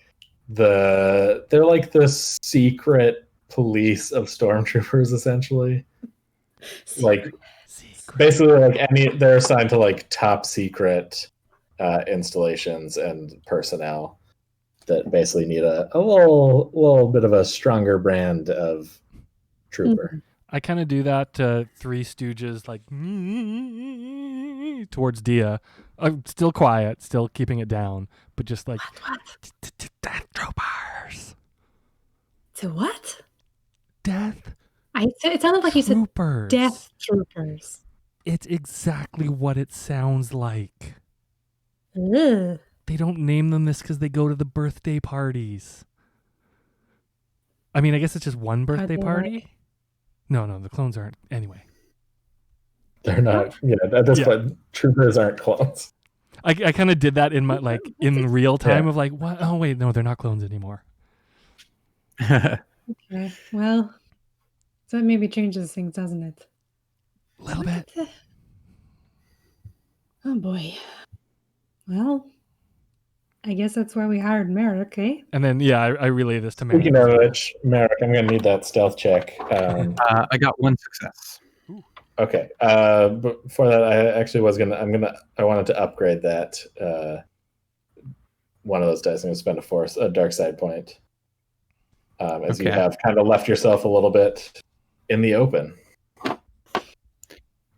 they're like the secret police of stormtroopers, essentially. Like basically, like they're assigned to like top secret installations and personnel that basically need a little bit of a stronger brand of trooper. I kind of do that Three Stooges, like towards Dia. I'm still quiet, still keeping it down, but just like death troopers. To what? Death. It sounded like you said troopers. death troopers. It's exactly what it sounds like. Ugh. They don't name them this because they go to the birthday parties. I mean, I guess it's just one birthday party. Like? No, the clones aren't. Anyway. They're not, at this point, troopers aren't clones. I kind of did that in my, like, in real time of like, what? Oh, wait, no, they're not clones anymore. Okay, well, so that maybe changes things, doesn't it? A little bit. Oh, boy. Well, I guess that's why we hired Merrick, eh? And then, I relay this to Merrick. Speaking of which, Merrick, I'm going to need that stealth check. I got 1 success. Okay. But before that, I actually I wanted to upgrade that. One of those dice. I'm going to spend a dark side point. As you have kind of left yourself a little bit in the open.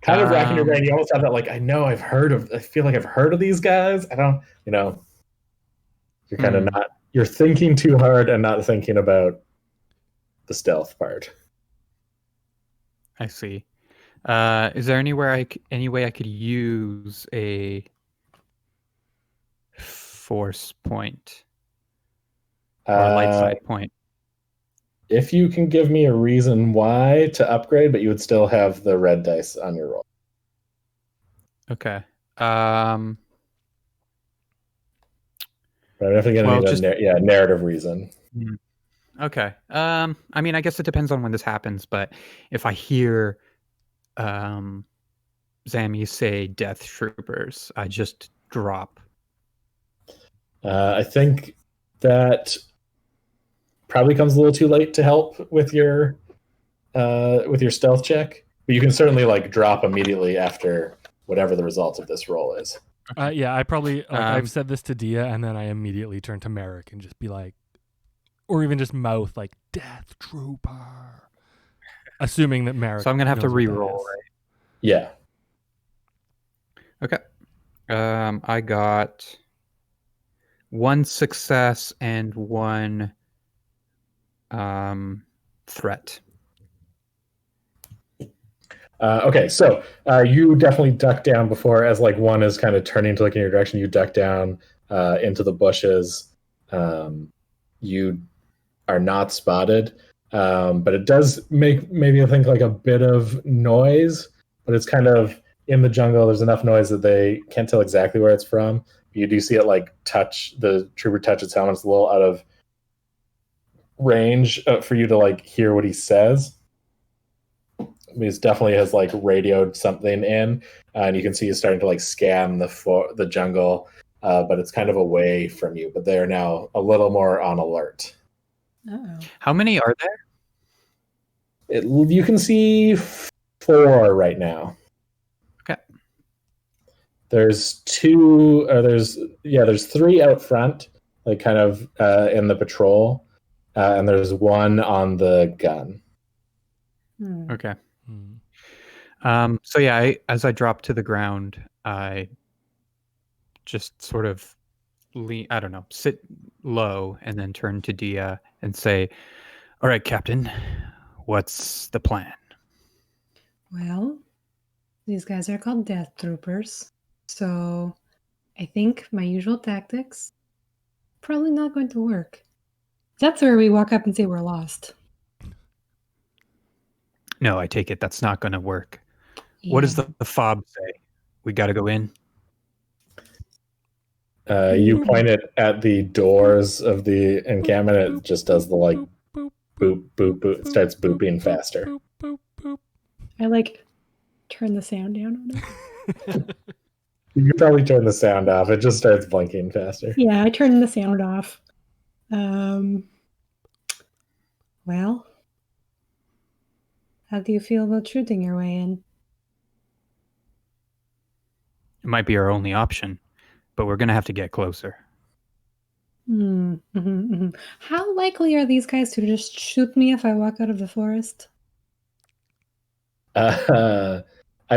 Kind of racking your brain. You almost have that, like, I feel like I've heard of these guys. I don't, you're kind of you're thinking too hard and not thinking about the stealth part. I see. Is there any way I could use a force point or a light side point? If you can give me a reason why to upgrade, but you would still have the red dice on your roll. Okay. But I'm definitely going to need a narrative reason. Okay. I mean, I guess it depends on when this happens, but if I hear Zammy say death troopers, I just drop. I think that probably comes a little too late to help with your stealth check, but you can certainly like drop immediately after whatever the result of this roll is. I probably I've said this to Dia, and then I immediately turn to Merrick and just be like, or even just mouth like death trooper, assuming that Merrick. So I'm gonna have to re-roll, right? Yeah. Okay. I got 1 success and 1 threat. Okay, so you definitely duck down before, as like one is kind of turning to look in your direction. You duck down into the bushes. You are not spotted, but it does make maybe I think like a bit of noise, but it's kind of in the jungle. There's enough noise that they can't tell exactly where it's from. You do see it like touch the trooper touch its helmet. It's a little out of range for you to like hear what he says. He definitely has like radioed something in, and you can see he's starting to like scan the jungle. but it's kind of away from you. But they're now a little more on alert. Uh-oh. How many are there? You can see 4 right now. Okay. There's 2. There's 3 out front, like kind of in the patrol, and there's 1 on the gun. Okay. So yeah, as I drop to the ground, I just sort of sit low and then turn to Dia and say, "All right, Captain, what's the plan?" Well, these guys are called Death Troopers, so I think my usual tactics probably not going to work. That's where we walk up and say we're lost. No, I take it that's not going to work. Yeah. What does the fob say? We got to go in? You point it at the doors of the encampment. It just does the like boop, boop, boop. It starts booping faster. I turn the sound down on it. You could probably turn the sound off. It just starts blinking faster. Yeah, I turn the sound off. Well, how do you feel about shooting your way in? It might be our only option, but we're going to have to get closer. How likely are these guys to just shoot me if I walk out of the forest? I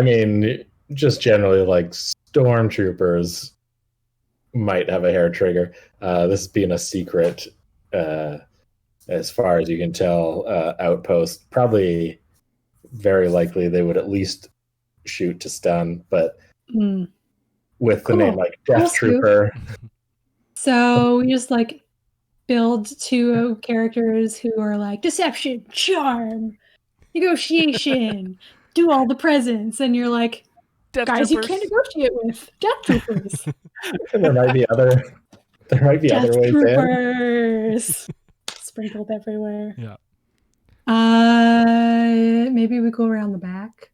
mean, just generally, like stormtroopers might have a hair trigger. This being a secret, as far as you can tell, outpost, probably very likely they would at least shoot to stun, but with the name like Death Trooper. So we just build 2 characters who are like deception, charm, negotiation, do all the presents, and you're like, Death guys Troopers. you can't negotiate with. Death Troopers. There might be other Death ways Troopers. Sprinkled everywhere. Yeah. Maybe we go around the back.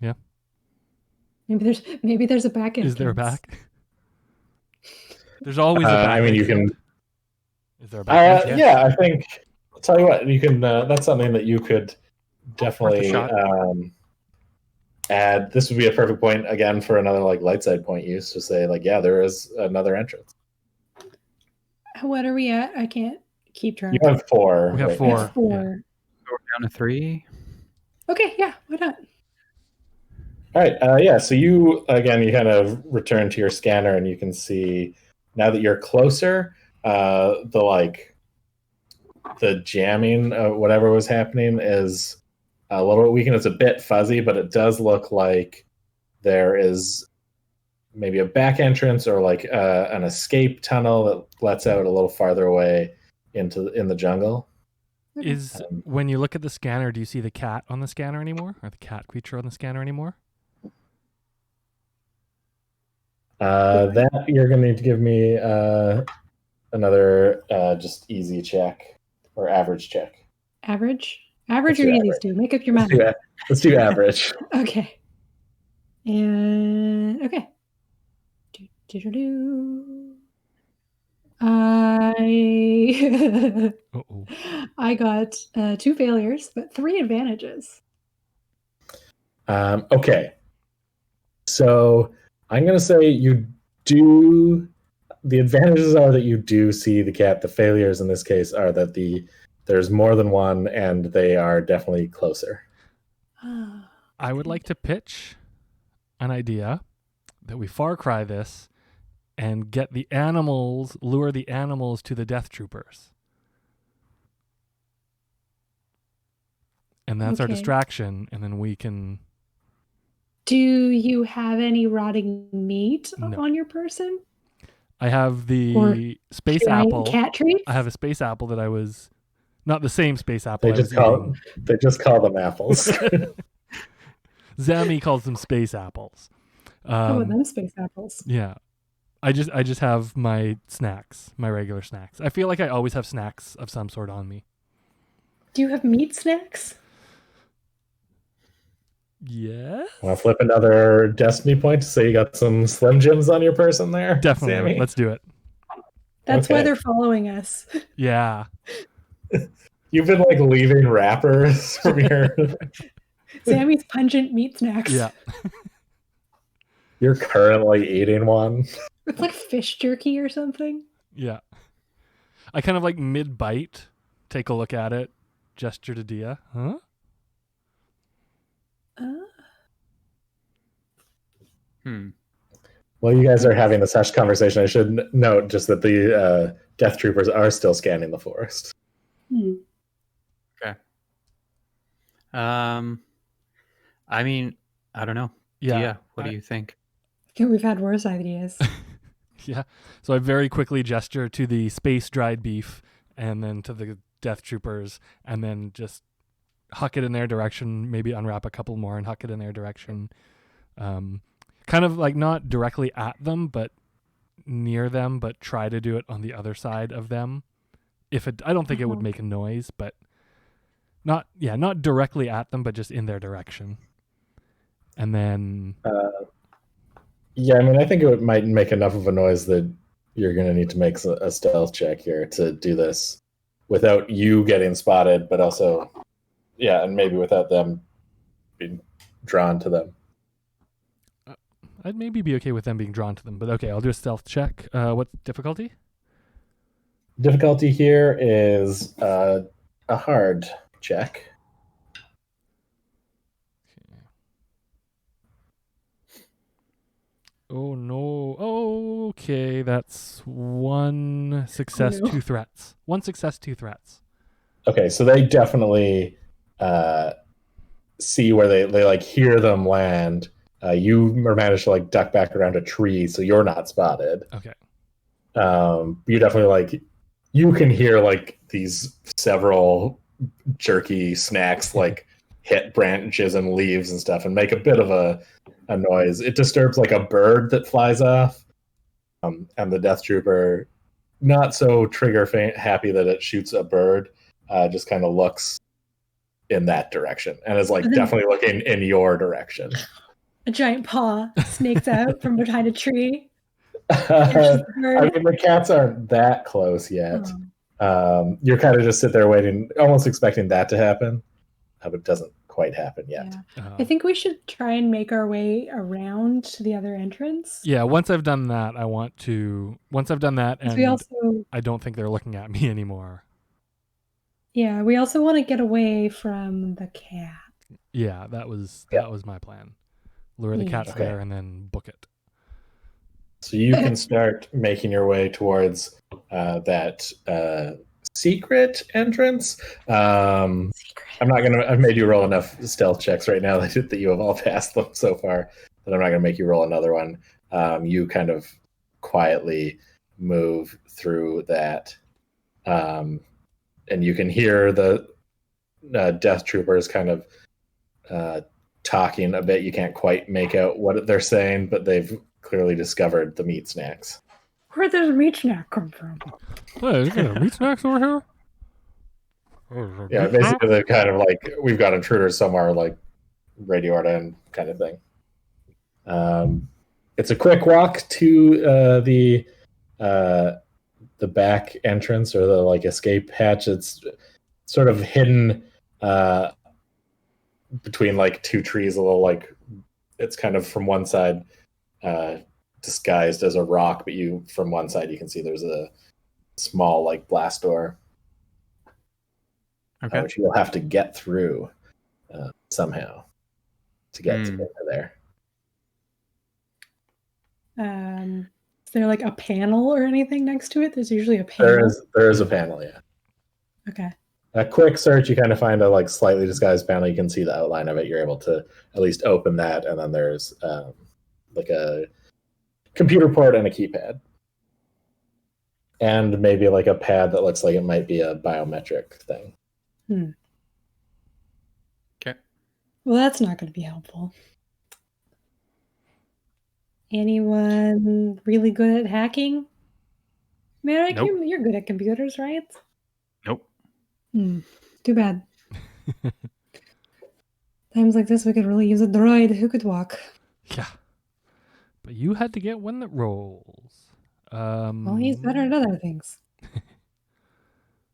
Yeah. Maybe there's a back entrance. Is there a back? There's always a back. I mean, you can. Is there a back entrance? Yeah, I think. I'll tell you what, you can. That's something that you could definitely add. This would be a perfect point again for another light side point use to say yeah, there is another entrance. What are we at? I can't keep track. You have 4. We have right 4. now. 4. So we're down to 3. Okay, yeah, why not? All right. Yeah. So you kind of return to your scanner, and you can see now that you're closer, the jamming, whatever was happening, is a little bit weakened. It's a bit fuzzy, but it does look like there is maybe a back entrance or an escape tunnel that lets out a little farther away in the jungle. Is when you look at the scanner, do you see the cat on the scanner anymore, or the cat creature on the scanner anymore? That you're going to need to give me another just easy check or average check. Average or easy, Stu? Make up your mind. Let's do average. Okay. And okay. I got 2 failures, but 3 advantages. Okay. So I'm going to say you do. The advantages are that you do see the cat. The failures in this case are that there's more than one, and they are definitely closer. I would like to pitch an idea that we Far Cry this and get the animals, lure the animals to the Death Troopers. And that's our distraction, and then we can... Do you have any rotting meat on your person? I have the space apple. Cat treats? I have a space apple that I was... Not the same space apple. They just call them apples. Zammy calls them space apples. Them space apples. Yeah. I just have my snacks, my regular snacks. I feel like I always have snacks of some sort on me. Do you have meat snacks? Yes. Want to flip another destiny point to say you got some Slim Jims on your person there? Definitely. Sammy? Let's do it. That's why they're following us. Yeah. You've been like leaving wrappers from your. Sammy's pungent meat snacks. Yeah. You're currently eating one. It's like fish jerky or something. Yeah. I kind of like mid-bite, take a look at it, gesture to Dia. Huh? While you guys are having this hushed conversation, I should note just that the Death Troopers are still scanning the forest. Okay. I mean, I don't know. Yeah. Dia, what do you think? I think we've had worse ideas. Yeah. So I very quickly gesture to the space dried beef and then to the Death Troopers and then just huck it in their direction, maybe unwrap a couple more and huck it in their direction. Kind of like not directly at them, but near them, but try to do it on the other side of them. I don't think it would make a noise, but not directly at them, but just in their direction. And then yeah, I mean, I think might make enough of a noise that you're going to need to make a stealth check here to do this without you getting spotted, but also, yeah, and maybe without them being drawn to them. I'd maybe be okay with them being drawn to them, but okay, I'll do a stealth check. What difficulty? Difficulty here is a hard check. Oh no. Oh, okay, that's one success, 2 threats. One success, 2 threats. Okay, so they definitely see where they like hear them land. You managed to like duck back around a tree, so you're not spotted. Okay. You definitely like you can hear like these several jerky snacks like hit branches and leaves and stuff and make a bit of a noise. It disturbs like a bird that flies off, and the Death Trooper, not so trigger happy that it shoots a bird, just kind of looks in that direction and is like definitely looking in your direction. A giant paw snakes out from behind a tree. I mean, the cats aren't that close yet. You're kind of just sit there waiting, almost expecting that to happen, but it doesn't quite happen yet. Yeah. I think we should try and make our way around to the other entrance. Yeah, once I've done that, and I don't think they're looking at me anymore. Yeah, we also want to get away from the cat. Yeah, that was my plan. Lure the cats there and then book it. So you can start making your way towards that secret entrance. I've made you roll enough stealth checks right now that you have all passed them so far that I'm not going to make you roll another one. You kind of quietly move through that. And you can hear the Death Troopers kind of talking a bit. You can't quite make out what they're saying, but they've clearly discovered the meat snacks. Where does the meat snack come from? Hey, is there meat snacks over here? Yeah, basically they're kind of like, we've got intruders somewhere, like radio and kind of thing. It's a quick walk to the back entrance or the like escape hatch. It's sort of hidden between like two trees, a little like it's kind of from one side disguised as a rock, but from one side you can see there's a small like blast door, which you'll have to get through somehow to get to there. Is there like a panel or anything next to it? There's usually a panel. There is a panel, yeah. Okay. A quick search, you kind of find a like slightly disguised panel. You can see the outline of it. You're able to at least open that, and then there's like a computer port and a keypad, and maybe like a pad that looks like it might be a biometric thing. Okay. Well, that's not going to be helpful. Anyone really good at hacking? Man, Nope. You're good at computers, right? Nope. Too bad. Times like this, we could really use a droid who could walk. Yeah. But you had to get one that rolls. Well, he's better at other things.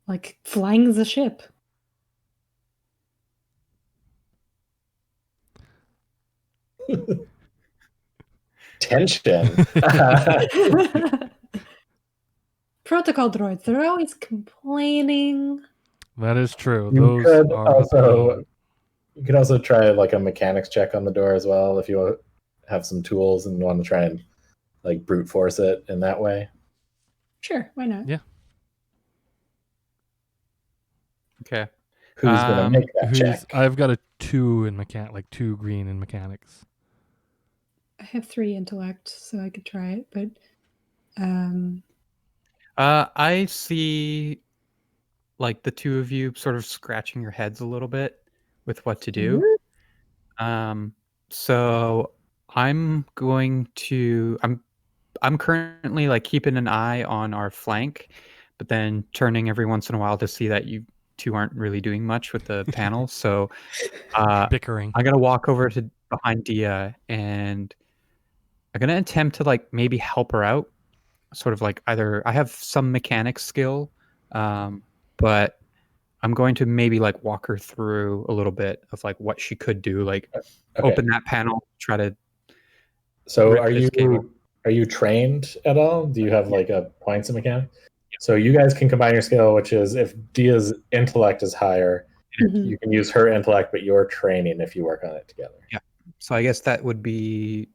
Like flying the ship. Tension. Protocol droids, they're always complaining. That is true. You Those could are also you could also try like a mechanics check on the door as well if you have some tools and want to try and like brute force it in that way. Sure, why not? Yeah. Okay. Who's gonna make that check? I've got a 2 in mechanic, like 2 green in mechanics. I have 3 intellect, so I could try it, but I see like the two of you sort of scratching your heads a little bit with what to do. So I'm currently like keeping an eye on our flank, but then turning every once in a while to see that you two aren't really doing much with the panel. So Bickering. I'm gonna walk over to behind Dia and I'm gonna attempt to like maybe help her out. Sort of like either I have some mechanics skill, but I'm going to maybe like walk her through a little bit of like what she could do, like open that panel, try to. So are you trained at all? Do you have like a points in mechanics? Yeah. So you guys can combine your skill, which is if Dia's intellect is higher, you can use her intellect, but your training if you work on it together. Yeah. So I guess that would be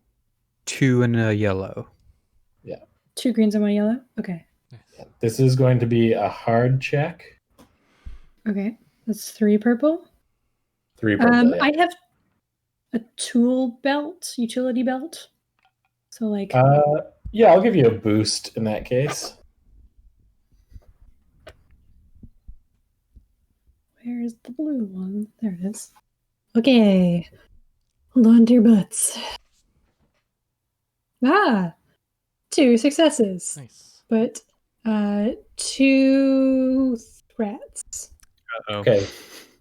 2 and a yellow. Yeah. 2 greens and 1 yellow? Okay. Yeah. This is going to be a hard check. Okay. That's 3 purple. 3 purple. I have a utility belt. So like yeah, I'll give you a boost in that case. Where's the blue one? There it is. Okay. Hold on to your butts. 2 successes. Nice. But 2 threats. Uh-oh. Okay.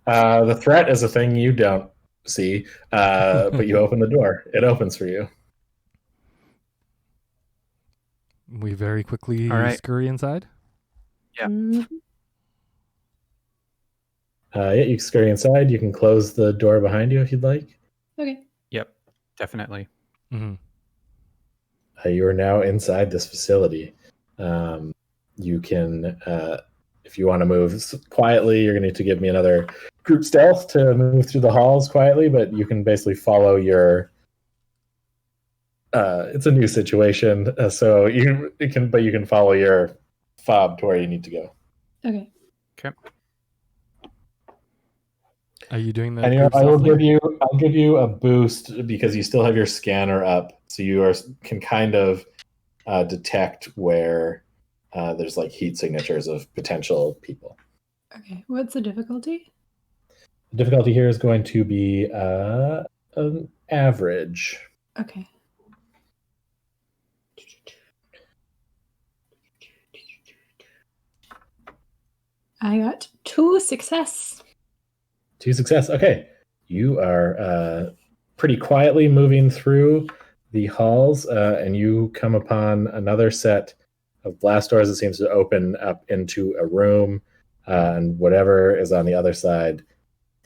The threat is a thing you don't see, but you open the door. It opens for you. We very quickly scurry inside. Yeah. Yeah, you scurry inside. You can close the door behind you if you'd like. Okay. Yep, definitely. Mm-hmm. You are now inside this facility. You can, if you want to move quietly, you're going to need to give me another group stealth to move through the halls quietly, but you can basically follow your... it's a new situation, so you can follow your fob to where you need to go. Okay. Are you doing that? And I'll give you a boost because you still have your scanner up, so you can kind of detect where there's like heat signatures of potential people. Okay. What's the difficulty? The difficulty here is going to be an average. Okay. I got 2 success. 2 success. Okay. You are pretty quietly moving through the halls, and you come upon another set of blast doors that seems to open up into a room, and whatever is on the other side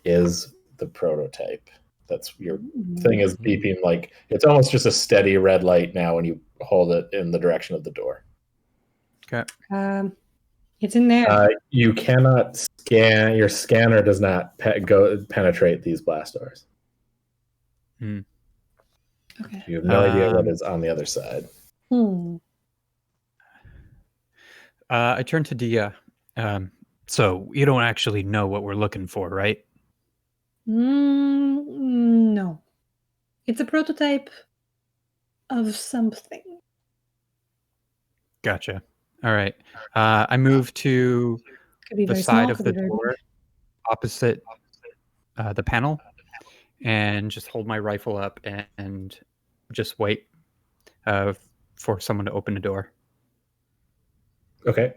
is the prototype. That's your thing is beeping like it's almost just a steady red light now when you hold it in the direction of the door. Okay. It's in there. You cannot scan. Your scanner does not penetrate these blast doors. Okay. You have no idea what is on the other side. I turn to Dia. So you don't actually know what we're looking for, right? No. It's a prototype of something. Gotcha. All right. I move to the side of the door opposite the panel and just hold my rifle up and just wait for someone to open the door. Okay.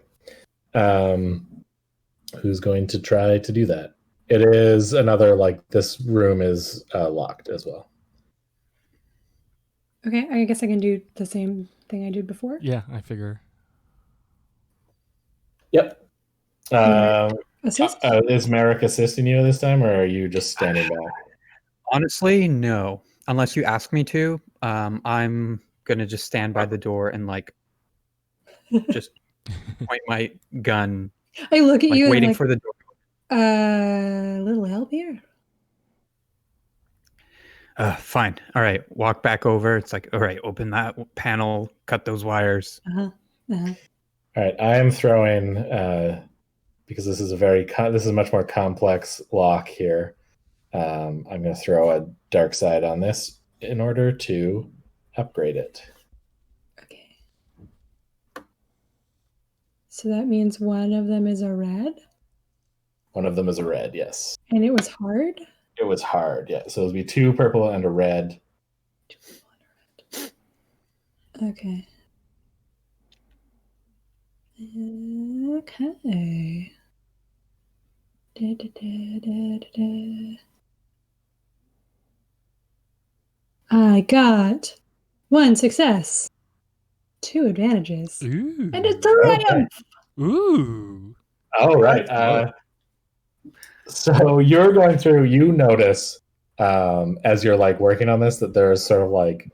Who's going to try to do that? It is another, like, this room is locked as well. Okay, I guess I can do the same thing I did before. Yeah, I figure. Yep. Assist? Is Merrick assisting you this time, or are you just standing back? Honestly, no. Unless you ask me to, I'm gonna just stand by the door and like just point my gun. I look at like you waiting and like, for the door. a little help here. Fine. All right. Walk back over. It's like, all right, open that panel, cut those wires. Uh-huh. All right, I am throwing because this is a much more complex lock here. I'm going to throw a dark side on this in order to upgrade it. Okay. So that means one of them is a red? One of them is a red, yes. And it was hard? It was hard, yeah. So it'll be 2 purple and a red. 2 purple and a red. Okay. Okay. I got 1 success, 2 advantages, Ooh. and a triumph. Okay. Ooh. All right. So you're going through. You notice as you're like working on this that there's sort of like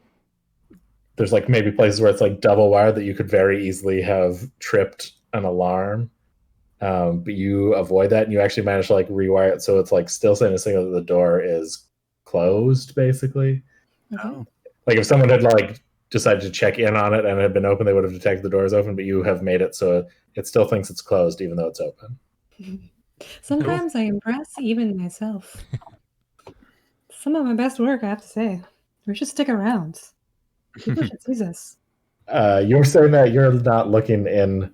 there's like maybe places where it's like double wired that you could very easily have tripped an alarm, but you avoid that and you actually manage to like rewire it so it's like still saying a signal that the door is closed, basically. Okay. Like if someone had like decided to check in on it and it had been open, they would have detected the door is open, but you have made it so it still thinks it's closed even though it's open. Sometimes I impress even myself. Some of my best work, I have to say. We should stick around. People should see this. You're saying that you're not looking in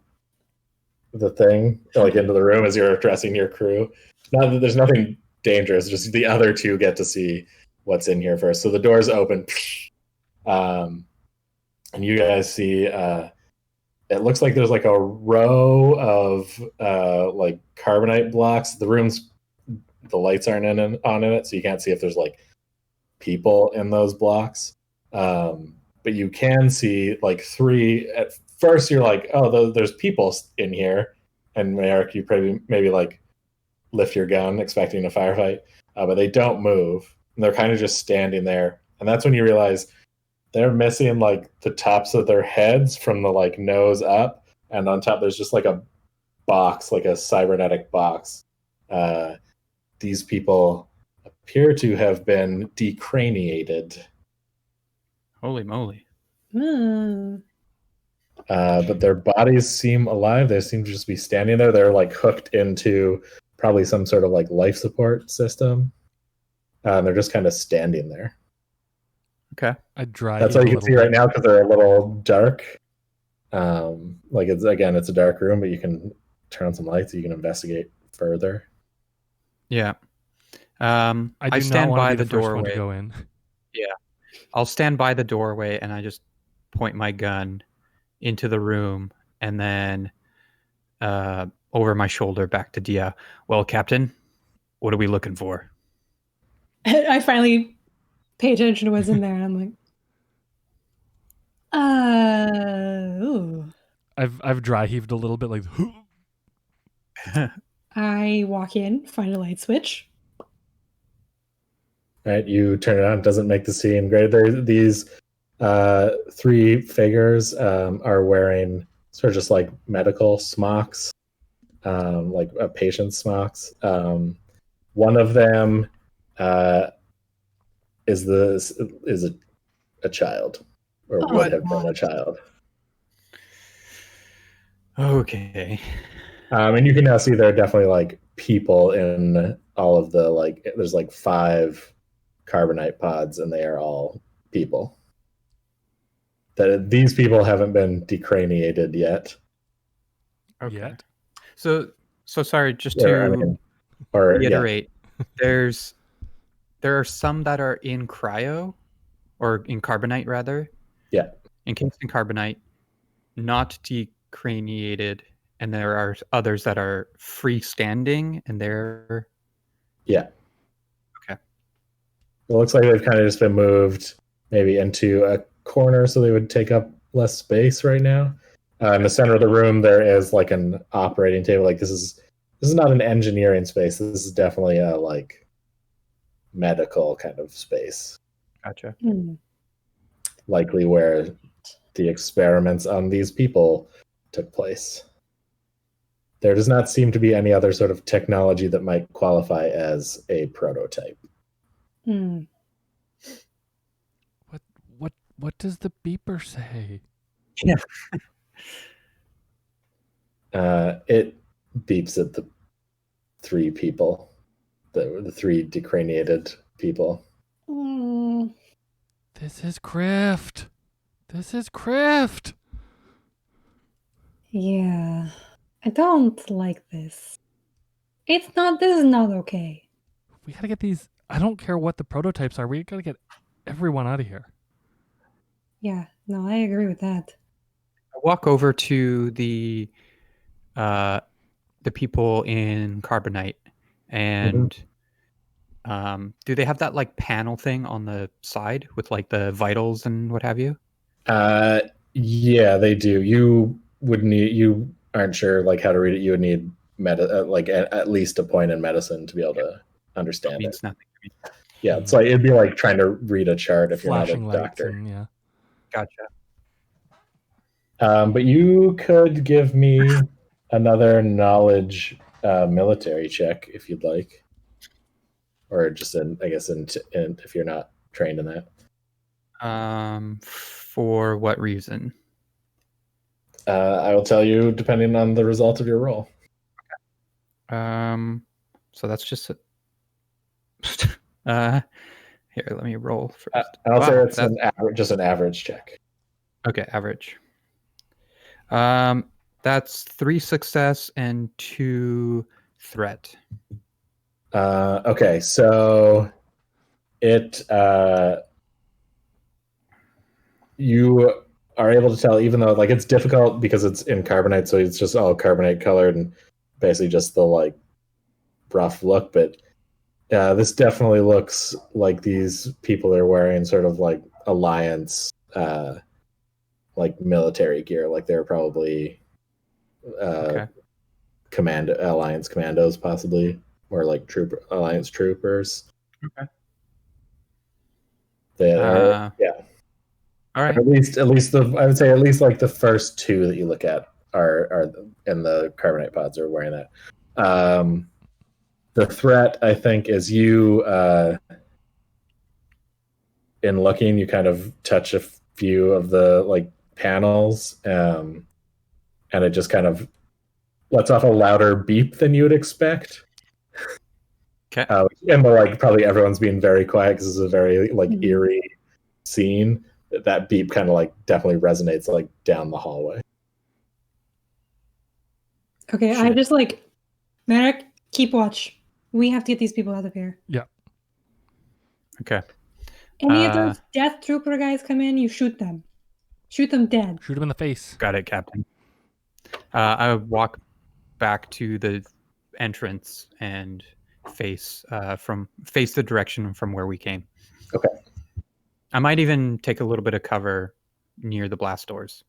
the thing, like into the room as you're addressing your crew. Not that there's nothing dangerous, just the other 2 get to see what's in here first. So the door's open. And you guys see it looks like there's like a row of like carbonite blocks. The lights aren't on in it, so you can't see if there's like people in those blocks. But you can see like 3. At first, you're like, oh, there's people in here. And Merrick, you maybe like lift your gun expecting a firefight, but they don't move. And they're kind of just standing there. And that's when you realize they're missing like the tops of their heads from the like nose up, and on top there's just like a box, like a cybernetic box. These people appear to have been decraniated. Holy moly. But their bodies seem alive. They seem to just be standing there. They're like hooked into probably some sort of like life support system. They're just kind of standing there. Okay. That's all you can see right now because they're a little dark. Like it's a dark room, but you can turn on some lights so you can investigate further. Yeah. I stand by the doorway to go in. Yeah. I'll stand by the doorway and I just point my gun into the room and then over my shoulder back to Dia. Well, Captain, what are we looking for? I finally pay attention to what's in there and I'm like, ooh. I've dry heaved a little bit like I walk in, find a light switch. Right, you turn it on. It doesn't make the scene great. These 3 figures are wearing sort of just like medical smocks, like a patient's smocks. One of them is a child, or would have been a child. Okay. And you can now see there are definitely like people in all of the like. There's like 5 carbonite pods, and they are all people. That these people haven't been decraniated yet. Okay. Yet? So sorry, just to reiterate, there are some that are in cryo, or in carbonite rather. Yeah. Encased in carbonite, not decraniated, and there are others that are freestanding, and they're Yeah. Okay. It looks like they've kind of just been moved maybe into a corner so they would take up less space right now. In the center of the room, there is like an operating table. Like this is not an engineering space. This is definitely a like medical kind of space. Gotcha. Likely where the experiments on these people took place. There does not seem to be any other sort of technology that might qualify as a prototype. What does the beeper say? Yeah. It beeps at the three people, the three decraniated people. This is Crift. This is Crift. Yeah. I don't like this. This is not okay. We gotta get these. I don't care what the prototypes are. We gotta get everyone out of here. Yeah, no, I agree with that. I walk over to the people in Carbonite, and do they have that like panel thing on the side with like the vitals and what have you? Yeah, they do. You aren't sure like how to read it. You would need at least a point in medicine to be able to understand It means it. nothing to me. Yeah, it's like it'd be like trying to read a chart if Flashing you're not a lights doctor. and, yeah. Gotcha. But you could give me another knowledge military check if you'd like, or just if you're not trained in that. For what reason? I will tell you depending on the result of your roll. So that's just here. Let me roll first. I'll say it's just an average check. Okay, average. That's 3 success and 2 threat. Okay, so you are able to tell, even though like it's difficult because it's in carbonite, so it's just all carbonite colored and basically just the like rough look, but this definitely looks like these people are wearing sort of like alliance like military gear, like they're probably alliance commandos possibly, or like alliance troopers. Okay. They are, yeah. All right. At least I would say at least like the first two that you look at are in the carbonite pods are wearing that. The threat, I think, is you in looking, you kind of touch a few of the like panels, and it just kind of lets off a louder beep than you would expect. Okay. And like probably everyone's being very quiet because it's a very like eerie scene. That beep kind of like definitely resonates like down the hallway. Okay, I just like Merrick, keep watch. We have to get these people out of here. Yeah. Okay. Any of those death trooper guys come in, you shoot them. Shoot them dead. Shoot him in the face. Got it, Captain. I walk back to the entrance and face the direction from where we came. Okay. I might even take a little bit of cover near the blast doors.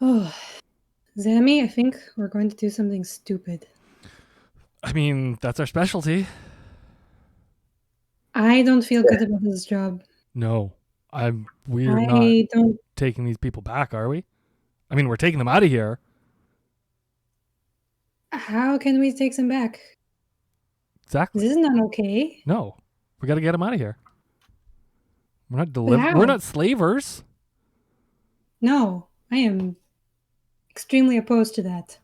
Oh, Zammy, I think we're going to do something stupid. I mean, that's our specialty. I don't feel good about this job. No, we're not taking these people back, are we? I mean, we're taking them out of here. How can we take them back? Exactly. This is not okay. No, we got to get them out of here. We're not slavers. No, I am extremely opposed to that.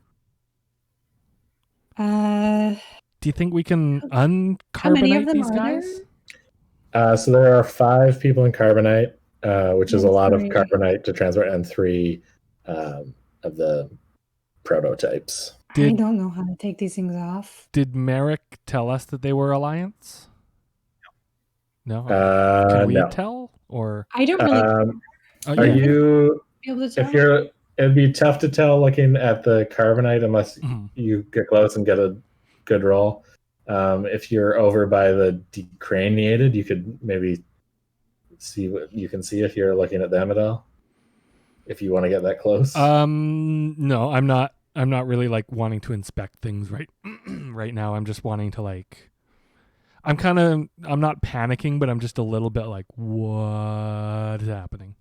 Do you think we can uncarbonate these guys? So there are 5 people in carbonite, which is a lot of carbonite to transport, and 3 of the prototypes. I don't know how to take these things off. Did Merrick tell us that they were Alliance? No. Can we tell? Or I don't really. Are you able to tell? It'd be tough to tell looking at the carbonite unless you get close and get a good roll. If you're over by the decraniated, you could maybe see what you can see if you're looking at them at all. If you want to get that close. No, I'm not. I'm not really like wanting to inspect things right now. I'm just wanting to like. I'm not panicking, but I'm just a little bit like, what is happening?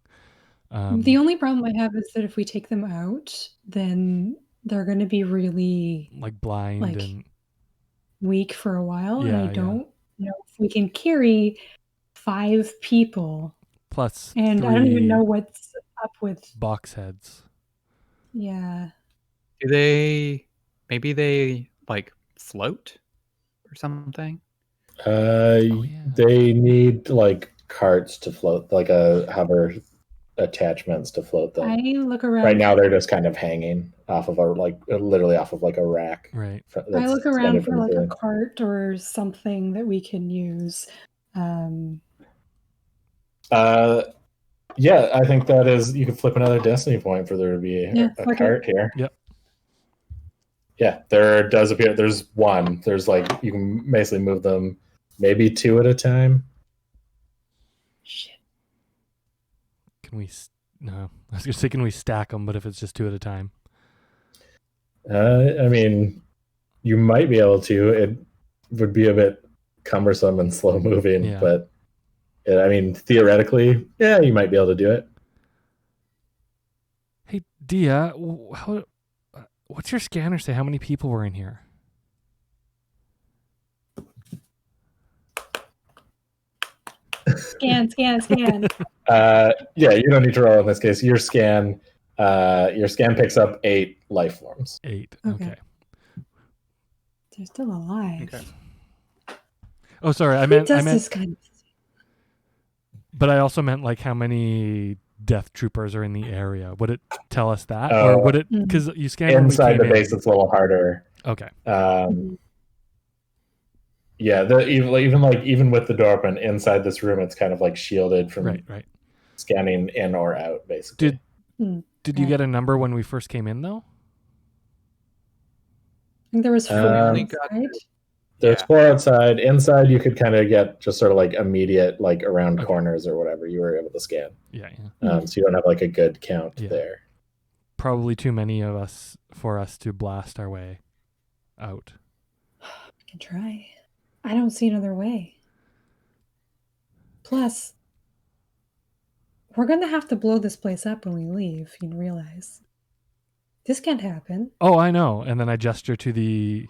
The only problem I have is that if we take them out, then they're going to be really like blind and weak for a while, and I Yeah, don't know if we can carry 5 people. plus And I don't even know what's up with box heads. Yeah. Maybe they like float or something? They need like carts to float, like a hover attachments to float them. I look around. Right now, they're just kind of hanging off of literally off of like a rack. Right. I look around for like a cart or something that we can use. Yeah, I think that is. You could flip another destiny point for there to be a cart here. Yep. Yeah, there does appear. There's one. There's like you can basically move them, maybe 2 at a time. Shit. Can we? No, I was gonna say can we stack them, but if it's just 2 at a time. I mean, you might be able to. It would be a bit cumbersome and slow moving, but I mean, theoretically, yeah, you might be able to do it. Hey, Dia, what's your scanner say? How many people were in here? Scan. Yeah, you don't need to roll in this case. Your scan picks up 8 life forms. 8. Okay. They're still alive. Okay. Oh, sorry. I meant this kind of... But I also meant like how many death troopers are in the area. Would it tell us that, or would it? Because you scan inside the base, it's a little harder. Okay. Yeah, even with the door open inside this room, it's kind of like shielded from right scanning in or out. Basically, did you get a number when we first came in though? I think there was 4 outside. There's 4 outside. Inside, you could kind of get just sort of like immediate, like around corners or whatever. You were able to scan. Yeah. So you don't have like a good count there. Probably too many of us for us to blast our way out. I can try. I don't see another way. Plus, we're going to have to blow this place up when we leave, you realize. This can't happen. Oh, I know. And then I gesture to the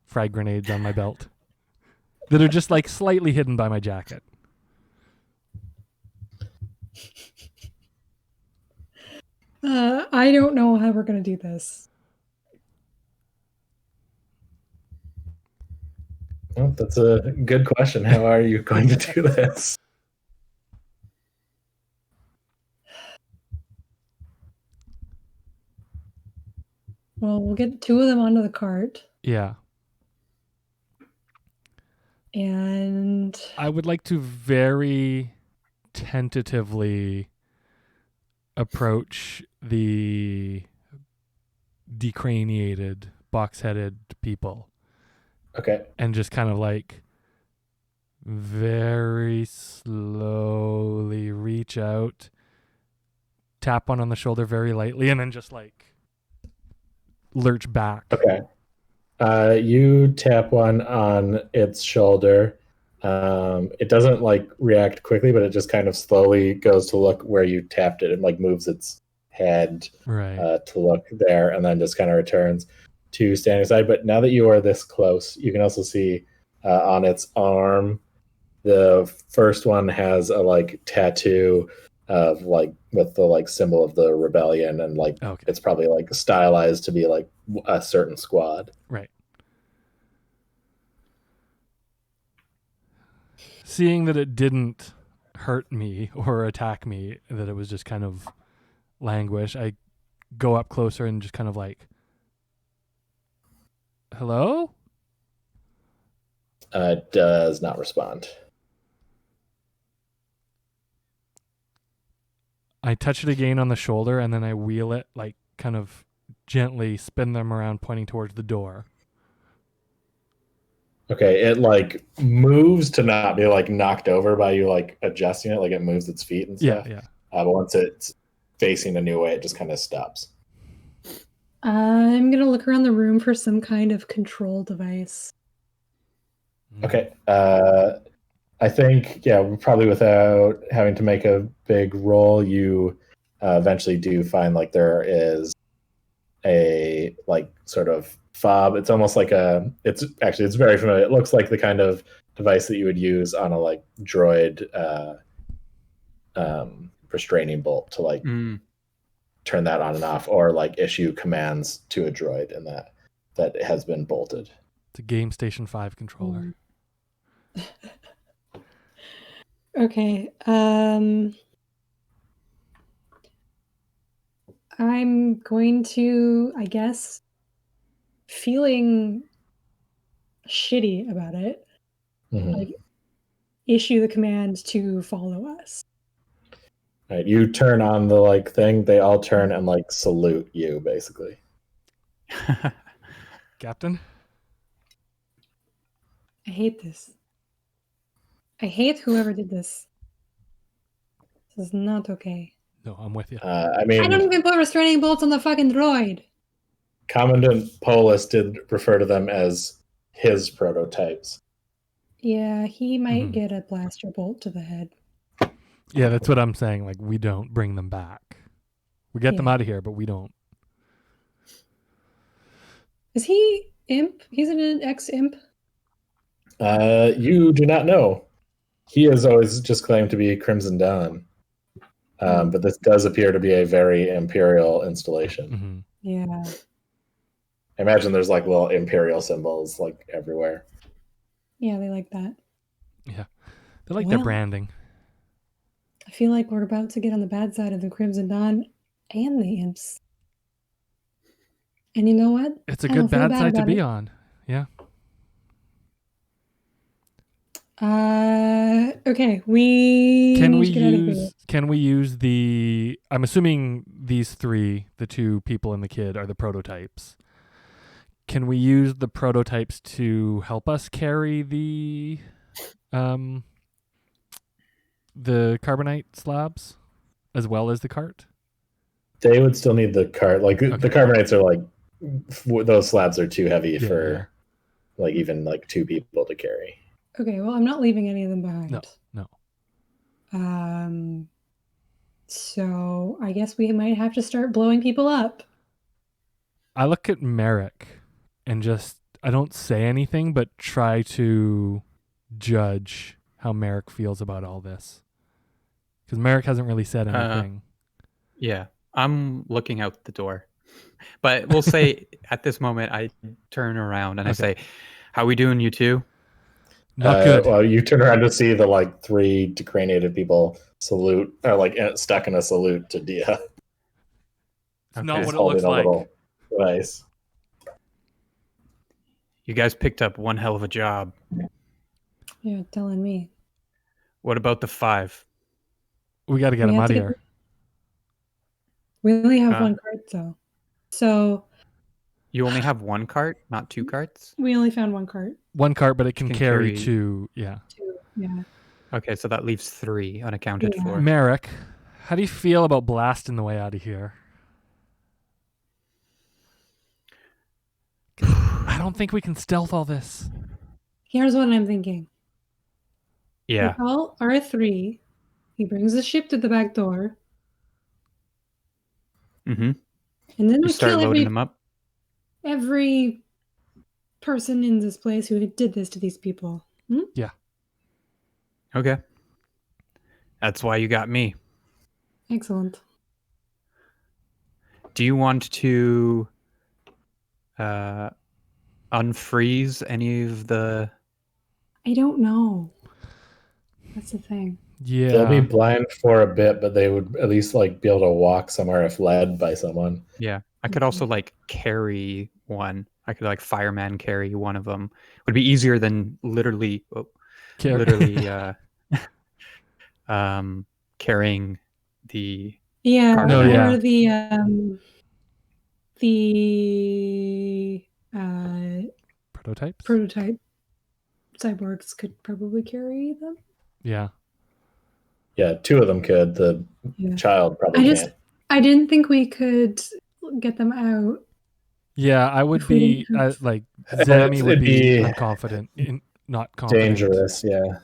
frag grenades on my belt that are just like slightly hidden by my jacket. I don't know how we're going to do this. Well, that's a good question. How are you going to do this? Well, we'll get 2 of them onto the cart. Yeah. And I would like to very tentatively approach the decraniated, box-headed people. Okay. And just kind of like very slowly reach out, tap one on the shoulder very lightly, and then just like lurch back. Okay. You tap one on its shoulder. It doesn't like react quickly, but it just kind of slowly goes to look where you tapped it and like moves its head to look there, and then just kind of returns to standing aside. But now that you are this close, you can also see on its arm, the first one has a like tattoo of like with the like symbol of the rebellion, and like it's probably like stylized to be like a certain squad. Right. Seeing that it didn't hurt me or attack me, that it was just kind of languish, I go up closer and just kind of like, hello? It does not respond. I touch it again on the shoulder, and then I wheel it, like kind of gently spin them around, pointing towards the door. Okay, it like moves to not be like knocked over by you like adjusting it, like it moves its feet and stuff. Yeah. But once it's facing a new way, it just kind of stops. I'm gonna look around the room for some kind of control device. Okay. I think, probably without having to make a big roll, you eventually do find like there is a like sort of fob. It's almost like it's very familiar. It looks like the kind of device that you would use on a like droid restraining bolt to like turn that on and off, or like issue commands to a droid, and that has been bolted. It's a Game Station 5 controller. Okay. I'm going to, I guess, feeling shitty about it, like issue the command to follow us. Right, you turn on the like thing, they all turn and like salute you, basically. Captain? I hate this. I hate whoever did this. This is not okay. No, I'm with you. I mean, I don't even put restraining bolts on the fucking droid. Commandant Polis did refer to them as his prototypes. Yeah, he might get a blaster bolt to the head. Yeah, that's what I'm saying. Like, we don't bring them back. We get them out of here, but we don't. Is he imp? He's an ex-imp? You do not know. He has always just claimed to be Crimson Dawn. But this does appear to be a very Imperial installation. Yeah. I imagine there's like little Imperial symbols like everywhere. Yeah, they like that. Yeah. They like their branding. I feel like we're about to get on the bad side of the Crimson Dawn and the imps. And you know what? It's a good bad side to be on. Yeah. Okay, we can we use the, I'm assuming these three, the two people and the kid, are the prototypes. Can we use the prototypes to help us carry the carbonite slabs as well as the cart? They would still need the cart. Like the carbonites are like, those slabs are too heavy for like even like two people to carry. Okay, well, I'm not leaving any of them behind. No. So I guess we might have to start blowing people up. I look at Merrick and I don't say anything, but try to judge how Merrick feels about all this. Because Merrick hasn't really said anything. Yeah, I'm looking out the door. But we'll say at this moment, I turn around and I say, how we doing, you two? Not good. Well, you turn around to see the like three decranated people salute, or like stuck in a salute to Dia. It's not what it looks like. Device. You guys picked up one hell of a job. You're telling me. What about the 5? We got to get them out of here. We only have one cart, though. So. You only have one cart, not 2 carts? We only found one cart. One cart, but it can carry 2. Yeah. 2, yeah. Okay, so that leaves 3 unaccounted for. Merrick, how do you feel about blasting the way out of here? I don't think we can stealth all this. Here's what I'm thinking. Yeah. We call R3. He brings the ship to the back door. Mm-hmm. And then we start kill loading them up. Every person in this place who did this to these people. Yeah. Okay. That's why you got me. Excellent. Do you want to unfreeze any of the... I don't know. That's the thing. Yeah. They'll be blind for a bit, but they would at least like be able to walk somewhere if led by someone. Yeah. I could also like carry one. I could like fireman carry one of them. It would be easier than literally carrying the or the prototype. Prototype. cyborgs could probably carry them. Yeah. Yeah, 2 of them could. The child probably can't. I didn't think we could get them out. Yeah, I would be like Zammy would be unconfident, not confident. Dangerous, yeah.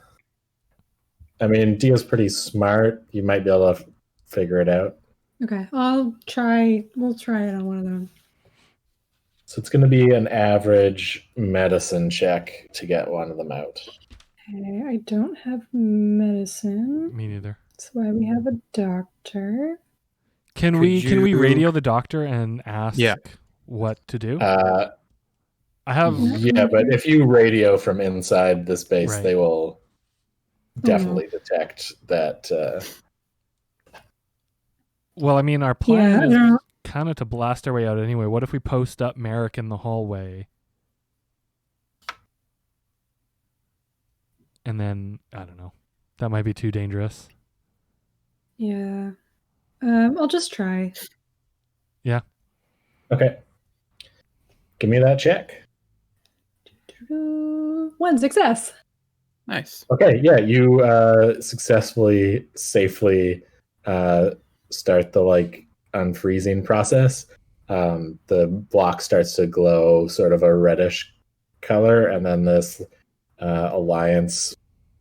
I mean, Dia's pretty smart. You might be able to figure it out. Okay, We'll try it on one of them. So it's going to be an average medicine check to get one of them out. Okay, I don't have medicine. Me neither. That's why we have a doctor. Can we radio the doctor and ask what to do? I have. Yeah, but if you radio from inside the space, they will definitely detect that. Well, I mean, our plan is kind of to blast our way out anyway. What if we post up Merrick in the hallway? And then, I don't know. That might be too dangerous. Yeah. I'll just try. Yeah. Okay. Give me that check. 1 success. Nice. Okay, yeah, you successfully, safely start the unfreezing process. The block starts to glow sort of a reddish color, and then this Alliance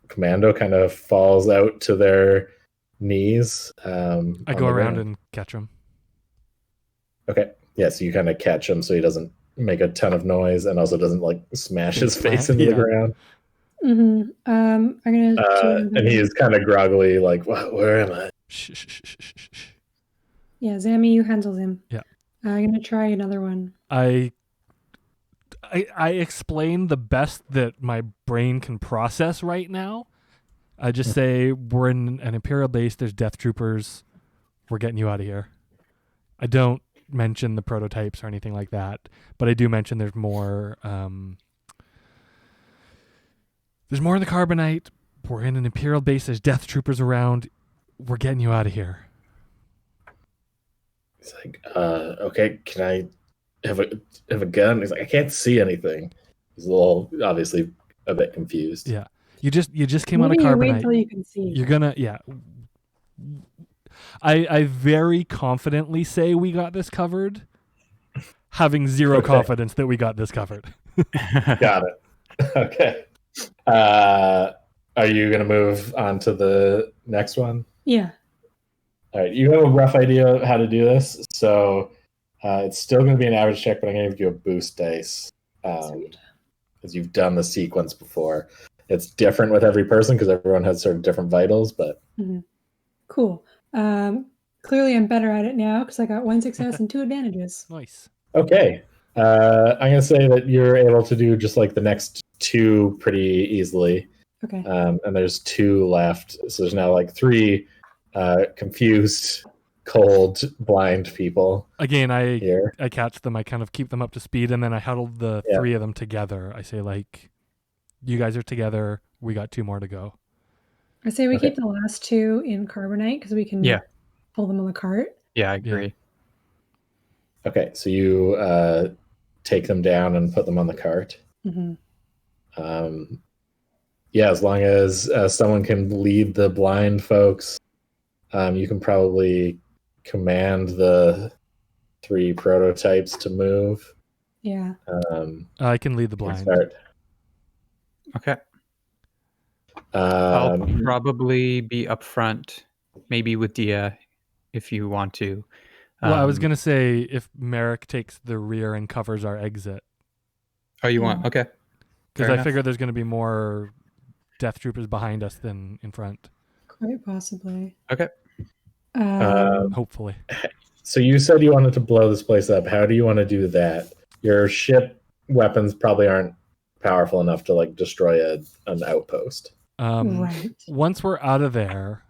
commando kind of falls out to their knees. I go around and catch him. Okay, yeah, so you kind of catch him so he doesn't make a ton of noise and also doesn't smash his face into the ground. Mm-hmm. I'm gonna and he is kind of groggily, where am I? Shh. Yeah, Zammy, you handle him. Yeah. I'm gonna try another one. I explain the best that my brain can process right now. I just say we're in an Imperial base. There's death troopers. We're getting you out of here. I don't mention the prototypes or anything like that, but I do mention there's more. There's more in the carbonite. We're in an Imperial base. There's death troopers around. We're getting you out of here. He's like, okay, can I have a gun? He's like, I can't see anything. He's obviously a bit confused. Yeah. You just came out of carbonite. Wait until you can see. You're gonna, yeah. I very confidently say we got this covered, having zero confidence that we got this covered. Got it. Okay. Are you going to move on to the next one? Yeah. All right. You have a rough idea of how to do this. So it's still going to be an average check, but I'm going to give you a boost dice because you've done the sequence before. It's different with every person because everyone has sort of different vitals, but... Mm-hmm. Cool. Clearly I'm better at it now because I got 1 success and 2 advantages. Nice. Okay. I'm going to say that you're able to do just the next 2 pretty easily. Okay. And there's 2 left. So there's now 3 confused, cold, blind people. Again, I catch them. I kind of keep them up to speed, and then I huddle the 3 of them together. I say, you guys are together. We got 2 more to go. I say we keep the last 2 in carbonite because we can pull them on the cart. Yeah, I agree. Okay, so you take them down and put them on the cart. Mm-hmm. As long as someone can lead the blind folks, you can probably command the 3 prototypes to move. Yeah. I can lead the blind. Start. Okay. I'll probably be up front, maybe with Dia, if you want to. Well, I was going to say if Merrick takes the rear and covers our exit. Oh, you want? Okay. Because I figure there's going to be more death troopers behind us than in front. Quite possibly. Okay. Hopefully. So you said you wanted to blow this place up. How do you want to do that? Your ship weapons probably aren't powerful enough to destroy an outpost. Right. Once we're out of there,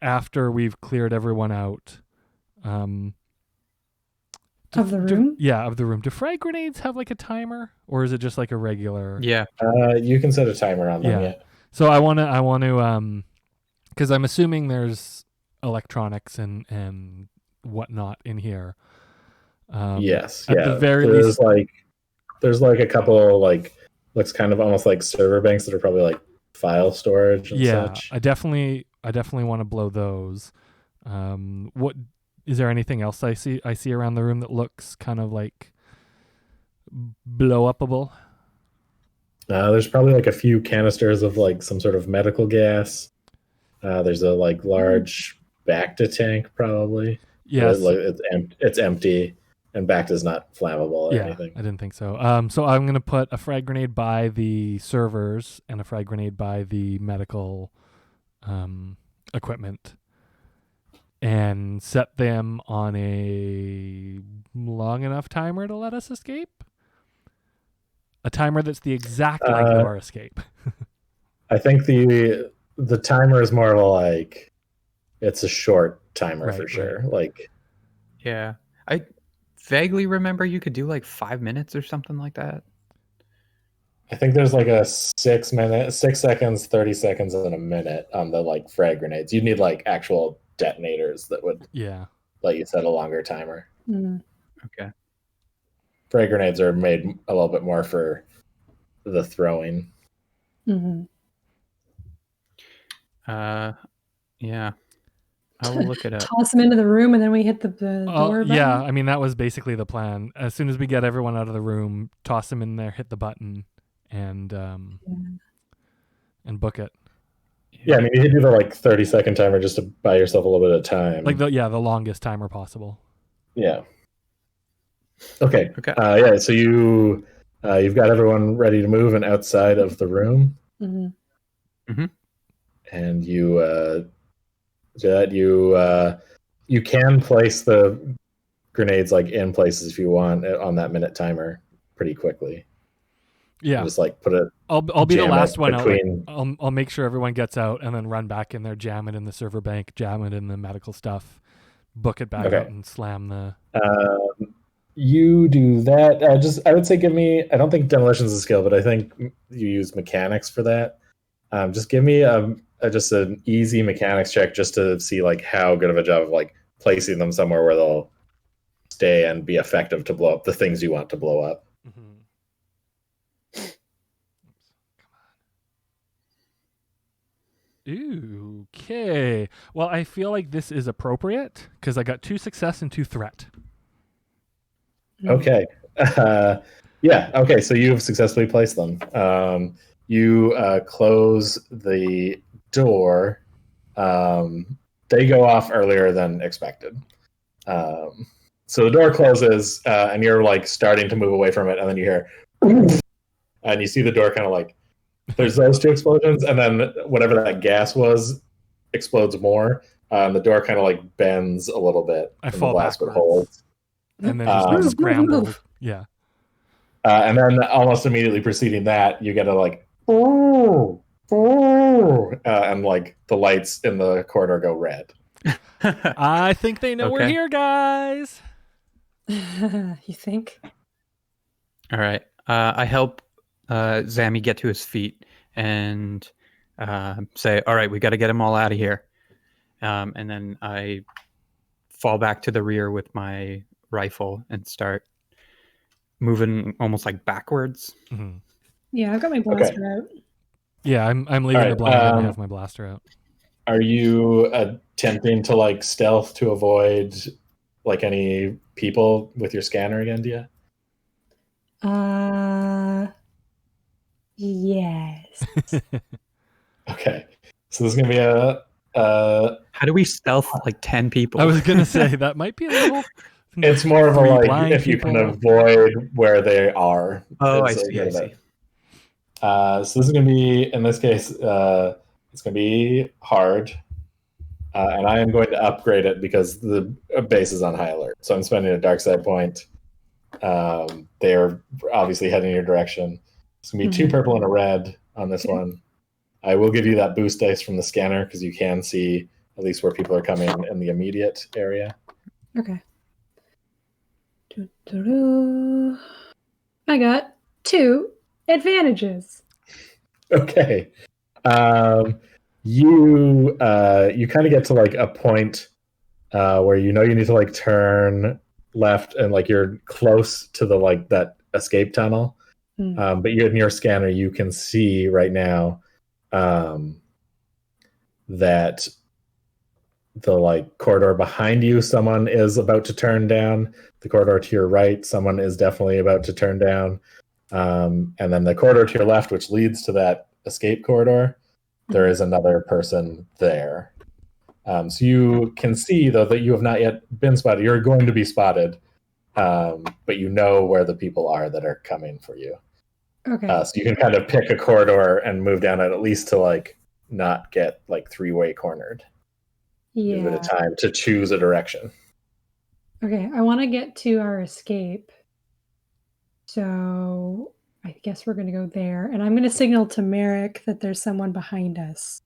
after we've cleared everyone out, of the room? Of the room. Do frag grenades have a timer, or is it just a regular? Yeah. You can set a timer on them. Yeah. So I want to, because I'm assuming there's electronics and whatnot in here. Yes. At the very least, there's a couple looks kind of almost like server banks that are probably like file storage and such. I definitely want to blow those. What is there anything else I see around the room that looks kind of like blow upable? There's probably like a few canisters of like some sort of medical gas. There's a like large Bacta tank probably. Yes. It's empty, and Bacta's not flammable or anything. I didn't think so. So I'm going to put a frag grenade by the servers and a frag grenade by the medical equipment and set them on a long enough timer to let us escape. A timer that's the exact length of our escape. I think the timer is more of a like, it's a short timer for sure. Right. Like, yeah, I vaguely remember you could do like 5 minutes or something like that. I think there's like a 6 seconds, 30 seconds, and a minute on the like frag grenades. You'd need like actual detonators that would let you set a longer timer. Okay. Frag grenades are made a little bit more for the throwing. Yeah. I will look it up. Toss them into the room and then we hit the door button? Yeah, I mean, that was basically the plan. As soon as we get everyone out of the room, toss them in there, hit the button, and book it. Yeah, I mean, you could do the like 30-second timer just to buy yourself a little bit of time. Like the longest timer possible. Yeah. Okay. So you've got everyone ready to move and outside of the room. And you can place the grenades like in places if you want on that minute timer pretty quickly. Yeah, just like put it. I'll be the last one out. Like, I'll make sure everyone gets out and then run back in there, jam it in the server bank, jam it in the medical stuff, book it back out, and slam the. You do that. I would say give me. I don't think demolition is a skill, but I think you use mechanics for that. Just give me just an easy mechanics check just to see like how good of a job of like placing them somewhere where they'll stay and be effective to blow up the things you want to blow up. Ooh, okay. Well, I feel like this is appropriate because I got 2 success and 2 threat. Okay. Yeah. Okay. So you've successfully placed them. You close the door. They go off earlier than expected. So the door closes, and you're like starting to move away from it, and then you hear, and you see the door kind of like. There's those 2 explosions, and then whatever that gas was explodes more. The door kind of like bends a little bit. I fall backwards. Holds. And then just scramble. Yeah. And then almost immediately preceding that, you get a like, and like the lights in the corridor go red. I think they know we're here, guys. You think? All right. I help Zammy get to his feet and say, all right, we got to get him all out of here. And then I fall back to the rear with my rifle and start moving almost like backwards. Yeah, I've got my blaster out. Yeah, I'm leaving the blind and I have my blaster out. Are you attempting to like stealth to avoid like any people with your scanner again, Dia? Yes. Okay. So this is gonna be a how do we stealth like 10 people? I was gonna say that might be a little. It's more of a like if you can avoid where they are. Oh, I see. So this is gonna be in this case, it's gonna be hard, and I am going to upgrade it because the base is on high alert. So I'm spending a dark side point. They are obviously heading in your direction. It's gonna be 2 purple and a red on this one. I will give you that boost dice from the scanner because you can see at least where people are coming in the immediate area. Okay. I got 2 advantages. Okay. You kind of get to like a point where you need to like turn left and like you're close to the like that escape tunnel. But in your scanner, you can see right now that the corridor behind you, someone is about to turn down. The corridor to your right, someone is definitely about to turn down. And then the corridor to your left, which leads to that escape corridor, there is another person there. So you can see, though, that you have not yet been spotted. You're going to be spotted, but you know where the people are that are coming for you. Okay. So you can kind of pick a corridor and move down it, at least to not get three-way cornered. Yeah. Give it a time to choose a direction. Okay, I want to get to our escape. So I guess we're going to go there. And I'm going to signal to Merrick that there's someone behind us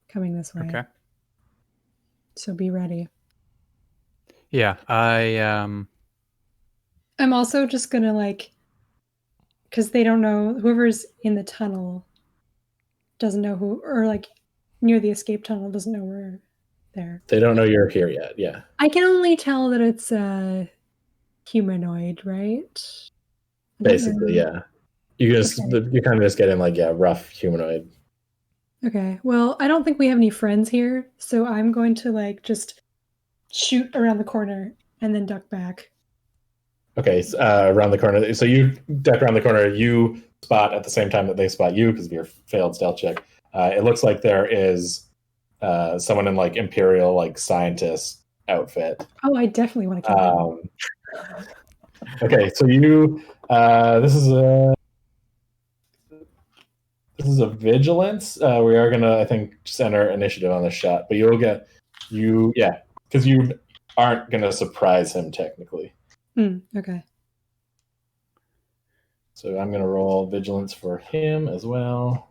coming this way. Okay. So be ready. Yeah, I'm also just going to because they don't know, whoever's in the tunnel doesn't know who, or near the escape tunnel doesn't know we're there. They don't know you're here yet, yeah. I can only tell that it's a humanoid, right? Basically, yeah. You kind of just get in rough humanoid. Okay, well, I don't think we have any friends here, so I'm going to just shoot around the corner and then duck back. Okay, around the corner. So you duck around the corner. You spot at the same time that they spot you because of your failed stealth check. It looks like there is someone in Imperial scientist outfit. Oh, I definitely want to kill him. Okay, so you this is a vigilance. We are gonna, I think, just enter initiative on this shot, but you'll get because you aren't gonna surprise him technically. Okay. So I'm gonna roll vigilance for him as well.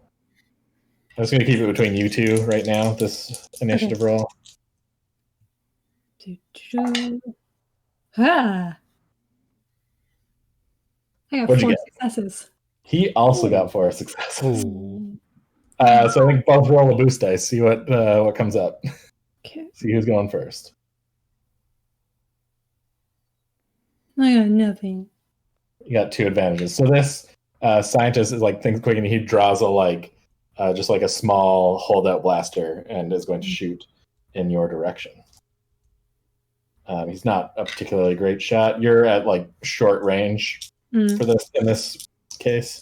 I'm just gonna keep it between you two right now. This initiative roll. Ah! I got 4 successes. He also got 4 successes. So I think both roll a boost dice. See what comes up. Okay. See who's going first. I got nothing. You got 2 advantages. So this scientist is thinks quick, and he draws just a small holdout blaster and is going to shoot in your direction. He's not a particularly great shot. You're at short range for this in this case.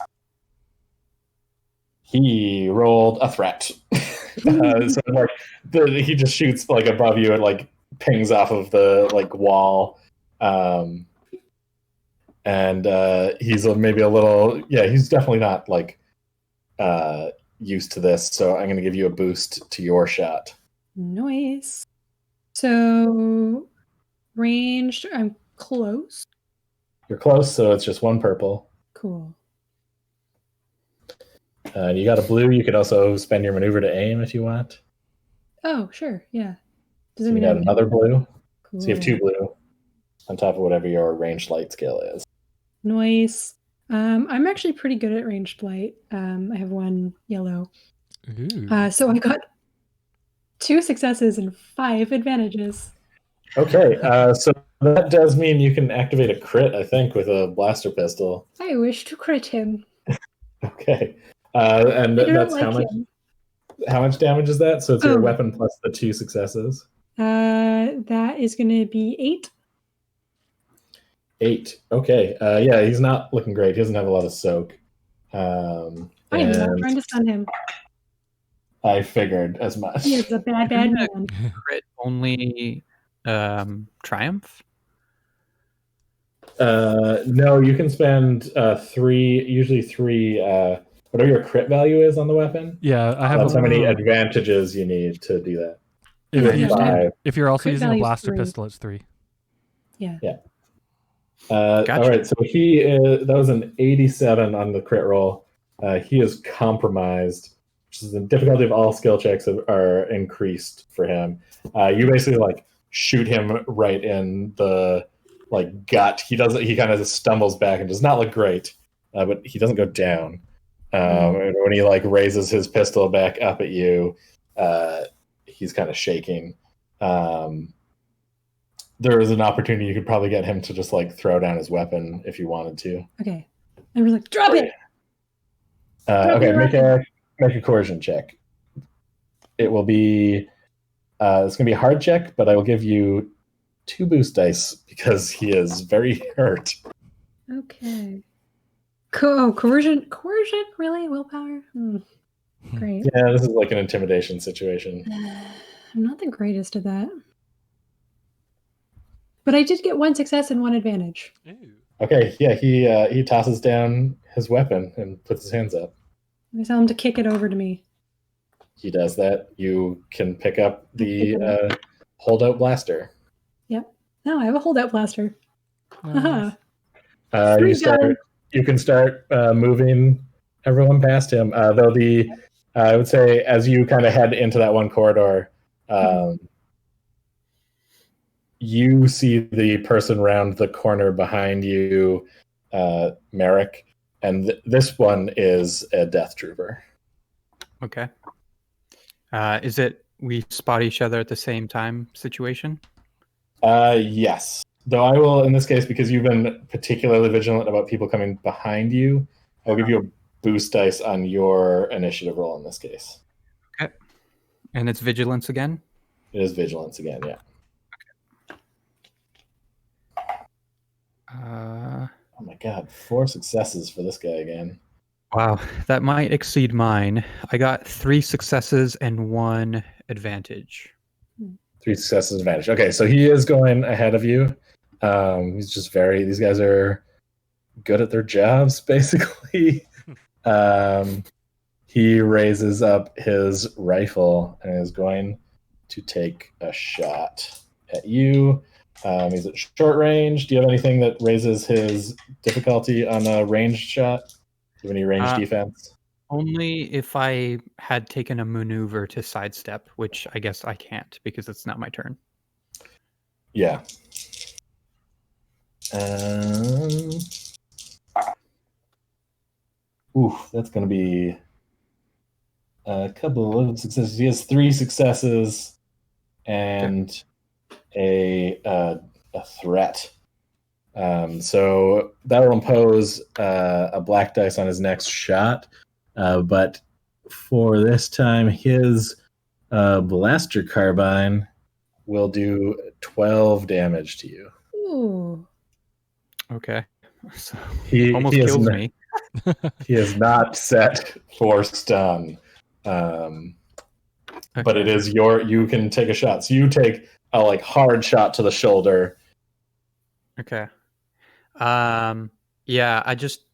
He rolled a threat. So he just shoots above you and pings off of the wall. And he's maybe a little, he's definitely not used to this, so I'm going to give you a boost to your shot. Nice. So ranged, I'm close. You're close, so it's just 1 purple. Cool. You got a blue. You could also spend your maneuver to aim if you want. Oh, sure, yeah. Does that mean you got another blue? Cool. So you have 2 blue on top of whatever your ranged light skill is. Nice. I'm actually pretty good at ranged light. I have 1 yellow. So I got 2 successes and 5 advantages. Okay, so that does mean you can activate a crit, I think, with a blaster pistol. I wish to crit him. Okay, and that's him. How much damage is that? So it's your weapon plus the 2 successes. That is going to be 8. 8. Okay. Yeah, he's not looking great. He doesn't have a lot of soak. I'm not trying to stun him. I figured as much. He is a bad man. Crit only triumph? No, you can spend 3, usually 3, whatever your crit value is on the weapon. Yeah, I have. That's how many advantages you need to do that. If you're also using a blaster 3. pistol, it's 3. Yeah. Gotcha. All right, so that was an 87 on the crit roll. He is compromised, which is the difficulty of all skill checks are increased for him. You basically shoot him right in the gut. He kind of stumbles back and does not look great, but he doesn't go down. And when he raises his pistol back up at you, he's kind of shaking. There is an opportunity you could probably get him to just throw down his weapon if you wanted to. Okay. And we're like, drop it. Okay, make a coercion check. It will be it's gonna be a hard check, but I will give you 2 boost dice because he is very hurt. Okay. Coercion, really? Willpower? Great. Yeah, this is like an intimidation situation. I'm not the greatest at that. But I did get 1 success and 1 advantage. Ooh. Okay, yeah, he tosses down his weapon and puts his hands up. I tell him to kick it over to me. He does that. You can pick up the holdout blaster. Yep. No, I have a holdout blaster. Nice. You can start moving everyone past him. Though I would say as you kind of head into that one corridor, you see the person round the corner behind you, Merrick, and this one is a death trooper. Okay. Is it we spot each other at the same time situation? Yes. Though I will, in this case, because you've been particularly vigilant about people coming behind you, I'll give you a boost dice on your initiative roll in this case. Okay. And it's vigilance again? It is vigilance again, yeah. Okay. Oh my god, 4 successes for this guy again. Wow, that might exceed mine. I got 3 successes and 1 advantage. 3 successes advantage. Okay, so he is going ahead of you. He's just these guys are good at their jobs, basically. He raises up his rifle and is going to take a shot at you. He's at short range. Do you have anything that raises his difficulty on a ranged shot? Do you have any ranged defense? Only if I had taken a maneuver to sidestep, which I guess I can't because it's not my turn. Yeah. That's going to be a couple of successes. He has 3 successes and a threat. So that'll impose a black dice on his next shot. But for this time, his blaster carbine will do 12 damage to you. Ooh. Okay. So He almost kills me. He is not set for stun. But it is you can take a shot. So you take a hard shot to the shoulder. Okay. Yeah, I just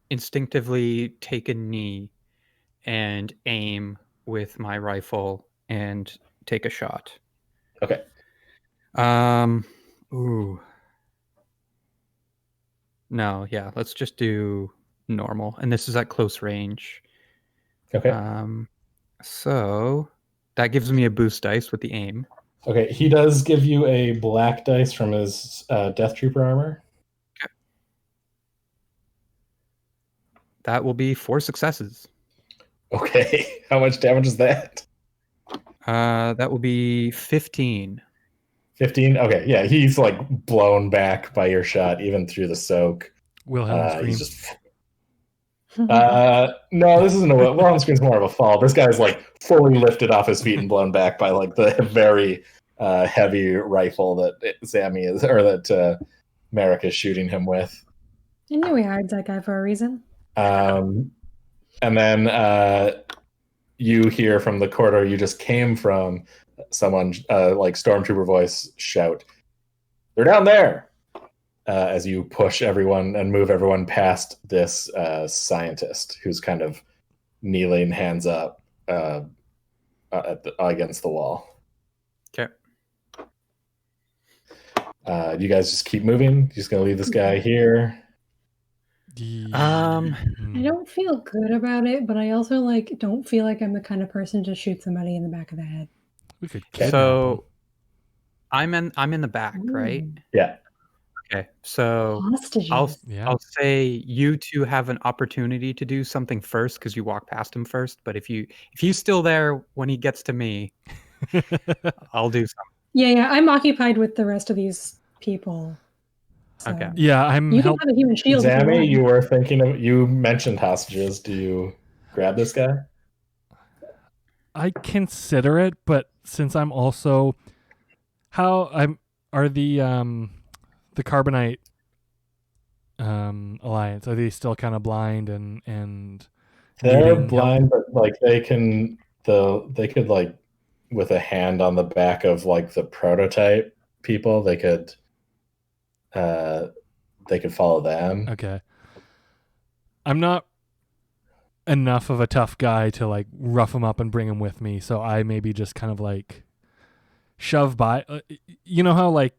instinctively take a knee and aim with my rifle and take a shot. Okay. Ooh. No, yeah, let's just do normal. And this is at close range. Okay. So that gives me a boost dice with the aim. Okay, he does give you a black dice from his Death Trooper armor. Okay. That will be 4 successes. Okay, how much damage is that? That will be 15. 15? Okay, yeah, he's blown back by your shot, even through the soak. Wilhelm scream. He's just... no, this isn't a Wilhelm scream's more of a fall. This guy's fully lifted off his feet and blown back by the very heavy rifle that Merrick is shooting him with. I knew he hides that guy for a reason. And then you hear from the corridor you just came from someone stormtrooper voice shout, "They're down there!" As you push everyone and move everyone past this scientist who's kind of kneeling, hands up, against the wall. Okay. You guys just keep moving? Just gonna leave this guy here? I don't feel good about it, but I also don't feel like I'm the kind of person to shoot somebody in the back of the head. We could So I'm in the back, right? Yeah. Okay. So I'll say you two have an opportunity to do something first because you walk past him first. But if he's still there when he gets to me, I'll do something. Yeah. I'm occupied with the rest of these people. So. Okay. Yeah, I'm. You can have a human shield. Zammy, you were thinking of. You mentioned hostages. Do you grab this guy? I consider it, but since I'm also are the Carbonite alliance, are they still kind of blind and They're needing blind, help? but like they could like with a hand on the back of like the prototype people, they could follow them. Okay. I'm not enough of a tough guy to like rough him up and bring him with me, so I maybe just kind of like shove by. You know how like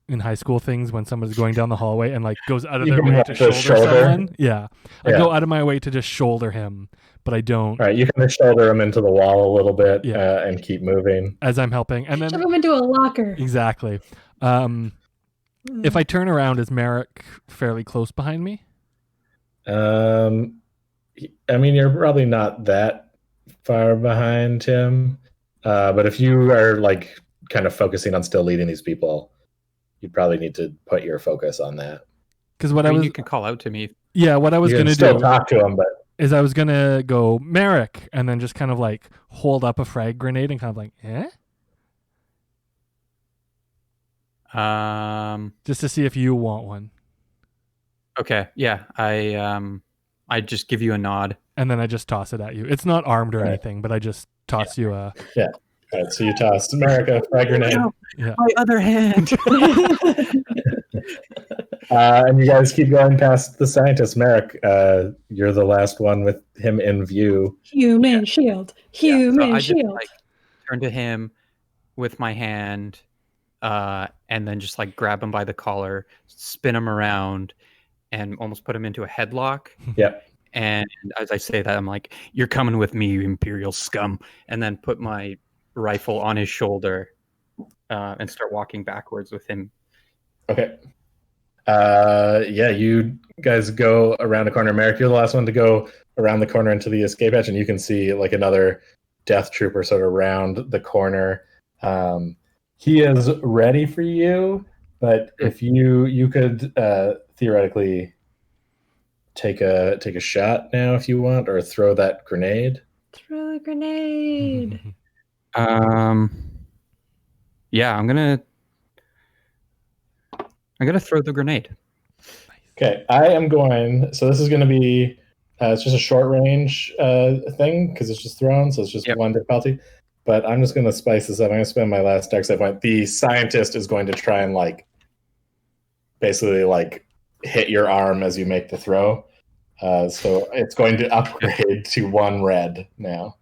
in high school things when someone's going down the hallway and like goes out of their way to shoulder someone? Yeah. I go out of my way to just shoulder him, but I don't. All right, you can just shoulder him into the wall a little bit and keep moving as I'm helping, and then shove him into a locker. Exactly. If I turn around, is Merrick fairly close behind me? I mean, you're probably not that far behind him, but if you are like kind of focusing on still leading these people, you probably need to put your focus on that. Because you can call out to me. Yeah, what I was going to do still talk to him, but is I was going to go Merrick and then just kind of like hold up a frag grenade and kind of like, just to see if you want one. Okay, yeah, I just give you a nod, and then I just toss it at you. It's not armed or anything, but I just toss you a. Yeah. All right, so you toss America frag grenade. Yeah. My other hand. And you guys keep going past the scientist. Merrick, you're the last one with him in view. Human shield. Human so I shield. just, like, turn to him with my hand, and then just like grab him by the collar, spin him around, and almost put him into a headlock. Yep. And as I say that, I'm like, "You're coming with me, you imperial scum!" And then put my rifle on his shoulder, and start walking backwards with him. Okay. Yeah, you guys go around the corner. Merrick, you're the last one to go around the corner into the escape hatch, and you can see like another death trooper sort of around the corner. He is ready for you, but if you could theoretically take a shot now if you want, or throw that grenade. Throw a grenade. Yeah, I'm gonna throw the grenade. Okay, I am going. So this is going to be. It's just a short range thing because it's just thrown, so it's just one difficulty. But I'm just going to spice this up. I'm going to spend my last dex save point. The scientist is going to try and like, basically like, hit your arm as you make the throw. So it's going to upgrade to 1 red now.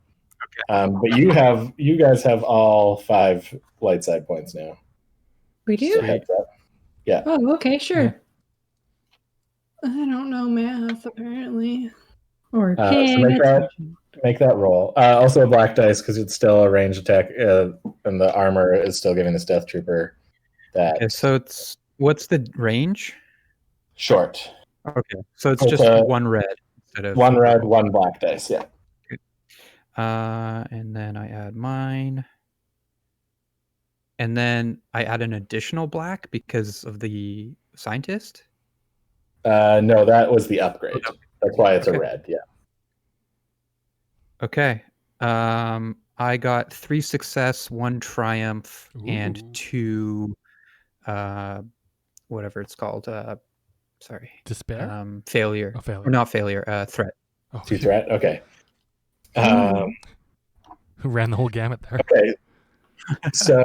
Okay. But you guys have all 5 light side points now. We do? So heads up. Yeah. Oh, okay, sure. I don't know math, apparently. Or so make that roll. Also a black dice because it's still a range attack, and the armor is still giving this death trooper that. Okay, so what's the range? Short. Okay, so it's just 1 red instead of 1 red, 1 black dice. Yeah. And then I add mine, and then I add an additional black because of the scientist. No, that was the upgrade. That's why it's a red. Yeah. Okay. I got 3 success, 1 triumph, and 2, whatever it's called. Sorry. Despair? Failure. Oh, failure. Or not failure. Threat. Oh, 2 threat. Okay. Who ran the whole gamut there? Okay. So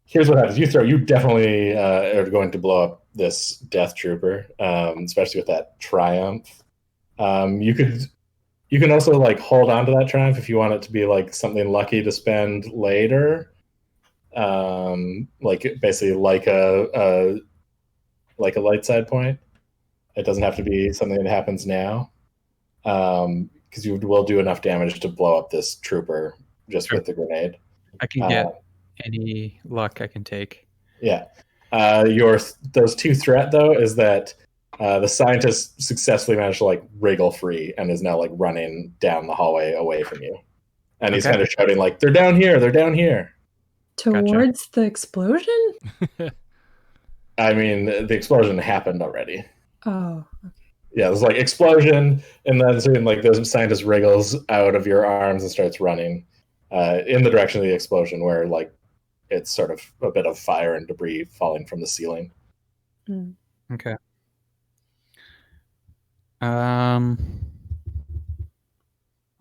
here's what happens. You definitely are going to blow up this death trooper, especially with that triumph. You can also like hold on to that triumph if you want it to be like something lucky to spend later. Like basically like a light side point. It doesn't have to be something that happens now. Because you will do enough damage to blow up this trooper just with the grenade. I can get any luck I can take. Yeah. Those 2 threat though is that the scientist successfully managed to like wriggle free and is now like running down the hallway away from you. And he's kind of shouting like, "They're down here! They're down here!" Towards the explosion? I mean, the explosion happened already. Oh, okay. Yeah, there's like explosion, and then soon like the scientist wriggles out of your arms and starts running in the direction of the explosion, where like it's sort of a bit of fire and debris falling from the ceiling. Okay.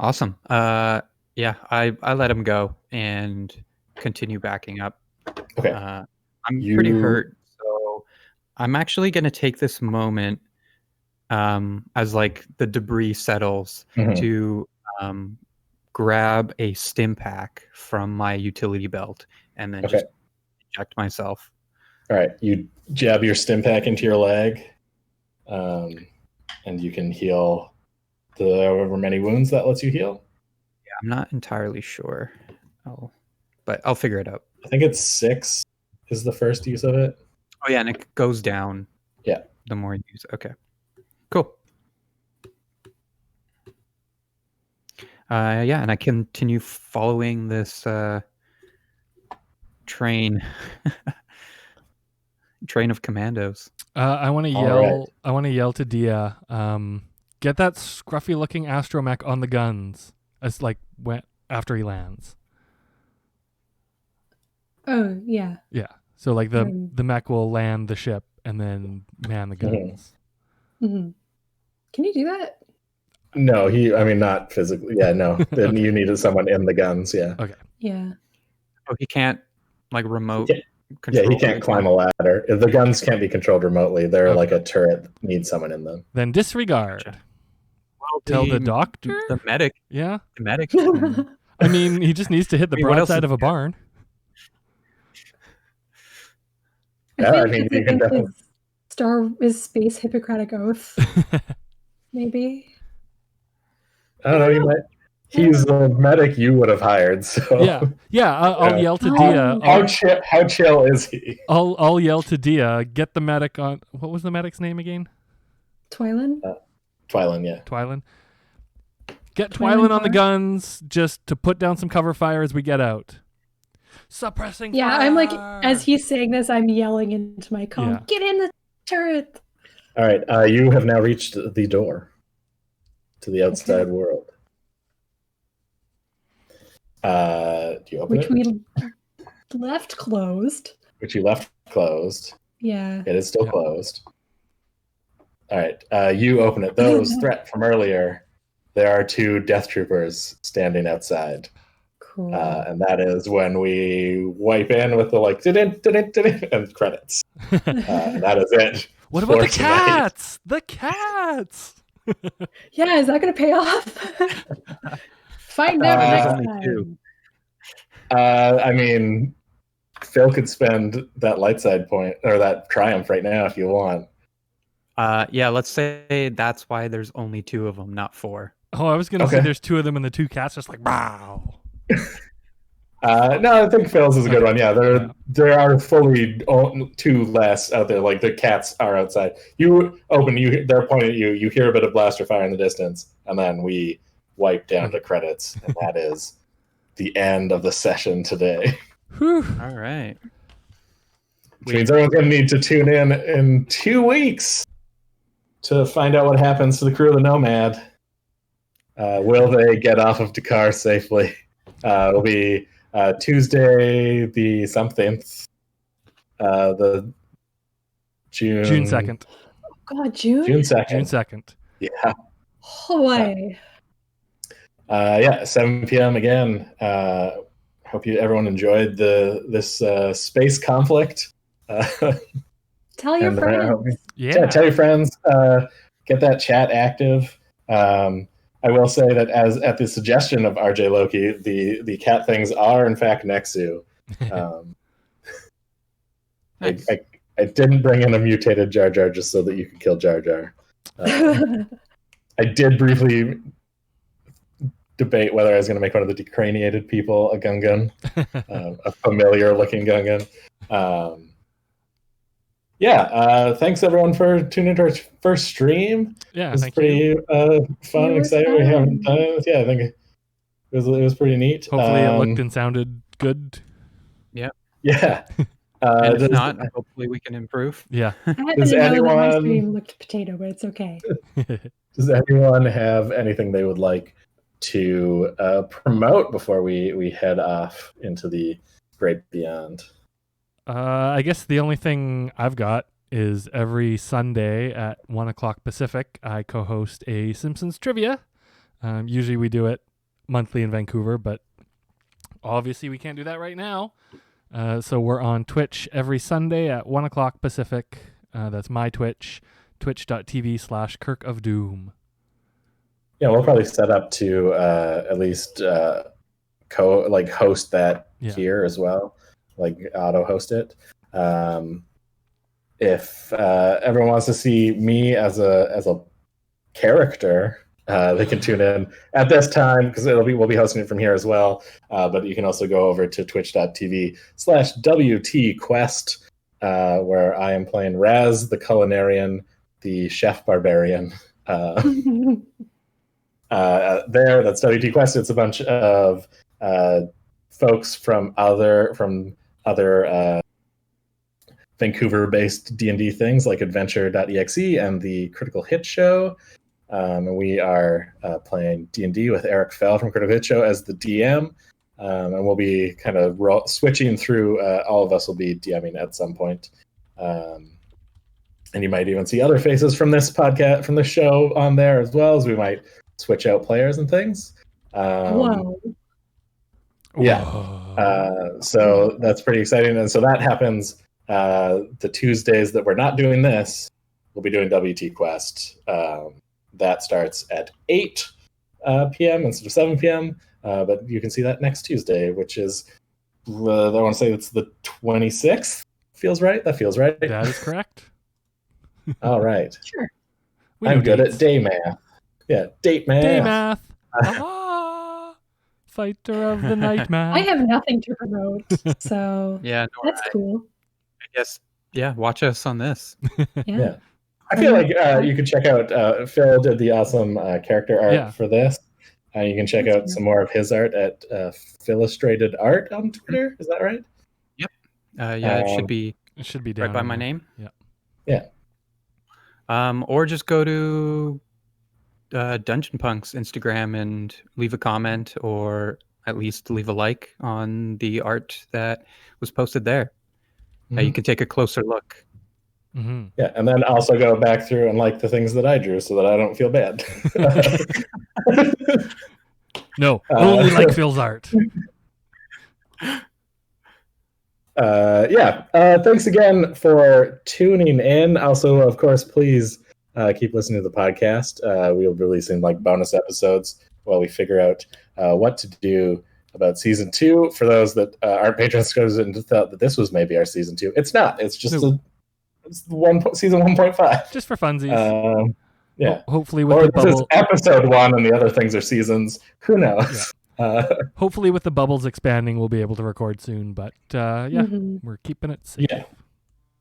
Awesome. Yeah, I let him go and continue backing up. Okay. I'm pretty hurt, so I'm actually going to take this moment as like the debris settles to grab a stim pack from my utility belt and then just inject myself. All right, you jab your stim pack into your leg, and you can heal the however many wounds that lets you heal. Yeah, I'm not entirely sure, but I'll figure it out. I think it's 6 is the first use of it. Oh yeah, and it goes down. Yeah, the more you use it. Okay, cool. Yeah, and I continue following this train of commandos. I want to yell. Right. I want to yell to Dia. Get that scruffy-looking astromech on the guns. As like after he lands. Oh yeah. Yeah. So like the mech will land the ship and then man the guns. Mm-hmm. Can you do that? No, I mean not physically. Yeah, no. Then you needed someone in the guns. Yeah. Okay. Yeah. Oh, he can't like remote. Yeah, he can't climb a ladder. The guns can't be controlled remotely. They're like a turret that needs someone in them. Then disregard. Gotcha. Well, Tell the doctor? The medic. Yeah. The medic. I mean, he just needs to hit the broadside of a barn. I mean, you can definitely. Is space Hippocratic Oath. Maybe. I don't know. You might. He's the medic you would have hired. So yeah. I'll yell to Dia. How chill is he? I'll yell to Dia. Get the medic on. What was the medic's name again? Twylin. Twylin, yeah. Twylin. Get Twylin on the guns just to put down some cover fire as we get out. Suppressing fire. I'm like, as he's saying this, I'm yelling into my comm. Yeah. Get in the turret. All right. You have now reached the door to the outside world. Do you open it? Which we left closed. Which you left closed. Yeah. It is still closed. All right. You open it. Those threat from earlier. There are 2 death troopers standing outside. Cool. And that is when we wipe in with the like and credits. And that is it. What about the cats? The cats. Yeah, is that going to pay off? Find out next time. I mean, Phil could spend that light side point or that triumph right now if you want. Yeah, let's say that's why there's only 2 of them, not 4. Oh, I was going to say there's 2 of them and the 2 cats just like, wow. No, I think Phil's is a good one. Yeah, there are fully 2 less out there. Like the cats are outside. You open, they're pointing at you. You hear a bit of blaster fire in the distance, and then we wipe down to credits, and that is the end of the session today. Whew. All right. Which means everyone's going to need to tune in 2 weeks to find out what happens to the crew of the Nomad. Will they get off of Dakar safely? It'll be Tuesday the something, the June 2nd. Oh God, June 2nd. June 2nd. Yeah. Oh boy. 7 p.m. again. Hope everyone enjoyed this space conflict. Tell your friends. Tell your friends. Get that chat active. I will say that at the suggestion of RJ Loki, the cat things are in fact Nexu. Nice. I didn't bring in a mutated Jar Jar just so that you could kill Jar Jar. I did briefly debate whether I was going to make one of the decraniated people a Gungan, a familiar looking Gungan. Thanks everyone for tuning into our first stream. Yeah, it was pretty fun and exciting. We haven't done it. Yeah, I think it was pretty neat. Hopefully it looked and sounded good. Yeah. Yeah. And if not, hopefully we can improve. Yeah. I happen to know that my stream looked potato, but it's okay. Does anyone have anything they would like to promote before we head off into the great beyond? I guess the only thing I've got is every Sunday at 1 o'clock Pacific, I co-host a Simpsons trivia. Usually we do it monthly in Vancouver, but obviously we can't do that right now. So we're on Twitch every Sunday at 1 o'clock Pacific. That's my Twitch, twitch.tv/Kirk of Doom. Yeah, we'll probably set up to at least host that here as well, like auto host it. If everyone wants to see me as a character, they can tune in at this time because we'll be hosting it from here as well. But you can also go over to twitch.tv/WTQuest, where I am playing Raz, the culinarian, the chef barbarian. There, that's WT Quest. It's a bunch of folks from other Vancouver-based D&D things like Adventure.exe and the Critical Hit Show. And we are playing D&D with Eric Fell from Critical Hit Show as the DM. And we'll be kind of switching through. All of us will be DMing at some point. And you might even see other faces from this podcast, from the show on there, as well as we might switch out players and things. Whoa. Yeah. So that's pretty exciting. And so that happens the Tuesdays that we're not doing this, we'll be doing WT Quest. That starts at 8 p.m. instead of 7 p.m. But you can see that next Tuesday, which is, I want to say it's the 26th. Feels right? That feels right. That is correct. All right. Sure. I'm good at day math. Yeah, date math. Day math. Fighter of the night math. I have nothing to promote, so that's cool. I guess, watch us on this. Yeah. I feel like you could check out, Phil did the awesome character art for this. You can check out some more of his art at Phillustrated Art on Twitter. Is that right? Yep. It should be down right by my name. Yeah. Or just go to Dungeon Punk's Instagram and leave a comment, or at least leave a like on the art that was posted there. Mm-hmm. You can take a closer look. Mm-hmm. Yeah, and then also go back through and like the things that I drew so that I don't feel bad. No, only like Phil's art. Thanks again for tuning in. Also, of course, please keep listening to the podcast. We'll be releasing bonus episodes while we figure out what to do about season 2. For those that aren't Patreon subscribers and thought that this was maybe our season 2, it's not. It's just season 1.5. Just for funsies. Hopefully with the bubble. This is episode 1 and the other things are seasons. Who knows? Yeah. Hopefully with the bubbles expanding, we'll be able to record soon. But we're keeping it safe. Yeah.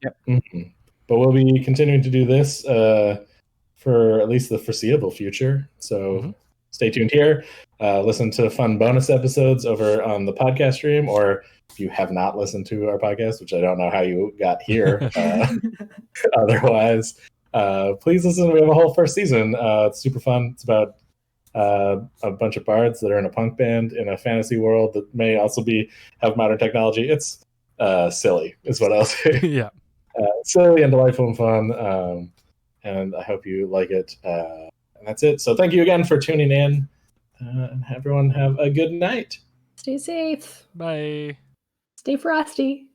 Yep. Mm-hmm. But we'll be continuing to do this for at least the foreseeable future. So stay tuned here. Listen to fun bonus episodes over on the podcast stream, or if you have not listened to our podcast, which I don't know how you got here, otherwise, please listen. We have a whole first season. It's super fun. It's about a bunch of bards that are in a punk band in a fantasy world that may also have modern technology. It's silly, is what I'll say. Yeah. Silly and delightful and fun. And I hope you like it. And that's it. So thank you again for tuning in. And everyone have a good night. Stay safe. Bye. Stay frosty.